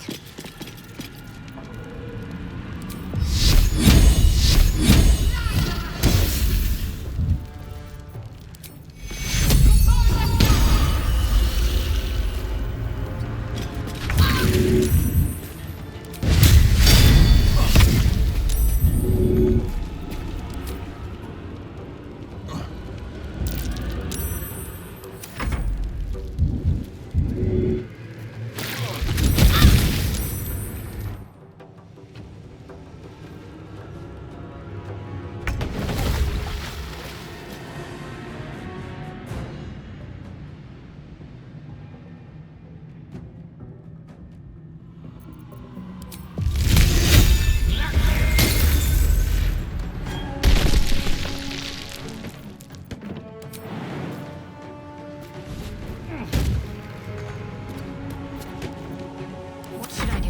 Speaker 20: What should I do?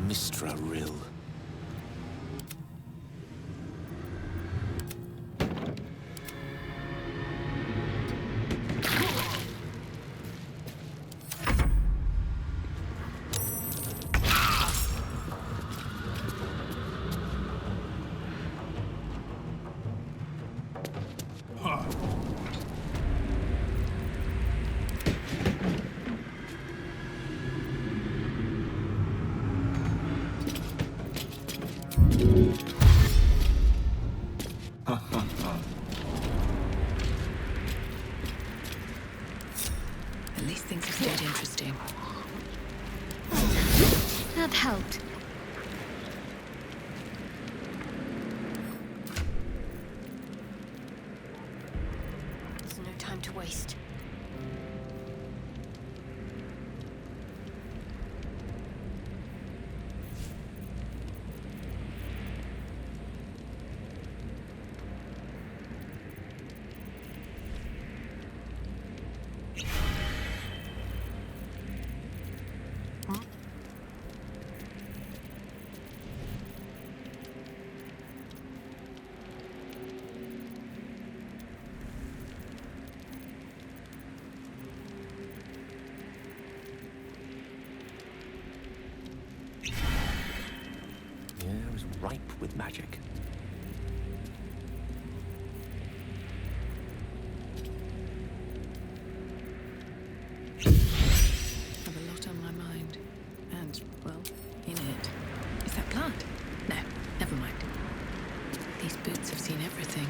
Speaker 13: Mistra Rill.
Speaker 3: At least things have stayed interesting.
Speaker 20: That helped. There's no time to waste.
Speaker 13: The air is ripe with magic.
Speaker 3: Have a lot on my mind. And, well, in it. Is that blood? No, never mind. These boots have seen everything.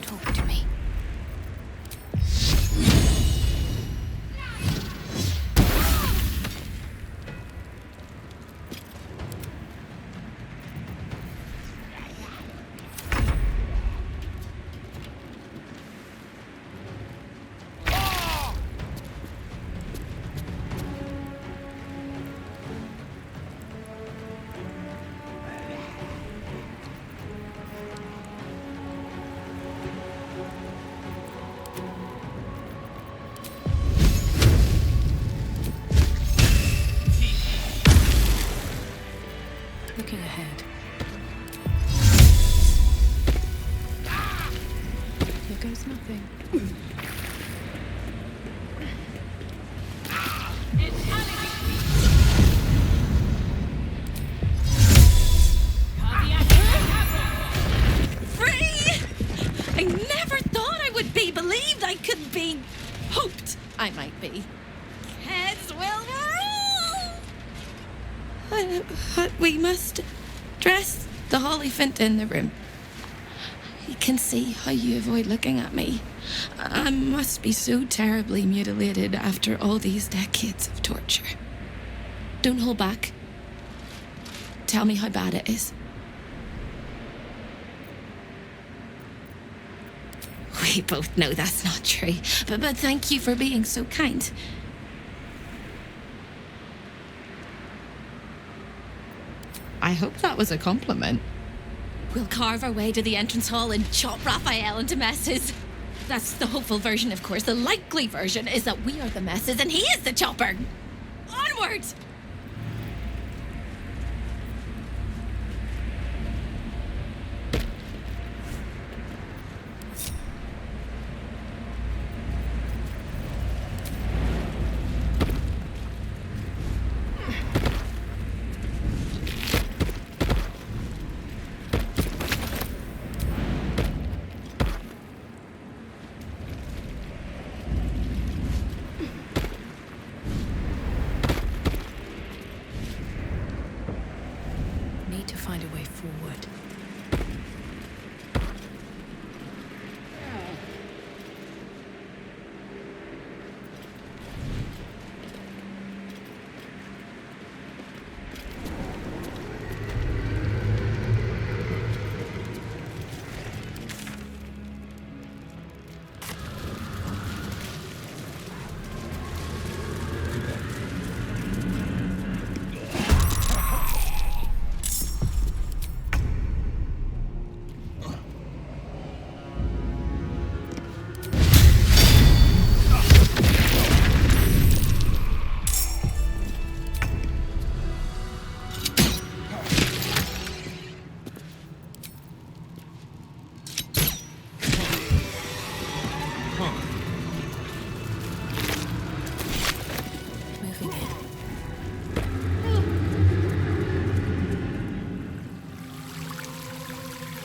Speaker 20: Talk to me.
Speaker 3: Looking ahead. Here goes nothing.
Speaker 1: Free! I never thought I would be believed. I could be hoped I might be. Heads will roll! But we must dress the Hollyphant in the room. I can see how you avoid looking at me. I must be so terribly mutilated after all these decades of torture. Don't hold back. Tell me how bad it is. We both know that's not true, but thank you for being so kind. I hope that was a compliment. We'll carve our way to the entrance hall and chop Raphael into messes. That's the hopeful version, of course. The likely version is that we are the messes and he is the chopper. Onward!
Speaker 3: Need to find a way forward.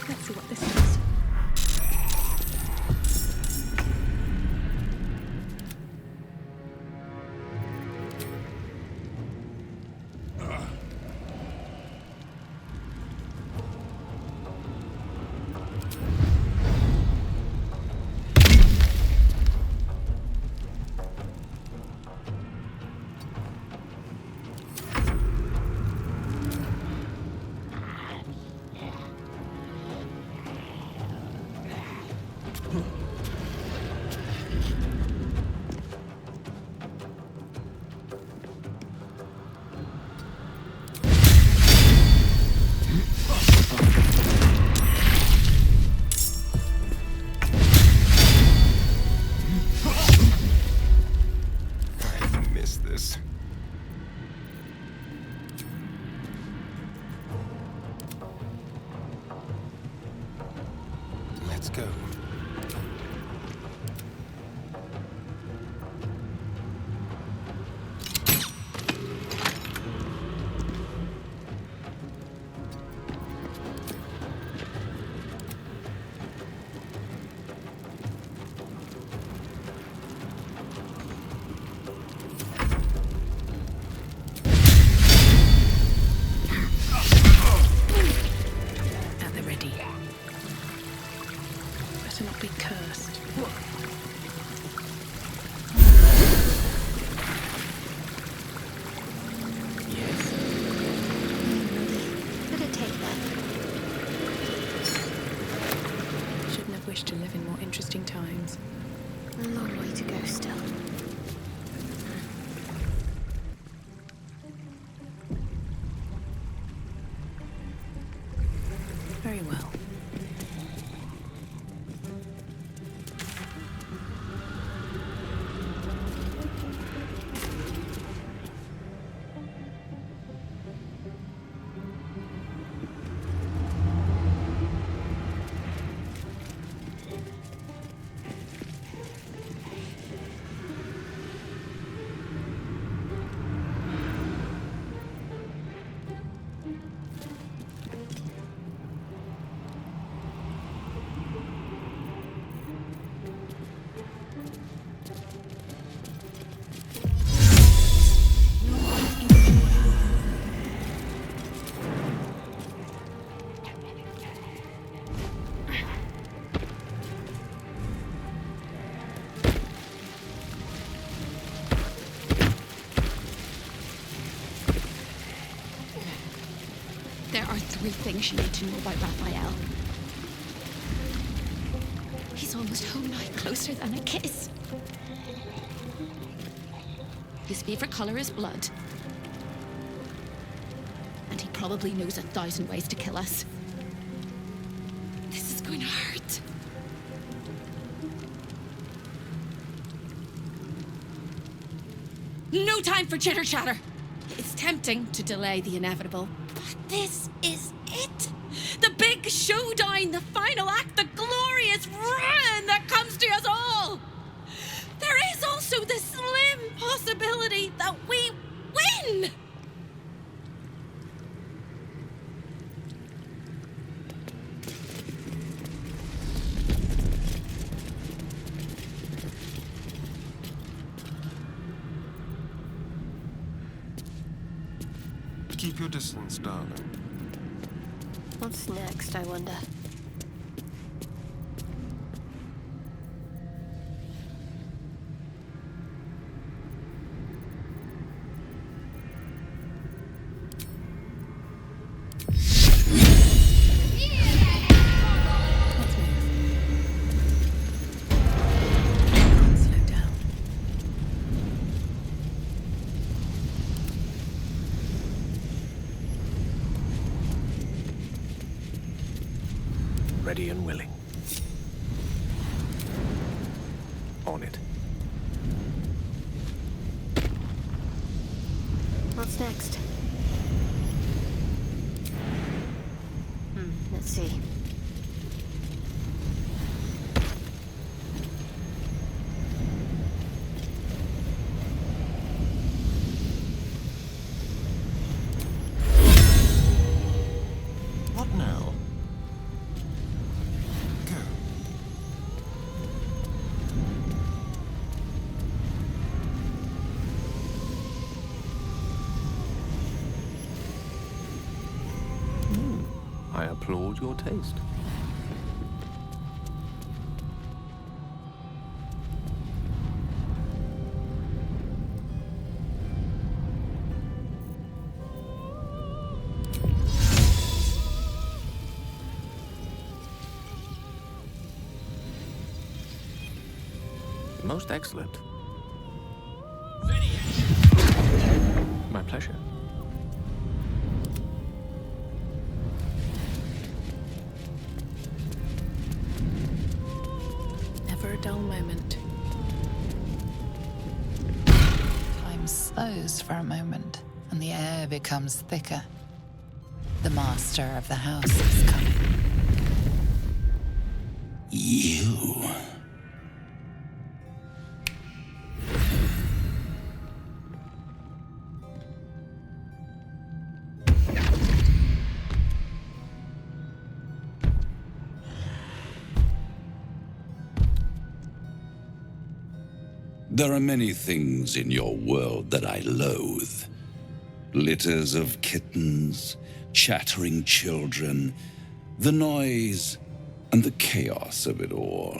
Speaker 3: Let's see what this is.
Speaker 6: Let's go.
Speaker 3: At the ready. better not be cursed.
Speaker 20: Could it take that?
Speaker 3: Shouldn't have wished to live in more interesting times.
Speaker 20: A long way to go still.
Speaker 3: Very well.
Speaker 1: There are 3 things you need to know about Raphael. He's almost home now, closer than a kiss. His favorite color is blood. And he probably knows 1,000 ways to kill us. This is going to hurt. No time for chitter-chatter. It's tempting to delay the inevitable. This is it! The big showdown, the final act, the glorious ruin that comes to us all! There is also the slim possibility that we win!
Speaker 6: Keep your distance, darling.
Speaker 20: What's next, I wonder?
Speaker 3: Slow down.
Speaker 13: Ready and willing. On it.
Speaker 20: What's next? Let's see.
Speaker 6: What now? Go.
Speaker 13: I applaud your taste. Most excellent. My pleasure.
Speaker 3: Never a dull moment.
Speaker 10: Time slows for a moment, and the air becomes thicker. The master of the house is coming.
Speaker 17: You. There are many things in your world that I loathe. Litters of kittens, chattering children, the noise and the chaos of it all.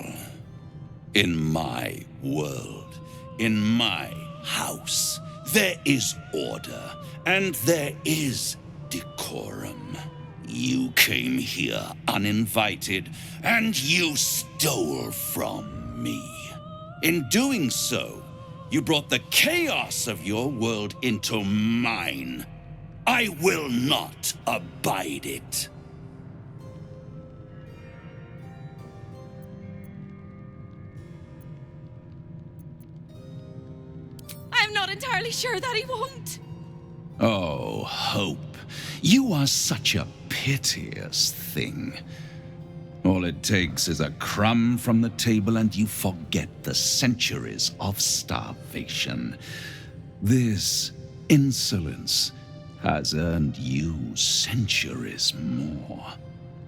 Speaker 17: In my world, in my house, there is order, and there is decorum. You came here uninvited, and you stole from me. In doing so, you brought the chaos of your world into mine. I will not abide it.
Speaker 1: I'm not entirely sure that he won't.
Speaker 17: Oh, Hope, you are such a piteous thing. All it takes is a crumb from the table and you forget the centuries of starvation. This insolence has earned you centuries more.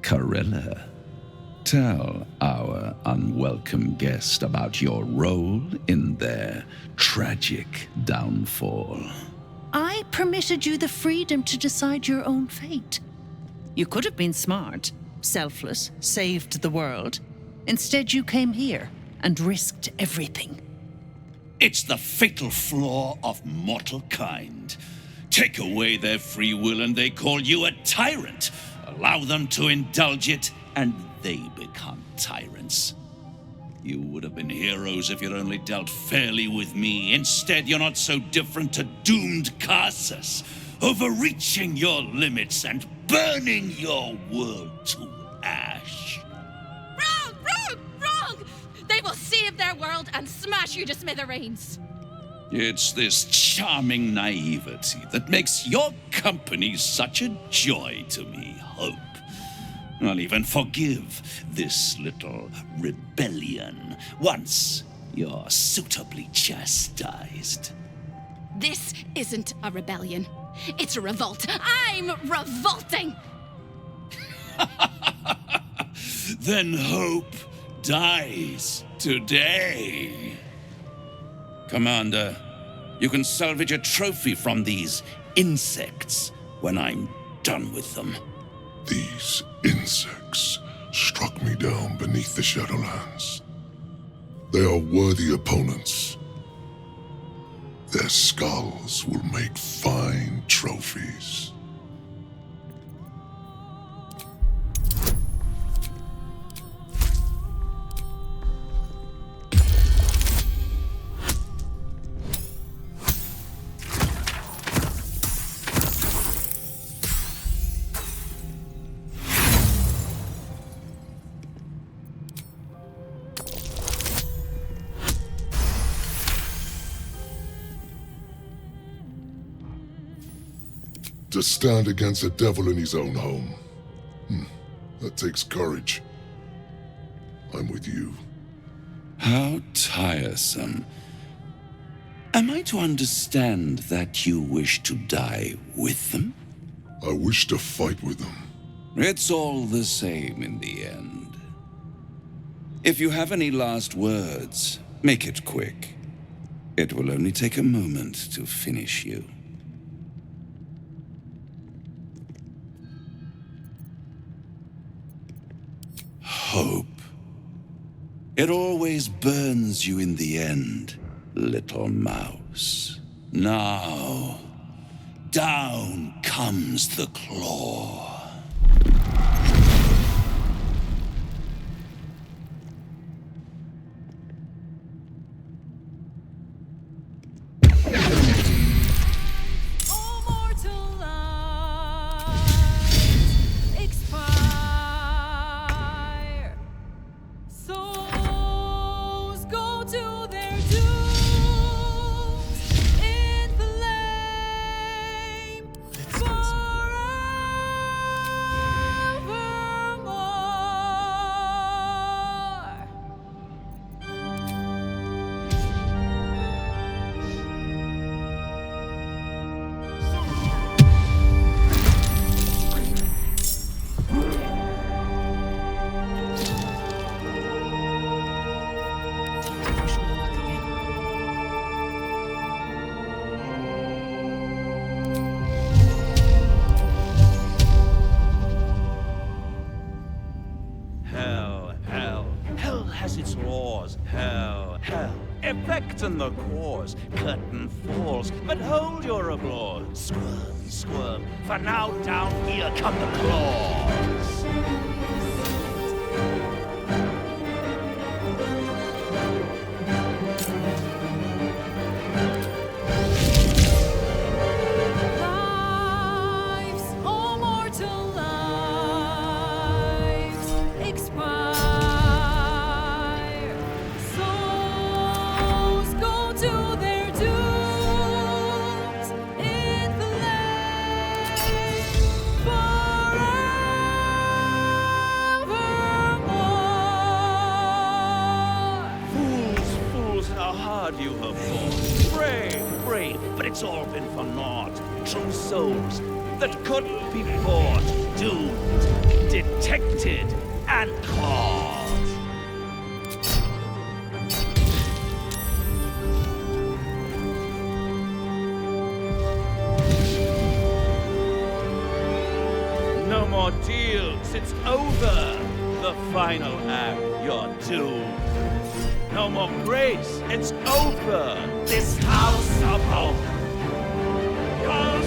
Speaker 17: Corella, tell our unwelcome guest about your role in their tragic downfall.
Speaker 18: I permitted you the freedom to decide your own fate. You could have been smart, selfless, saved the world. Instead, you came here and risked everything.
Speaker 17: It's the fatal flaw of mortal kind. Take away their free will and they call you a tyrant. Allow them to indulge it and they become tyrants. You would have been heroes if you'd only dealt fairly with me. Instead, you're not so different to doomed Carsus, overreaching your limits and burning your world to ash.
Speaker 1: Wrong! They will save their world and smash you to smithereens.
Speaker 17: It's this charming naivety that makes your company such a joy to me, Hope. I'll even forgive this little rebellion once you're suitably chastised.
Speaker 1: This isn't a rebellion. It's a revolt. I'm revolting!
Speaker 17: Then Hope dies today. Commander, you can salvage a trophy from these insects when I'm done with them.
Speaker 9: These insects struck me down beneath the Shadowlands. They are worthy opponents. Their skulls will make fine trophies. To stand against a devil in his own home. That takes courage. I'm with you.
Speaker 17: How tiresome. Am I to understand that you wish to die with them?
Speaker 9: I wish to fight with them.
Speaker 17: It's all the same in the end. If you have any last words, make it quick. It will only take a moment to finish you. Hope. It always burns you in the end, little mouse. Now, down comes the claw. has its laws. Hell, effect and the cause. Curtain falls, but hold your applause. Squirm, for now down here come the claws. You have fought. Brave, but it's all been for naught. True souls that couldn't be bought. Doomed, detected, and caught. No more deals, it's over. The final act, you're doomed. No more grace, it's over. This house of hope. You're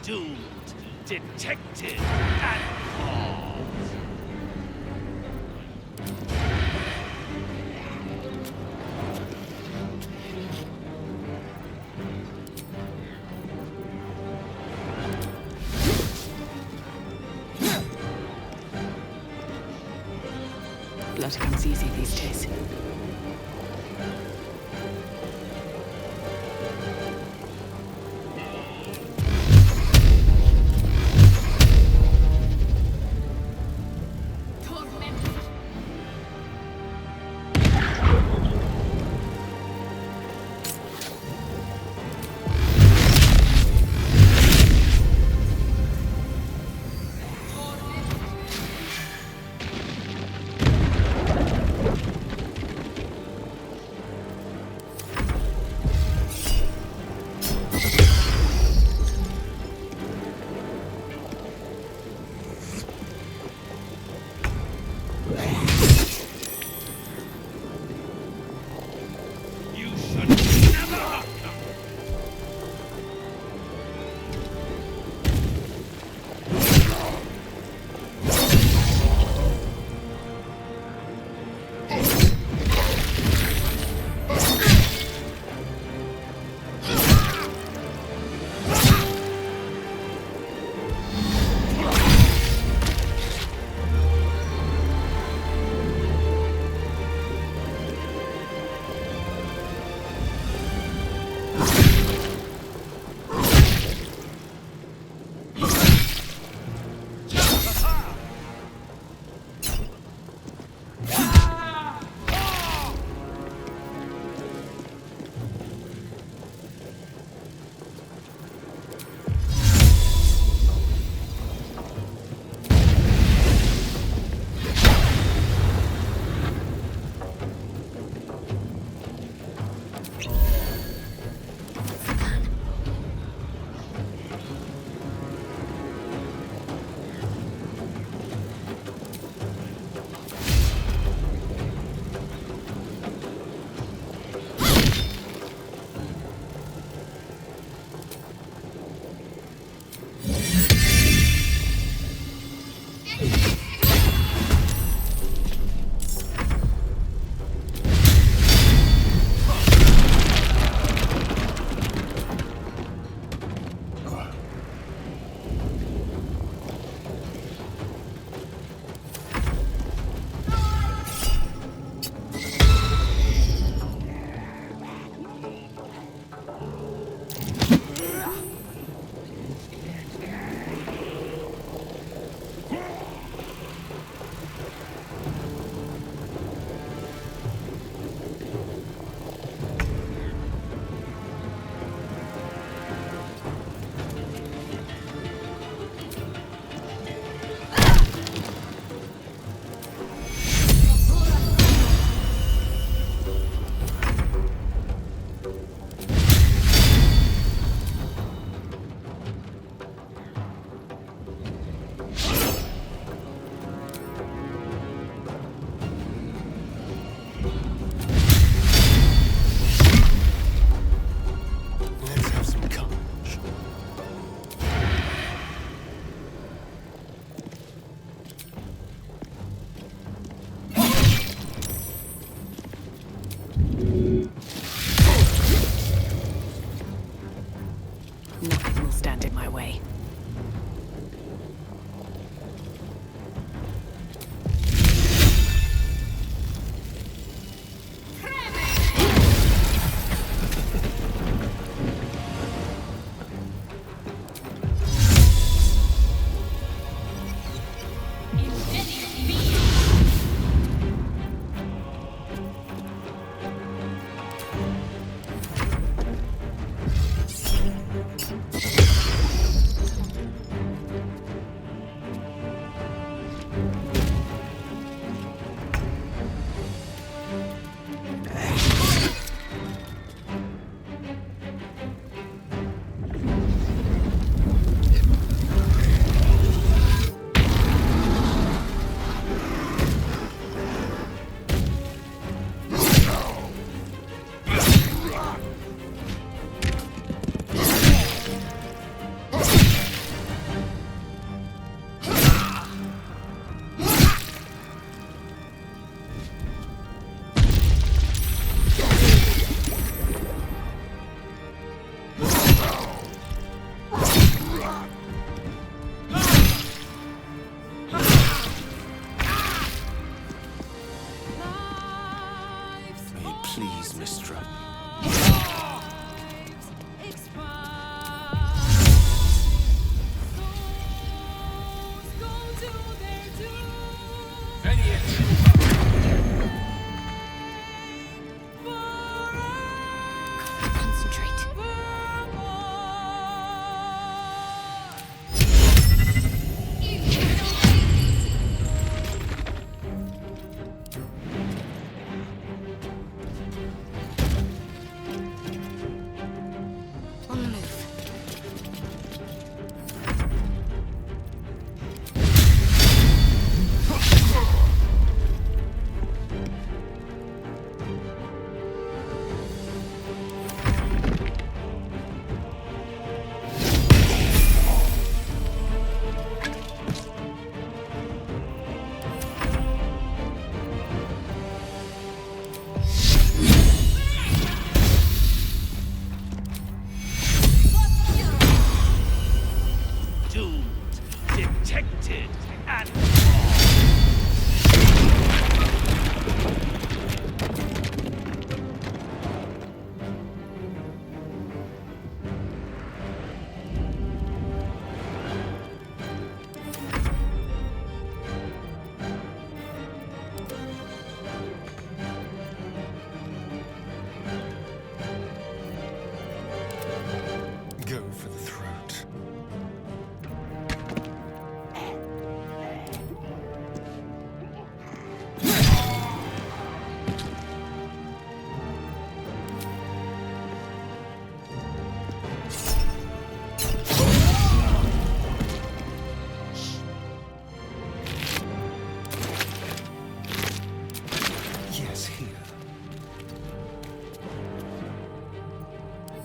Speaker 17: doomed, detected, and caught.
Speaker 3: Blood comes easy these days.
Speaker 11: Torment
Speaker 3: Nothing will stand in my way.
Speaker 13: Please, Mistra.
Speaker 1: Concentrate. On the move.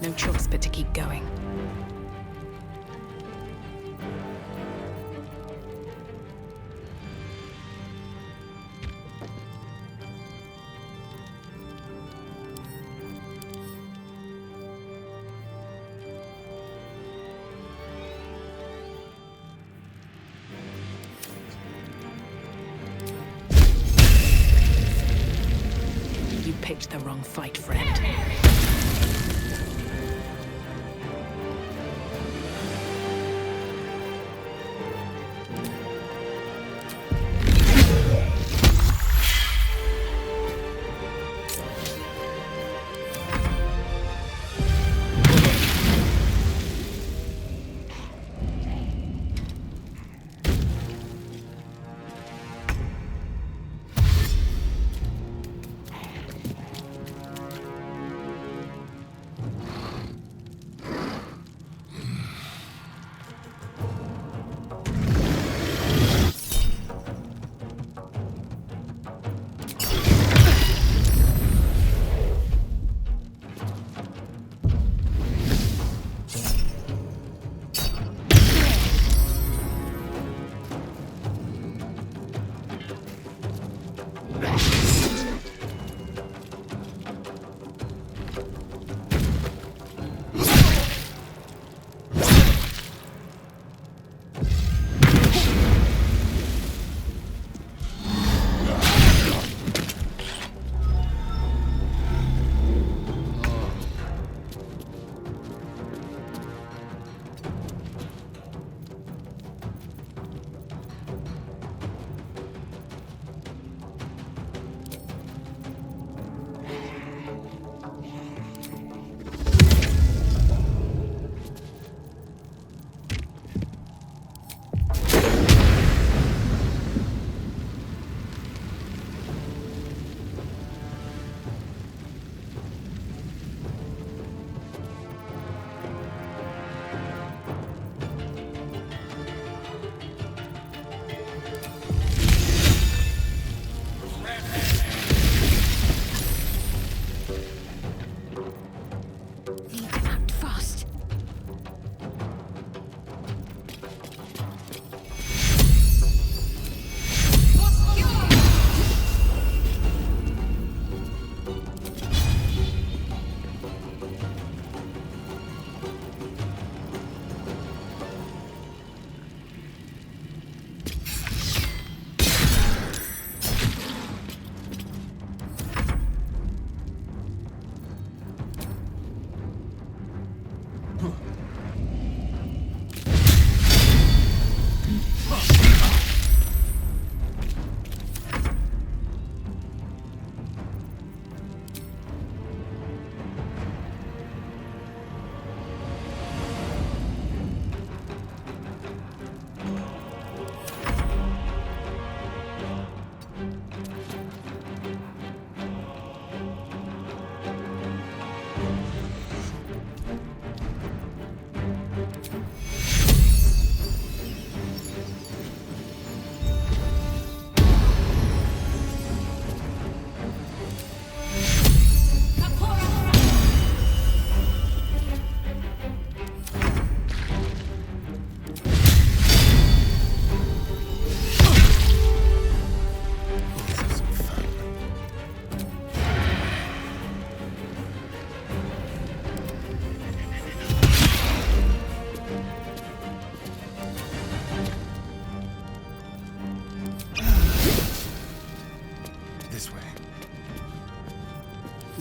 Speaker 3: No choice but to keep going. You picked the wrong fight, friend.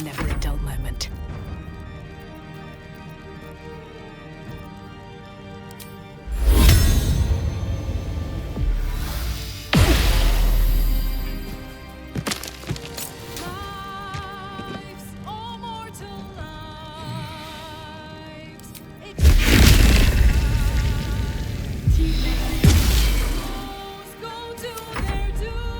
Speaker 3: Never a dull moment.
Speaker 11: Go to their doom.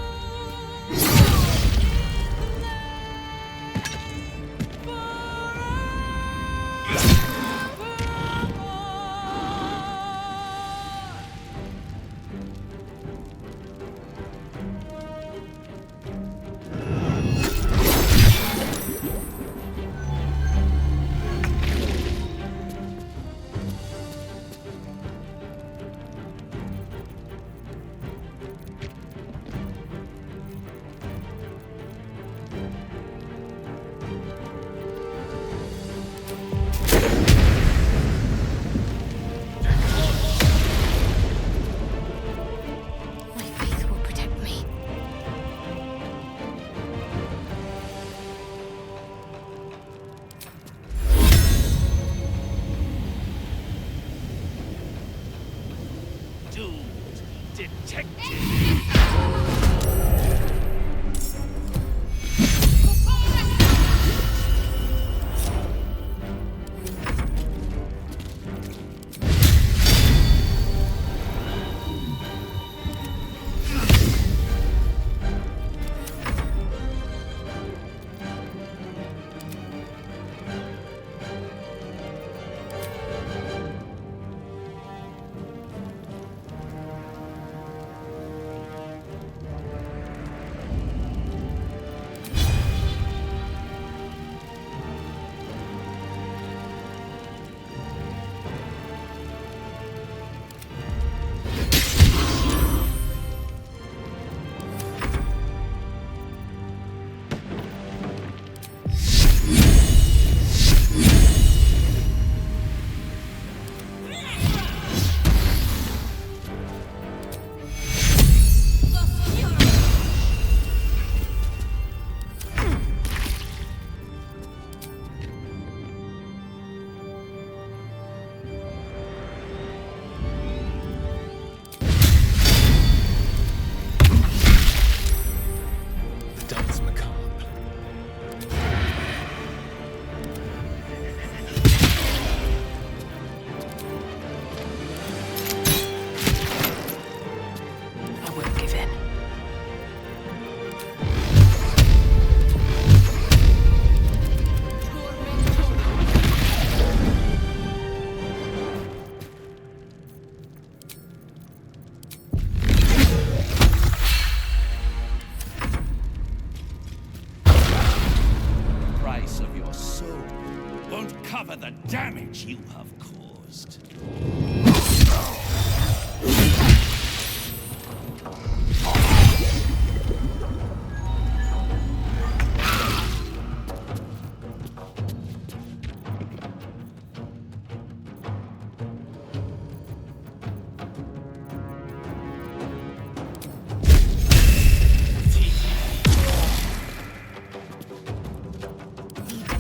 Speaker 17: recover the damage you have caused.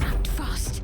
Speaker 20: Act fast.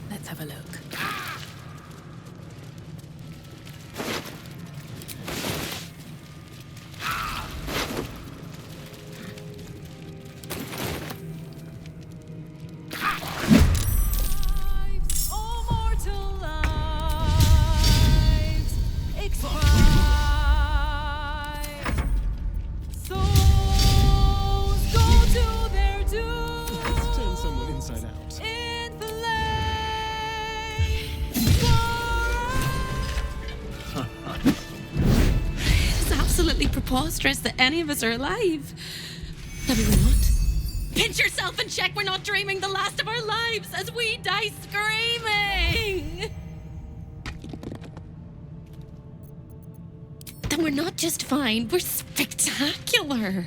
Speaker 3: Let's have a look.
Speaker 11: All mortal lives expire. Souls go to their doom.
Speaker 2: Turn someone inside out.
Speaker 11: In flame.
Speaker 1: It's absolutely preposterous that any of us are alive. Maybe we're not. Pinch yourself and check we're not dreaming the last of our lives as we die screaming. Then we're not just fine, we're spectacular.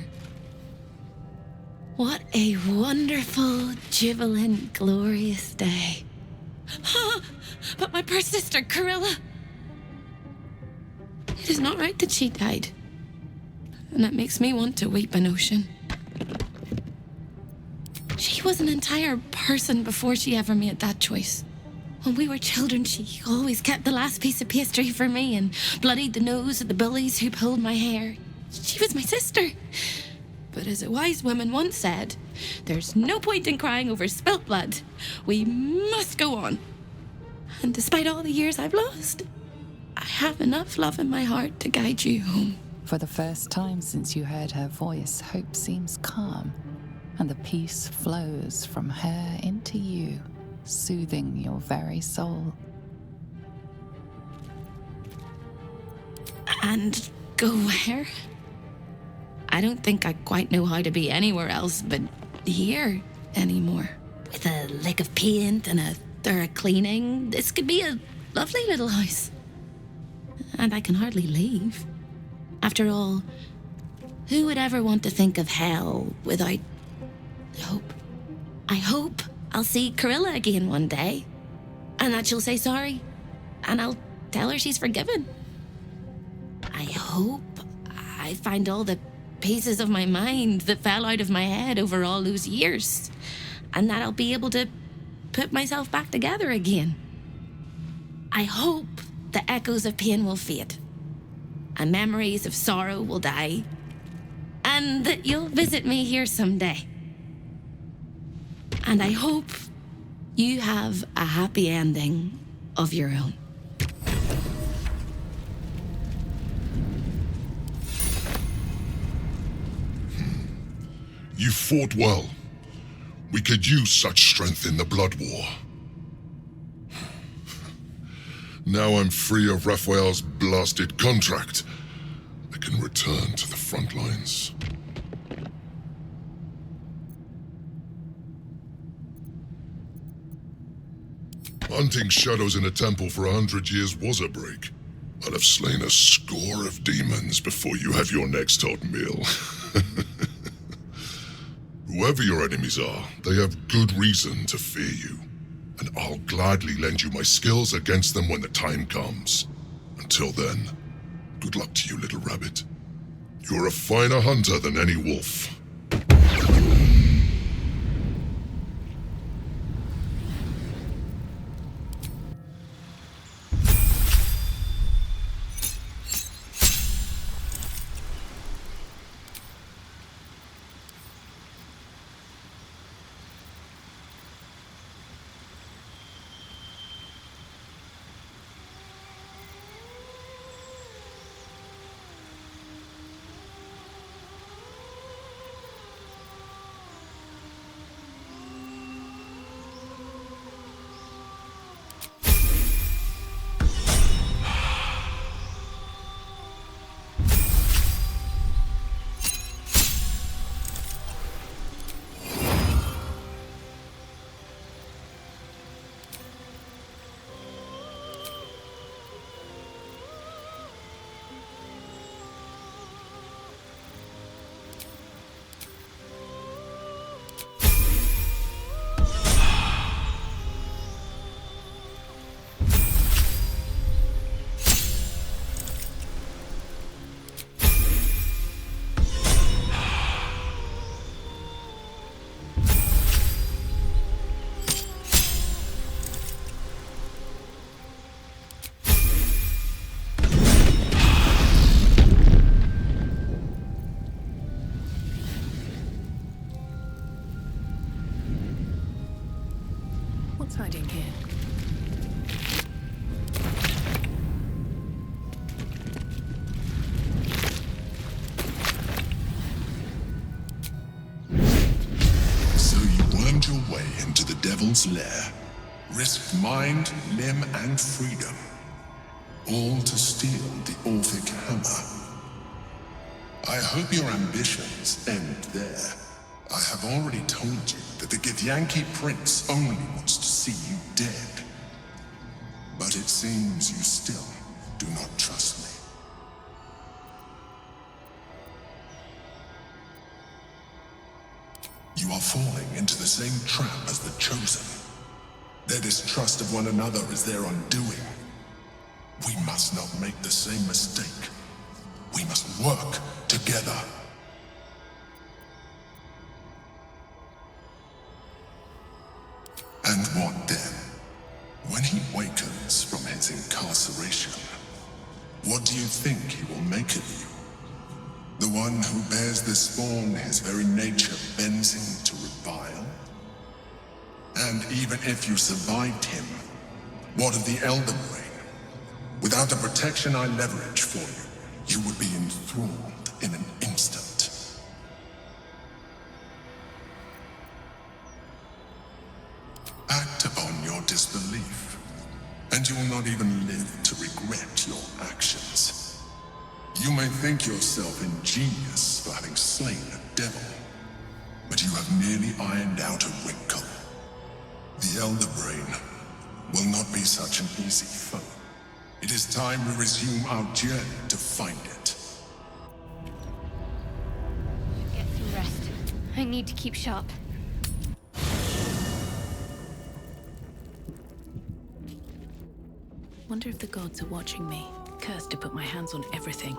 Speaker 1: What a wonderful, jubilant, glorious day. But my poor sister, Corilla. It is not right that she died. And that makes me want to weep an ocean. She was an entire person before she ever made that choice. When we were children, she always kept the last piece of pastry for me and bloodied the nose of the bullies who pulled my hair. She was my sister. But as a wise woman once said, there's no point in crying over spilt blood. We must go on. And despite all the years I've lost, I have enough love in my heart to guide you home.
Speaker 10: For the first time since you heard her voice, hope seems calm, and the peace flows from her into you, soothing your very soul.
Speaker 1: And go where? I don't think I quite know how to be anywhere else but here anymore. With a lick of paint and a thorough cleaning, this could be a lovely little house. And I can hardly leave. After all, who would ever want to think of hell without hope? I hope I'll see Corilla again one day, and that she'll say sorry, and I'll tell her she's forgiven. I hope I find all the pieces of my mind that fell out of my head over all those years, and that I'll be able to put myself back together again. I hope the echoes of pain will fade, and memories of sorrow will die, and that you'll visit me here someday. And I hope you have a happy ending of your own.
Speaker 9: You fought well. We could use such strength in the Blood War. Now I'm free of Raphael's blasted contract. I can return to the front lines. Hunting shadows in a temple for 100 years was a break. I'll have slain a score of demons before you have your next hot meal. Whoever your enemies are, they have good reason to fear you. And I'll gladly lend you my skills against them when the time comes. Until then, good luck to you, little rabbit. You're a finer hunter than any wolf.
Speaker 3: What's hiding here?
Speaker 9: So you wormed your way into the Devil's Lair, risked mind, limb, and freedom, all to steal the Orphic Hammer. I hope your ambitions end there. I have already told you that the Githyanki Prince only wants to see you dead. But it seems you still do not trust me. You are falling into the same trap as the Chosen. Their distrust of one another is their undoing. We must not make the same mistake. We must work together. And what then? When he wakens from his incarceration, what do you think he will make of you? The one who bears the spawn his very nature bends him to revile? And even if you survived him, what of the Elder Brain? Without the protection I leverage for you, you would be enthralled in an instant. Act upon your disbelief, and you will not even live to regret your actions. You may think yourself ingenious for having slain a devil, but you have merely ironed out a wrinkle. The Elder Brain will not be such an easy foe. It is time we resume our journey to find it.
Speaker 20: Get some rest. I need to keep sharp.
Speaker 3: Wonder if the gods are watching me. Cursed to put my hands on everything.